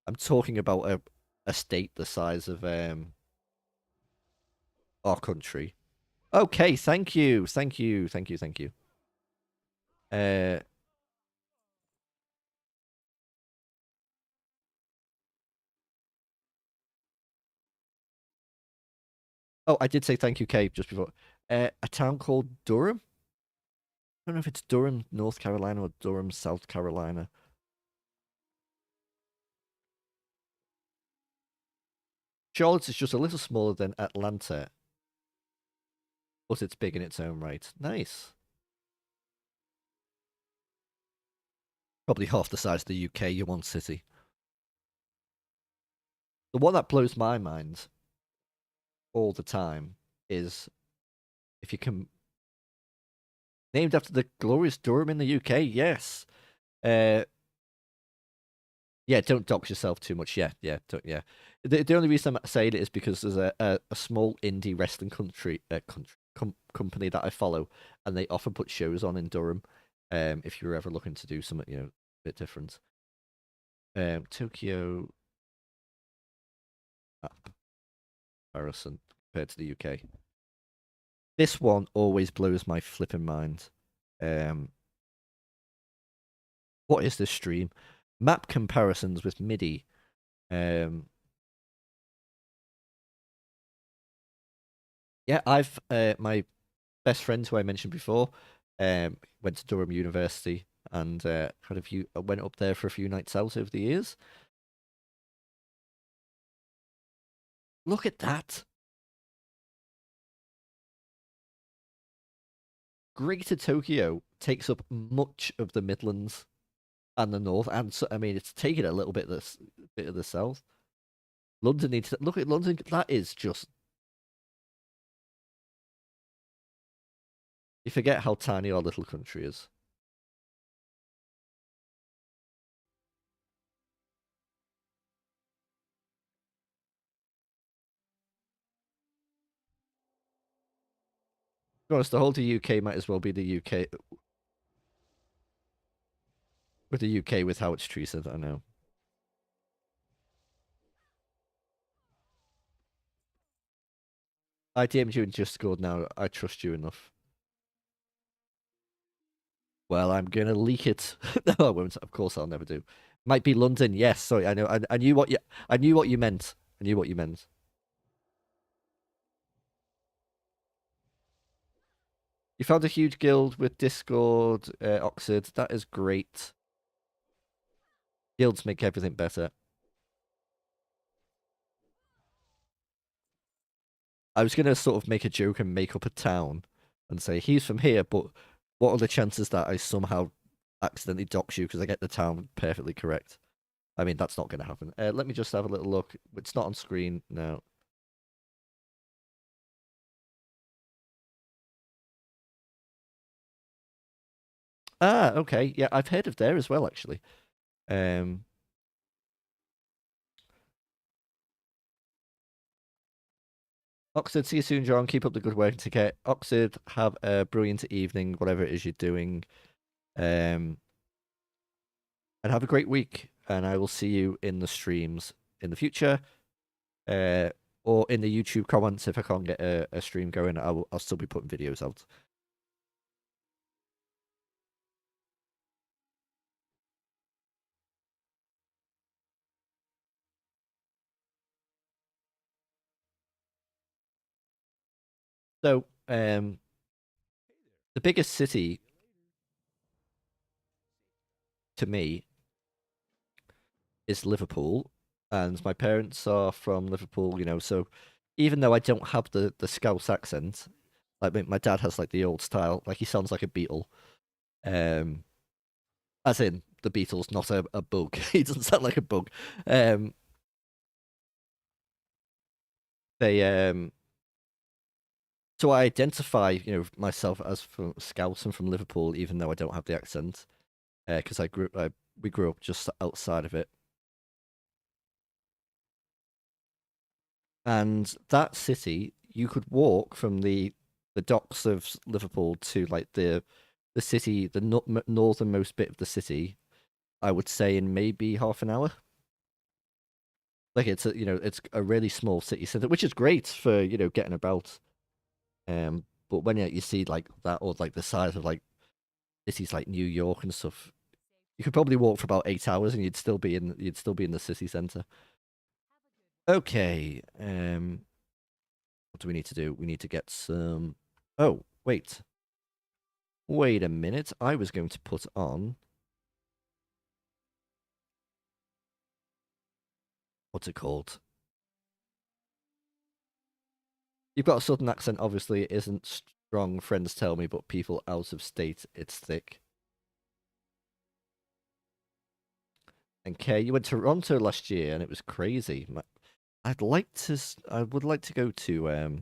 I'm talking about a state the size of our country. Okay, thank you, thank you, thank you, thank you. Uh, oh, I did say thank you, Kay, just before. A town called Durham. I don't know if it's Durham, North Carolina, or Durham, South Carolina. Charlotte is just a little smaller than Atlanta, but it's big in its own right. Nice. Probably half the size of the UK, you one city. The one that blows my mind all the time is if you can. Named after the glorious Durham in the UK, yes. Uh, yeah, don't dox yourself too much. Yeah, yeah, yeah. The only reason I'm saying it is because there's a small indie wrestling company that I follow, and they often put shows on in Durham. If you're ever looking to do something, a bit different. Tokyo app comparison compared to the UK. This one always blows my flipping mind. What is this stream? Map comparisons with MIDI. Yeah, I've my best friend who I mentioned before went to Durham University and had a few went up there for a few nights out over the years. Look at that. Greater Tokyo takes up much of the Midlands and the north, and so, I mean it's taken a little bit of the south. London needs to look at London. That is just you forget how tiny our little country is. To be honest, the whole of the UK might as well be the UK with the UK with how it's treated. I know. I DM'd you and just scored now. I trust you enough. Well, I'm gonna leak it. No, I won't. Of course, I'll never do. Might be London. Yes. Sorry, I know. I knew what you. I knew what you meant. I knew what you meant. You found a huge guild with Discord, Oxford. That is great. Guilds make everything better. I was gonna sort of make a joke and make up a town and say he's from here, but what are the chances that I somehow accidentally dox you because I get the town perfectly correct? I mean, that's not going to happen. Let me just have a little look. It's not on screen now. Ah, okay. Yeah, I've heard of there as well, actually. Um, Oxford, see you soon, John. Keep up the good work to get Oxford. Have a brilliant evening, whatever it is you're doing. And have a great week. And I will see you in the streams in the future. Uh, or in the YouTube comments if I can't get a stream going. I'll still be putting videos out. So, the biggest city to me is Liverpool, and my parents are from Liverpool. So even though I don't have the Scouse accent, like my dad has like the old style, like he sounds like a Beatle. Um, as in the Beatles, not a bug. He doesn't sound like a bug. Um, they So I identify, myself as from Scouse and from Liverpool, even though I don't have the accent, because we grew up just outside of it. And that city, you could walk from the docks of Liverpool to like the city, the northernmost bit of the city. I would say in maybe half an hour. Like it's a really small city center, which is great for getting about. But when you see like that, or like the size of like cities like New York and stuff, you could probably walk for about 8 hours and you'd still be in the city center. Okay. What do we need to do? We need to get some. Oh, wait. Wait a minute. I was going to put on. What's it called? You've got a southern accent, obviously. It isn't strong, friends tell me, but people out of state, it's thick. And Kay, you went to Toronto last year and it was crazy. I would like to go to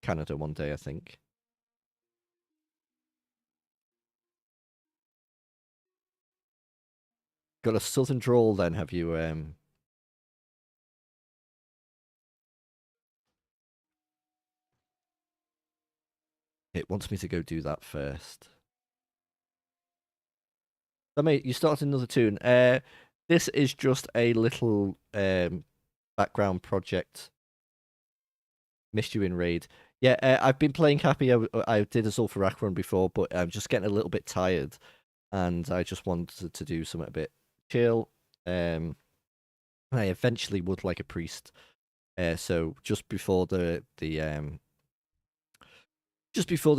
Canada one day, I think. Got a southern drawl then, have you? It wants me to go do that first. So, mate, you started another tune. This is just a little background project. Missed you in raid. Yeah, I've been playing Happy. I did a Zul'Farrak run before, but I'm just getting a little bit tired, and I just wanted to do something a bit chill. I eventually would like a priest. So just before the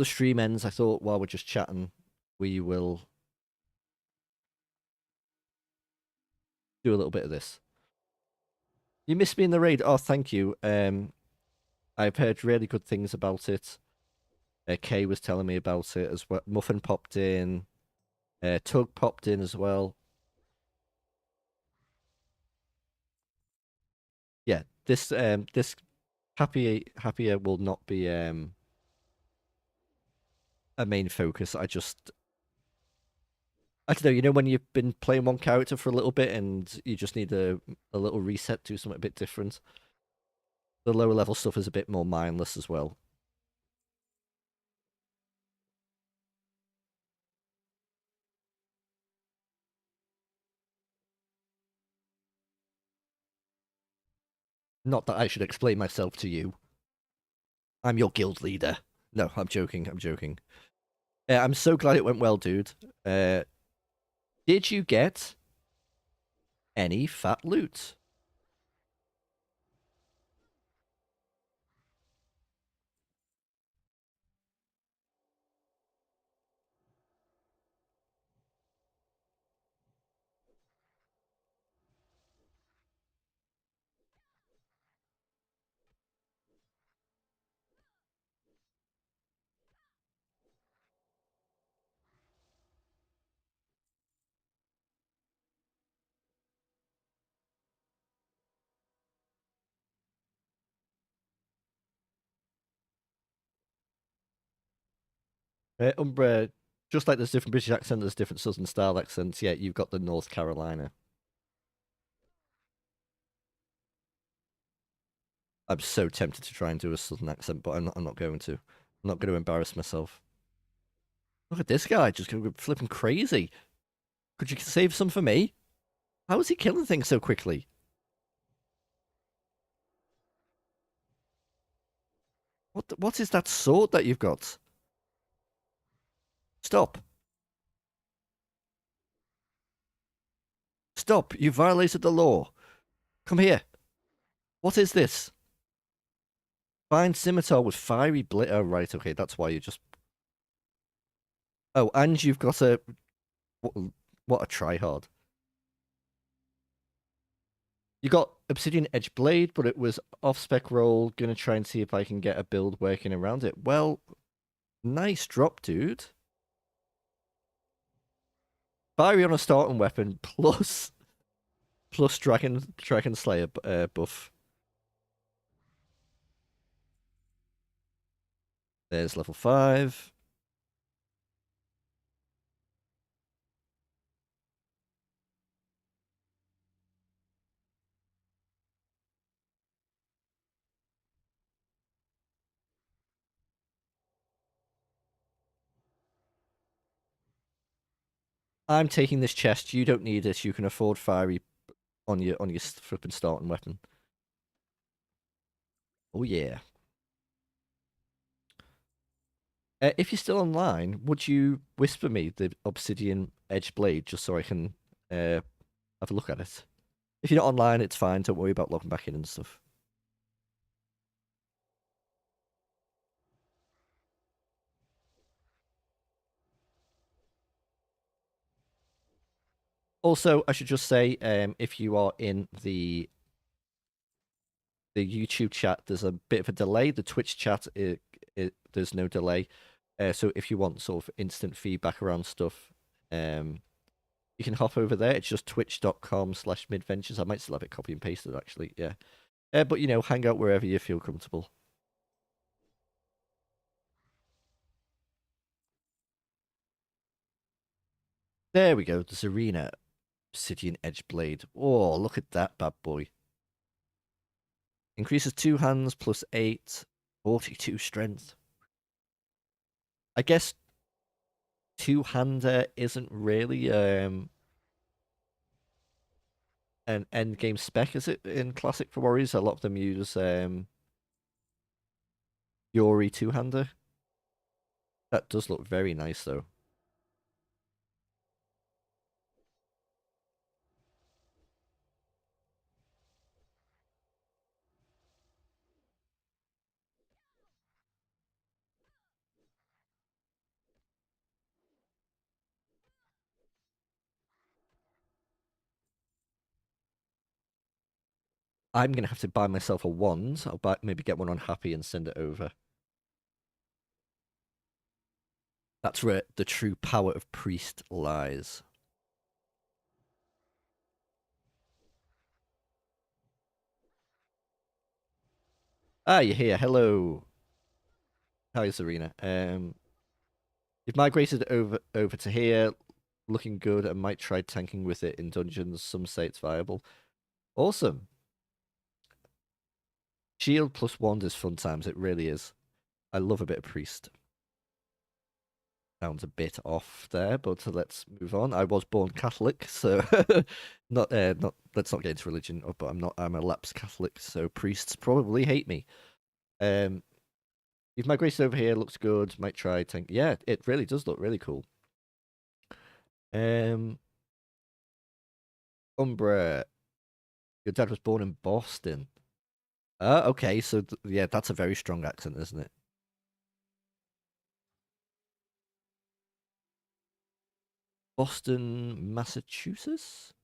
stream ends, I thought while we're just chatting, we will do a little bit of this. You missed me in the raid. Oh, thank you. I've heard really good things about it. Kay was telling me about it as well. Muffin popped in. Tug popped in as well. Yeah, this happier will not be a main focus. I don't know. When you've been playing one character for a little bit and you just need a little reset, do something a bit different. The lower level stuff is a bit more mindless as well. Not that I should explain myself to you. I'm your guild leader. No, I'm joking. I'm joking. I'm so glad it went well, dude. Did you get any fat loot? Umbra, just like there's different British accents, there's different Southern style accents. Yeah, you've got the North Carolina. I'm so tempted to try and do a Southern accent, but I'm not going to. I'm not going to embarrass myself. Look at this guy, just going flipping crazy. Could you save some for me? How is he killing things so quickly? What is that sword that you've got? Stop. Stop. You violated the law. Come here. What is this? Fine scimitar with fiery blade. Oh, right. Okay, that's why you just. Oh, and you've got a. What a tryhard. You got Obsidian Edge Blade, but it was off spec roll. Gonna try and see if I can get a build working around it. Well, nice drop, dude. Fiery on a starting weapon plus Dragon Slayer buff. There's level 5. I'm taking this chest. You don't need it. You can afford fiery on your flipping starting weapon. Oh yeah. If you're still online, would you whisper me the Obsidian Edge Blade just so I can have a look at it? If you're not online, it's fine. Don't worry about logging back in and stuff. Also, I should just say, if you are in the YouTube chat, there's a bit of a delay. The Twitch chat, there's no delay. So if you want sort of instant feedback around stuff, you can hop over there. It's just twitch.com/midventures. I might still have it copy and pasted, actually. Yeah. But, hang out wherever you feel comfortable. There we go. The Serena Obsidian Edge Blade. Oh, look at that bad boy. Increases 2 hands plus 8. 42 strength. I guess two-hander isn't really an end game spec, is it? In Classic for Warriors, a lot of them use Yori two-hander. That does look very nice, though. I'm gonna have to buy myself a wand. Maybe get one on Happy and send it over. That's where the true power of Priest lies. Ah, you're here. Hello. Hi, Serena. You've migrated over to here, looking good, and might try tanking with it in dungeons. Some say it's viable. Awesome. Shield plus wand is fun times. It really is. I love a bit of priest. Sounds a bit off there, but let's move on. I was born Catholic, so not. Let's not get into religion. But I'm not. I'm a lapsed Catholic, so priests probably hate me. Um, you've migrated over here. Looks good. Might try tank. Yeah, it really does look really cool. Um, Umbra. Your dad was born in Boston. Okay, so yeah, that's a very strong accent, isn't it? Boston, Massachusetts?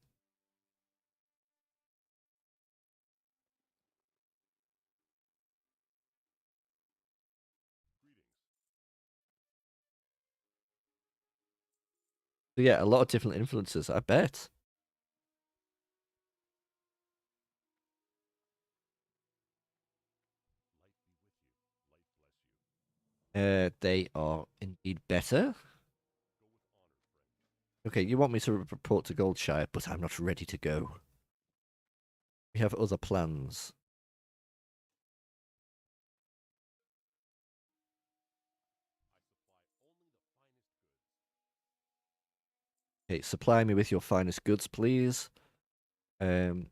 So yeah, a lot of different influences, I bet. They are indeed better. Okay, you want me to report to Goldshire, but I'm not ready to go. We have other plans. Okay, supply me with your finest goods, please. Um,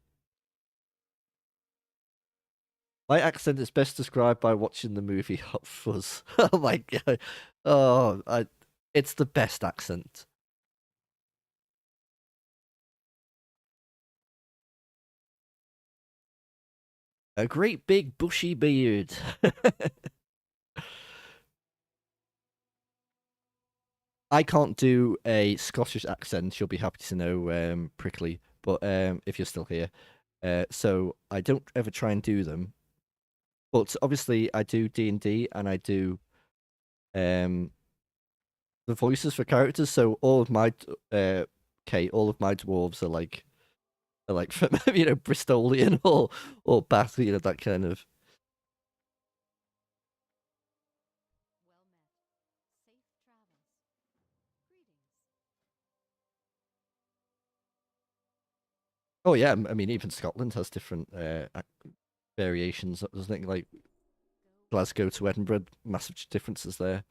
My accent is best described by watching the movie Hot Fuzz. Oh my god. Oh, it's the best accent. A great big bushy beard. I can't do a Scottish accent, you'll be happy to know, Prickly, but if you're still here. So I don't ever try and do them. But obviously I do D&D and I do um the voices for characters, so all of my all of my dwarves are like from Bristolian or Bath, that kind of. Oh yeah, I mean even Scotland has different variations, doesn't it? Like Glasgow to Edinburgh, massive differences there.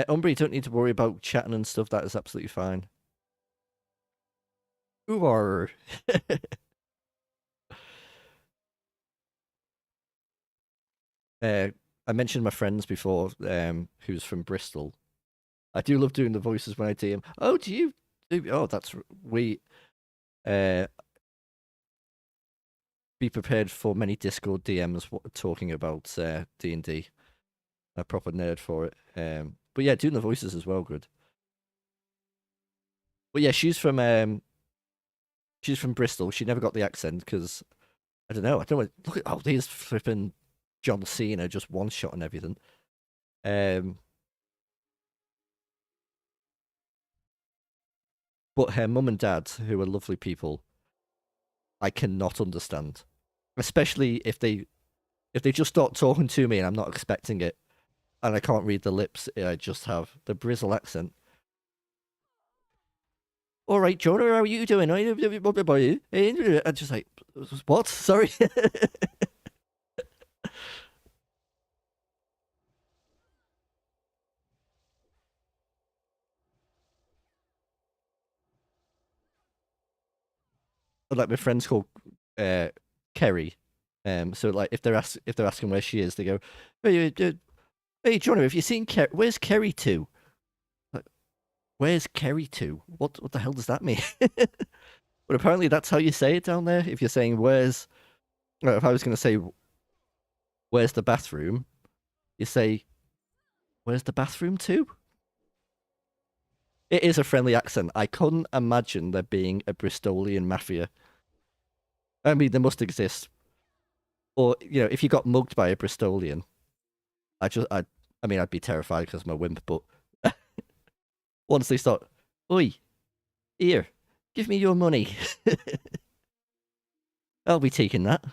Umbra, you don't need to worry about chatting and stuff. That is absolutely fine. Ooh, I mentioned my friends before, who's from Bristol. I do love doing the voices when I DM. Oh, do you? Oh, we. Uh, be prepared for many Discord DMs talking about D&D. A proper nerd for it. But yeah, doing the voices as well, good. But yeah, she's from Bristol. She never got the accent because I don't know. I don't know. Look at these flipping John Cena just one shot and everything. Um, but her mum and dad, who are lovely people, I cannot understand. Especially if they just start talking to me and I'm not expecting it, and I can't read the lips. I just have the Brizzle accent. All right, Jonah, how are you doing? I'm just like, what? Sorry. Like my friend's called uh, Kerry. So like if they're asking where she is, they go, hey Jonah, have you seen Kerry? Where's Kerry to? Like, where's Kerry to? What the hell does that mean? But apparently that's how you say it down there. If you're saying where's, if I was going to say where's the bathroom, you say where's the bathroom to? It is a friendly accent. I couldn't imagine there being a Bristolian mafia. I mean, they must exist. Or, if you got mugged by a Bristolian, I mean, I'd be terrified because I'm a wimp, but once they start, oi, here, give me your money. I'll be taking that.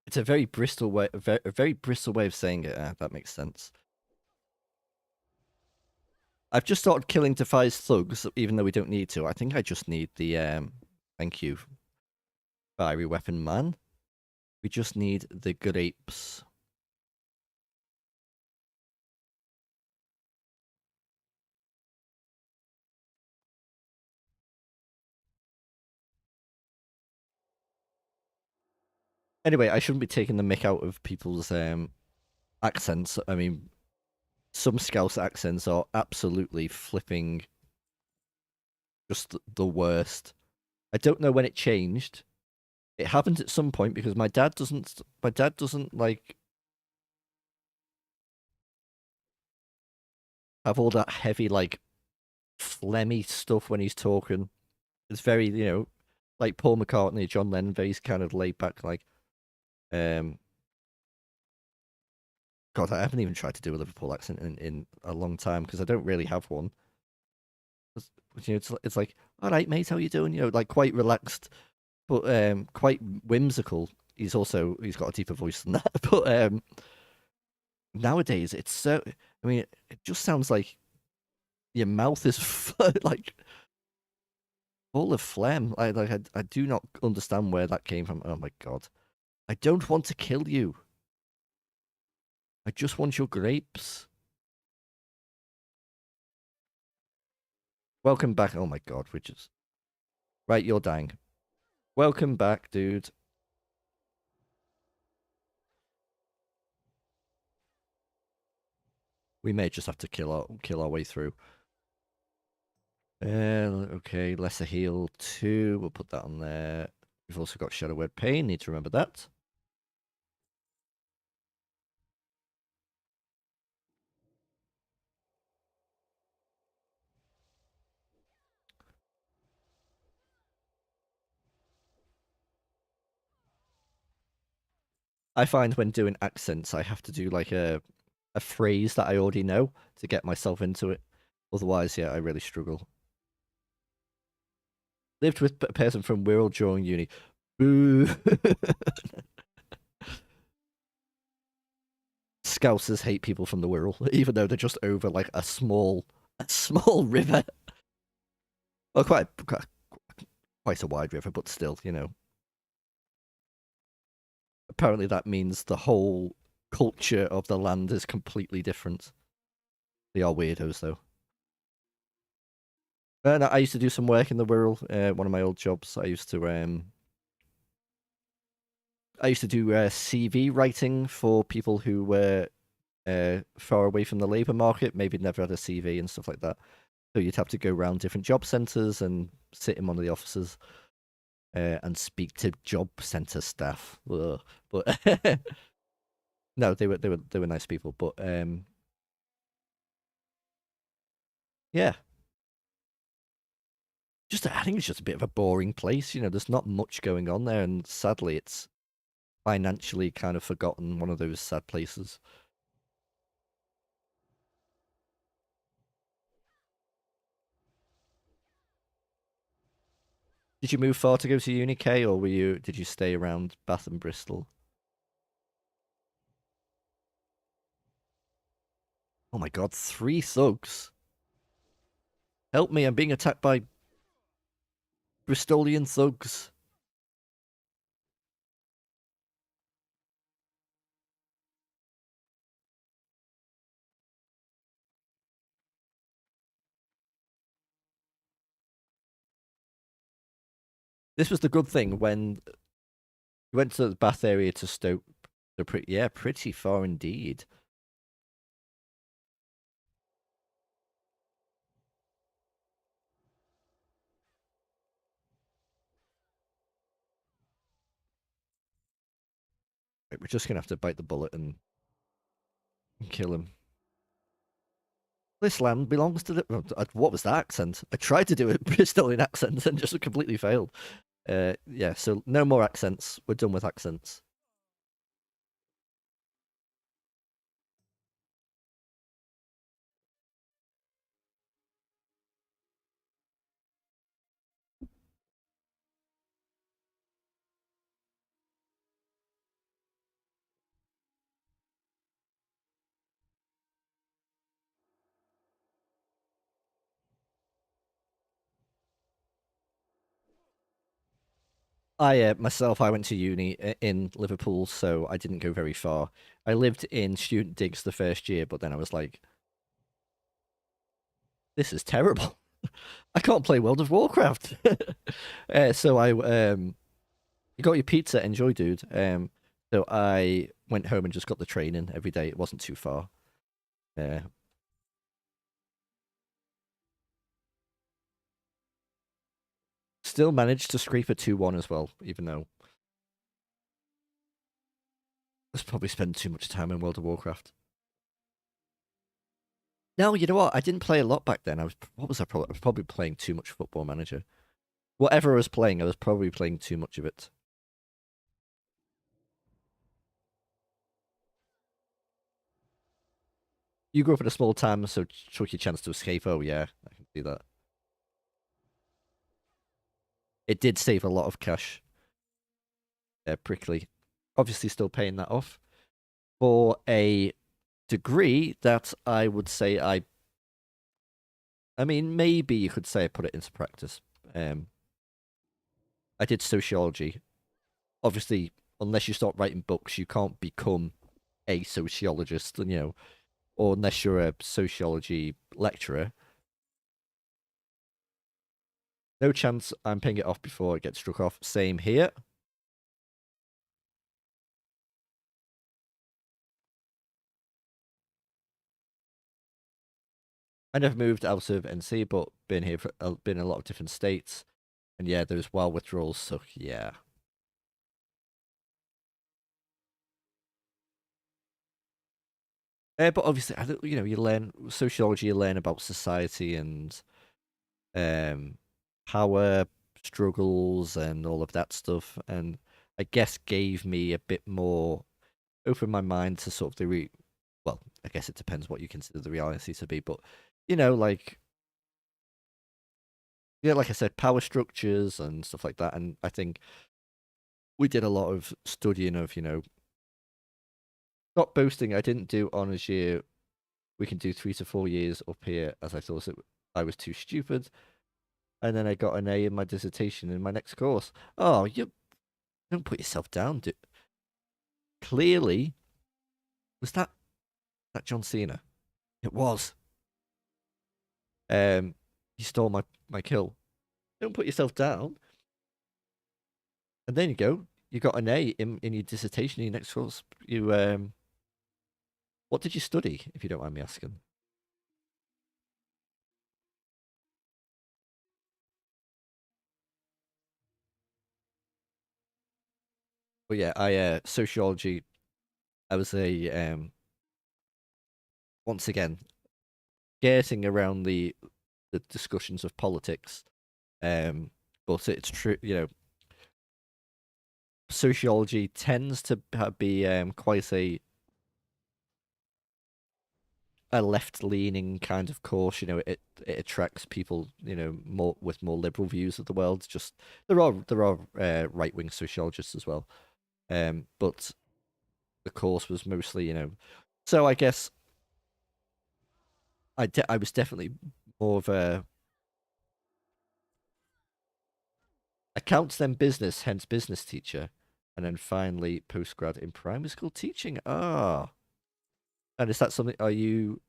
It's a very Bristol way, a very Bristol way of saying it. That makes sense. I've just started killing Defy's thugs, even though we don't need to. I think I just need the thank you, fiery weapon man. We just need the grapes. Anyway, I shouldn't be taking the mick out of people's accents. I mean, some Scouse accents are absolutely flipping just the worst. I don't know when it changed. It happened at some point because my dad doesn't. My dad doesn't like have all that heavy like phlegmy stuff when he's talking. It's very like Paul McCartney, John Lennon, very kind of laid back. Like um, God, I haven't even tried to do a Liverpool accent in a long time because I don't really have one. It's like, all right, mate, how you doing? Like quite relaxed, but quite whimsical. He's got a deeper voice than that. But nowadays, it's so. I mean, it just sounds like your mouth is like full of phlegm. I do not understand where that came from. Oh my god. I don't want to kill you. I just want your grapes. Welcome back. Oh my god, we just... Right, you're dying. Welcome back, dude. We may just have to kill our way through. Okay, lesser heal 2. We'll put that on there. We've also got Shadow Word Pain. Need to remember that. I find when doing accents, I have to do like a phrase that I already know to get myself into it. Otherwise, yeah, I really struggle. Lived with a person from Wirral during uni. Boo. Scousers hate people from the Wirral, even though they're just over like a small river. Well, quite a wide river, but still, you know. Apparently that means the whole culture of the land is completely different. They are weirdos, though. And I used to do some work in the Wirral. One of my old jobs. I used to do CV writing for people who were far away from the labour market, maybe never had a CV and stuff like that. So you'd have to go around different job centres and sit in one of the offices and speak to job centre staff. Ugh. But no, they were nice people. But yeah, I think it's just a bit of a boring place. You know, there's not much going on there, and sadly, it's financially kind of forgotten. One of those sad places. Did you move far to go to uni, K, or did you stay around Bath and Bristol? Oh my god, 3 thugs. Help me, I'm being attacked by Bristolian thugs. This was the good thing when you went to the Bath area to Stoke. They're pretty far indeed. Right, we're just gonna have to bite the bullet and kill him. This land belongs to the... What was that accent? I tried to do a Bristolian accent and just completely failed. Yeah, so no more accents. We're done with accents. I went to uni in Liverpool, so I didn't go very far. I lived in student digs the first year, but then I was like, this is terrible. I can't play World of Warcraft. So you got your pizza, enjoy, dude. So I went home and just got the training every day. It wasn't too far. Uh, Still managed to scrape a 2-1 as well, even though I was probably spending too much time in World of Warcraft. No, you know what? I didn't play a lot back then. What was I probably? I was probably playing too much Football Manager. Whatever I was playing, I was probably playing too much of it. You grew up in a small town, so took your chance to escape. Oh yeah, I can see that. It did save a lot of cash. Prickly. Obviously, still paying that off for a degree that I would say I mean, maybe you could say I put it into practice. I did sociology. Obviously, unless you start writing books, you can't become a sociologist, or unless you're a sociology lecturer. No chance I'm paying it off before it gets struck off. Same here. I never moved out of NC, but been here for been in a lot of different states, and yeah, there's wild withdrawals. So yeah, but obviously, I don't, you learn sociology, you learn about society and um, power struggles and all of that stuff, and I guess gave me a bit more open my mind to sort of well, I guess it depends what you consider the reality to be, but like yeah, like I said, power structures and stuff like that, and I think we did a lot of studying of not boasting. I didn't do honours year. We can do 3 to 4 years up here, as I thought I was too stupid, and then I got an A in my dissertation in my next course. Oh, you don't put yourself down. Clearly, was that John Cena? It was. He stole my kill. Don't put yourself down. And then you go. You got an A in your dissertation in your next course. What did you study, if you don't mind me asking? But yeah, I sociology. I was a once again skirting around the discussions of politics. But it's true, sociology tends to be quite a left leaning kind of course. It attracts people more with more liberal views of the world. Just there are right wing sociologists as well. But the course was mostly So I guess I was definitely more of a accounts then business, hence business teacher, and then finally postgrad in primary school teaching. Ah, and is that something? Are you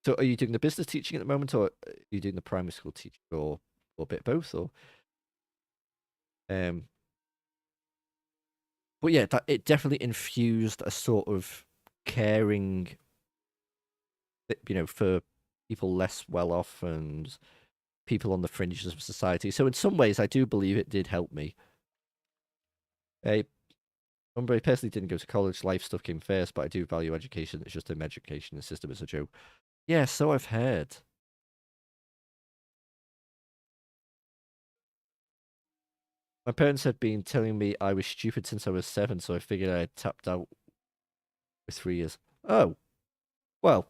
doing the business teaching at the moment, or are you doing the primary school teaching, or a bit both, or um? But yeah, it definitely infused a sort of caring, for people less well off and people on the fringes of society. So in some ways, I do believe it did help me. I remember I personally didn't go to college. Life stuff came first, but I do value education. It's just an education system is a joke. Yeah, so I've heard. My parents had been telling me I was stupid since I was 7, so I figured I had tapped out with 3 years. Oh, well,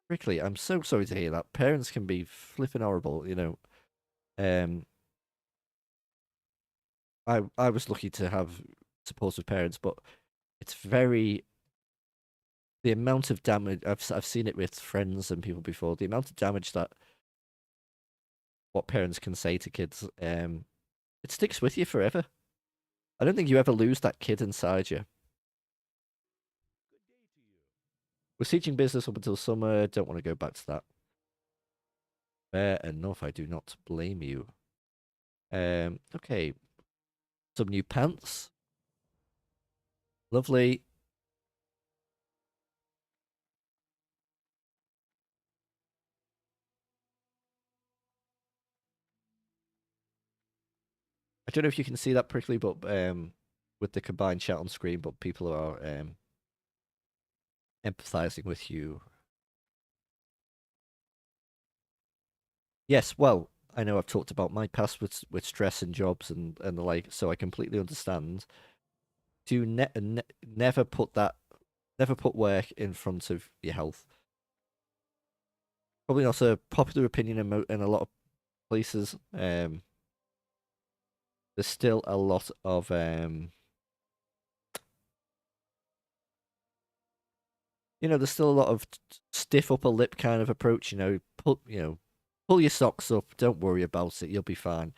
Rickley, I'm so sorry to hear that. Parents can be flipping horrible. Um, I was lucky to have supportive parents, but it's very the amount of damage I've seen it with friends and people before. The amount of damage that what parents can say to kids, it sticks with you forever. I don't think you ever lose that kid inside you. Was teaching business up until summer. Don't want to go back to that. Fair enough. I do not blame you. Okay. Some new pants. Lovely. I don't know if you can see that prickly, but with the combined chat on screen, but people are empathizing with you. Yes, well, I know I've talked about my past with stress and jobs and the like, so I completely understand. Do never never put work in front of your health. Probably not a popular opinion in a lot of places. There's still a lot of there's still a lot of stiff upper lip kind of approach. Pull your socks up. Don't worry about it. You'll be fine.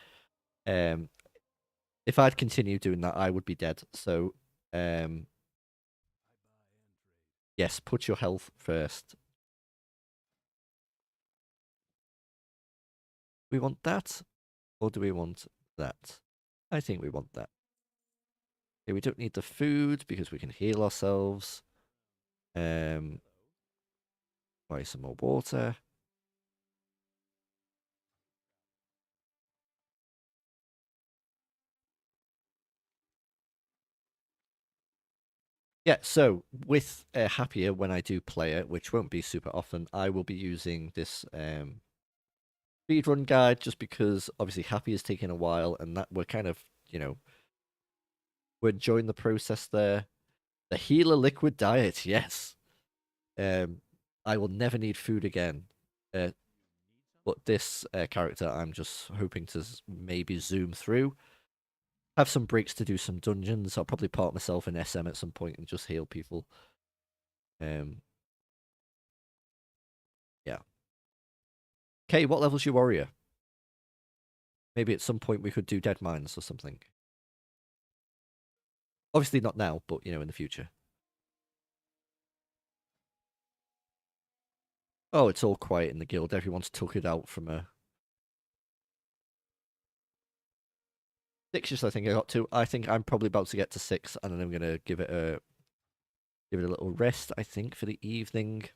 Um, If I'd continued doing that, I would be dead. So, yes, put your health first. We want that, or do we want that? I think we want that. Okay, we don't need the food because we can heal ourselves. Buy some more water. Yeah, so with Happier, when I do play it, which won't be super often, I will be using this speedrun guide just because obviously Happy is taking a while and that we're kind of, we're enjoying the process there. The healer liquid diet, yes. Um, I will never need food again. Uh, but this character, I'm just hoping to maybe zoom through. Have some breaks to do some dungeons. I'll probably park myself in SM at some point and just heal people. Um, yeah. Okay, what level's your warrior? Maybe at some point we could do dead mines or something. Obviously not now, but in the future. Oh, it's all quiet in the guild. Everyone's took it out from a 6, I think I got to. I think I'm probably about to get to 6, and then I'm gonna give it a little rest, I think, for the evening.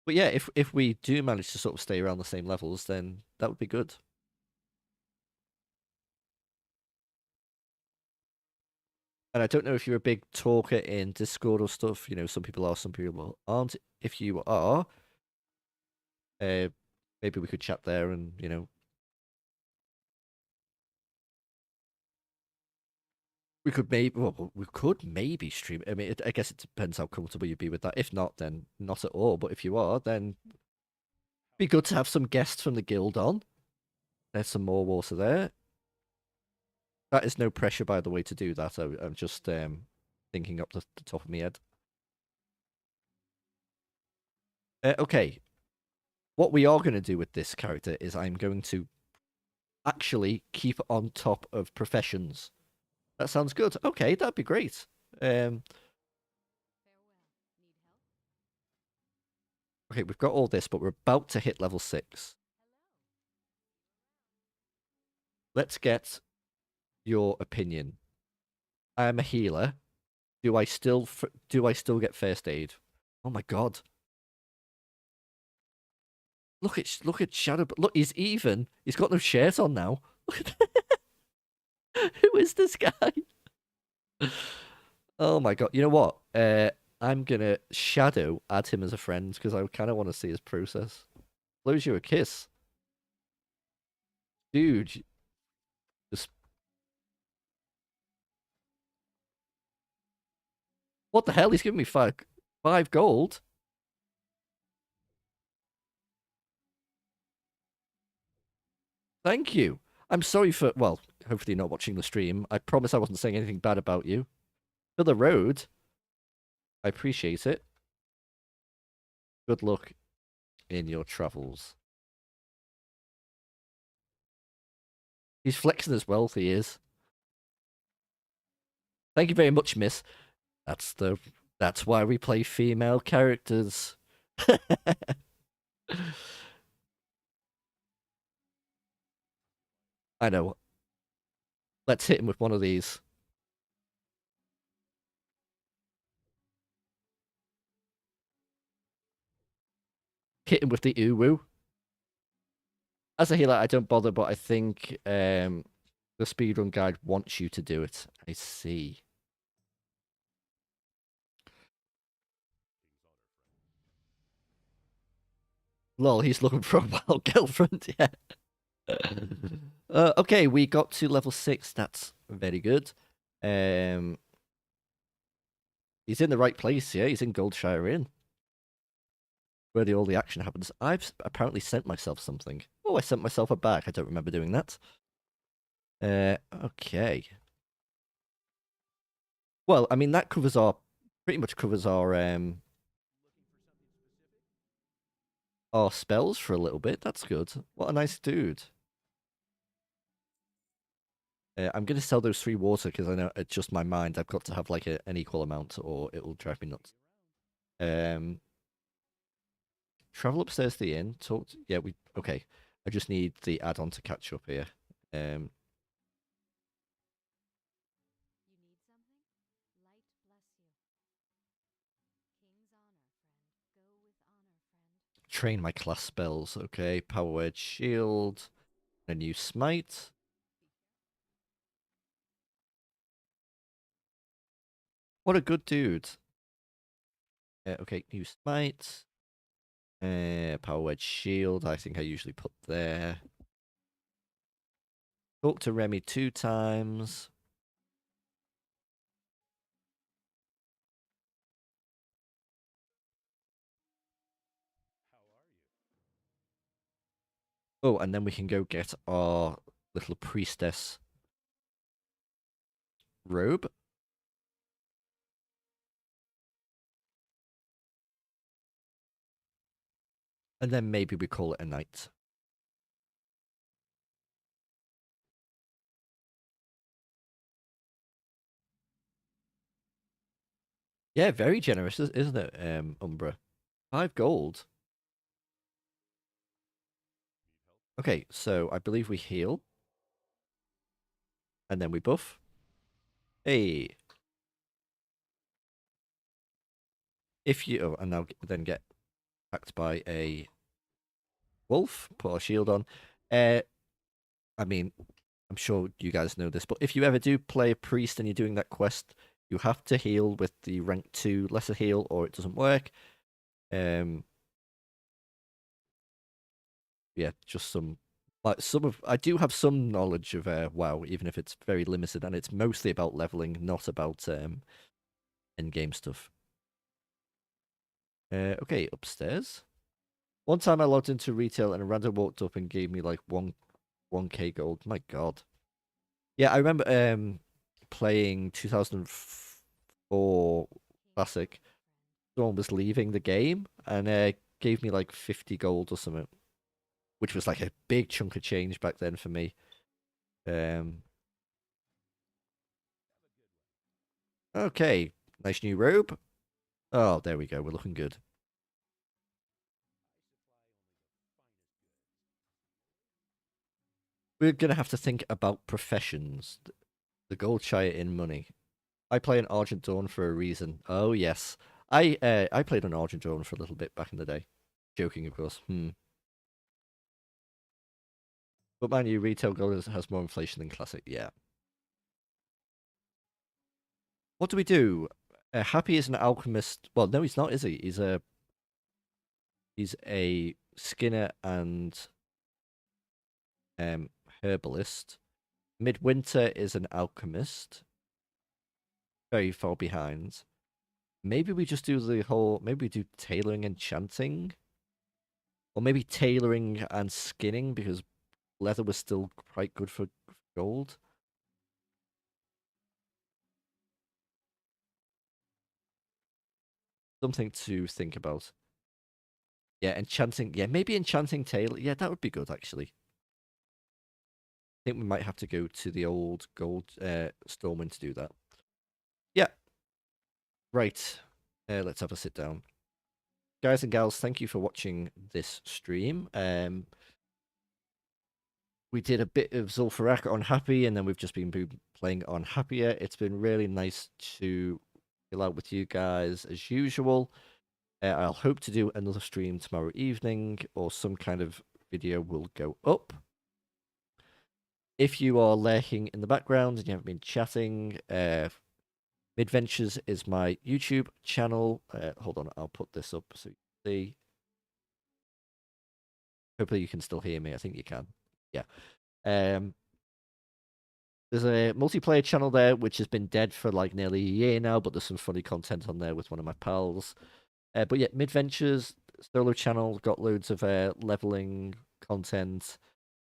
But yeah, if we do manage to sort of stay around the same levels, then that would be good. And I don't know if you're a big talker in Discord or stuff. Some people are, some people aren't. If you are, uh, maybe we could chat there, and we could maybe stream. I mean, I guess it depends how comfortable you'd be with that. If not, then not at all. But if you are, then be good to have some guests from the guild on. There's some more water there. That is no pressure, by the way, to do that. I'm just thinking up the top of my head. Okay, what we are going to do with this character is I'm going to actually keep on top of professions. That sounds good. Okay, that'd be great. Um, okay, we've got all this, but we're about to hit level 6. Let's get your opinion. I am a healer. Do I still get first aid? Oh my god! Look at Shadow. Look, he's even. He's got no shirt on now. Who is this guy? Oh my god! You know what? I'm gonna Shadow add him as a friend because I kind of want to see his process. Blows you a kiss, dude. Just what the hell? He's giving me five gold. Thank you. I'm sorry for. Well, hopefully you're not watching the stream. I promise I wasn't saying anything bad about you. For the road, I appreciate it. Good luck in your travels. He's flexing his wealth, he is. Thank you very much, miss. That's why we play female characters. I know. Let's hit him with one of these. Hit him with the uwu. As a healer, I don't bother, but I think the speedrun guide wants you to do it. I see. Lol, he's looking for a wild girlfriend, yeah. Okay, we got to level 6. That's very good. He's in the right place, yeah. He's in Goldshire Inn, where all the action happens. I've apparently sent myself something. Oh, I sent myself a bag. I don't remember doing that. Okay. Well, I mean that pretty much covers our spells for a little bit. That's good. What a nice dude. I'm going to sell those 3 water because I know it's just my mind. I've got to have like an equal amount or it will drive me nuts. Travel upstairs to the inn. Yeah, okay. I just need the add-on to catch up here. Um, Train my class spells. Okay, power word shield. A new smite. What a good dude. Okay, new smite. Power word shield. I think I usually put there. Talk to Remy 2 times. Oh, and then we can go get our little priestess robe. And then maybe we call it a night. Yeah, very generous, isn't it, Umbra? 5 gold. Okay, so I believe we heal. And then we buff. Hey. If you... Oh, and now then get attacked by a wolf. Put our shield on. I mean, I'm sure you guys know this, but if you ever do play a priest and you're doing that quest, you have to heal with the rank 2 lesser heal or it doesn't work. Yeah, just some I do have some knowledge of WoW, even if it's very limited, and it's mostly about leveling, not about end game stuff. Okay, upstairs. One time I logged into retail and a random walked up and gave me like 1k gold. My God. Yeah, I remember playing 2004 Classic. Someone was leaving the game and gave me like 50 gold or something, which was like a big chunk of change back then for me. Okay, nice new robe. Oh, there we go. We're looking good. We're gonna have to think about professions. The gold shire in money. I play an Argent Dawn for a reason. Oh yes, I played an Argent Dawn for a little bit back in the day. Joking, of course. But man, you retail gold has more inflation than classic. Yeah. What do we do? Happy is an alchemist. Well, no, he's not, is he? He's a skinner and herbalist. Midwinter is an alchemist. Very far behind. Maybe we just do the whole. Maybe we do tailoring and enchanting, or maybe tailoring and skinning because leather was still quite good for gold. Something to think about. Yeah, enchanting. Yeah, maybe enchanting tailor. Yeah, that would be good actually. I think we might have to go to the old gold storeman to do that. Yeah, right. Let's have a sit down. Guys and gals, thank you for watching this stream. We did a bit of Zul'Farrak on Happi, and then we've just been playing on Happier. It's been really nice to chill out with you guys as usual. I'll hope to do another stream tomorrow evening, or some kind of video will go up. If you are lurking in the background and you haven't been chatting, Midventures is my YouTube channel. Hold on, I'll put this up so you see. Hopefully you can still hear me. I think you can. Yeah. There's a multiplayer channel there which has been dead for like nearly a year now, but there's some funny content on there with one of my pals. But yeah, Midventures solo channel got loads of leveling content,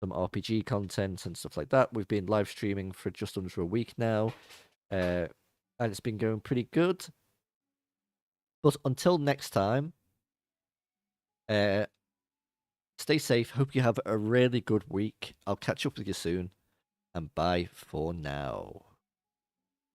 some RPG content and stuff like that. We've been live streaming for just under a week now, and it's been going pretty good. But until next time, stay safe. Hope you have a really good week. I'll catch up with you soon. and bye for now.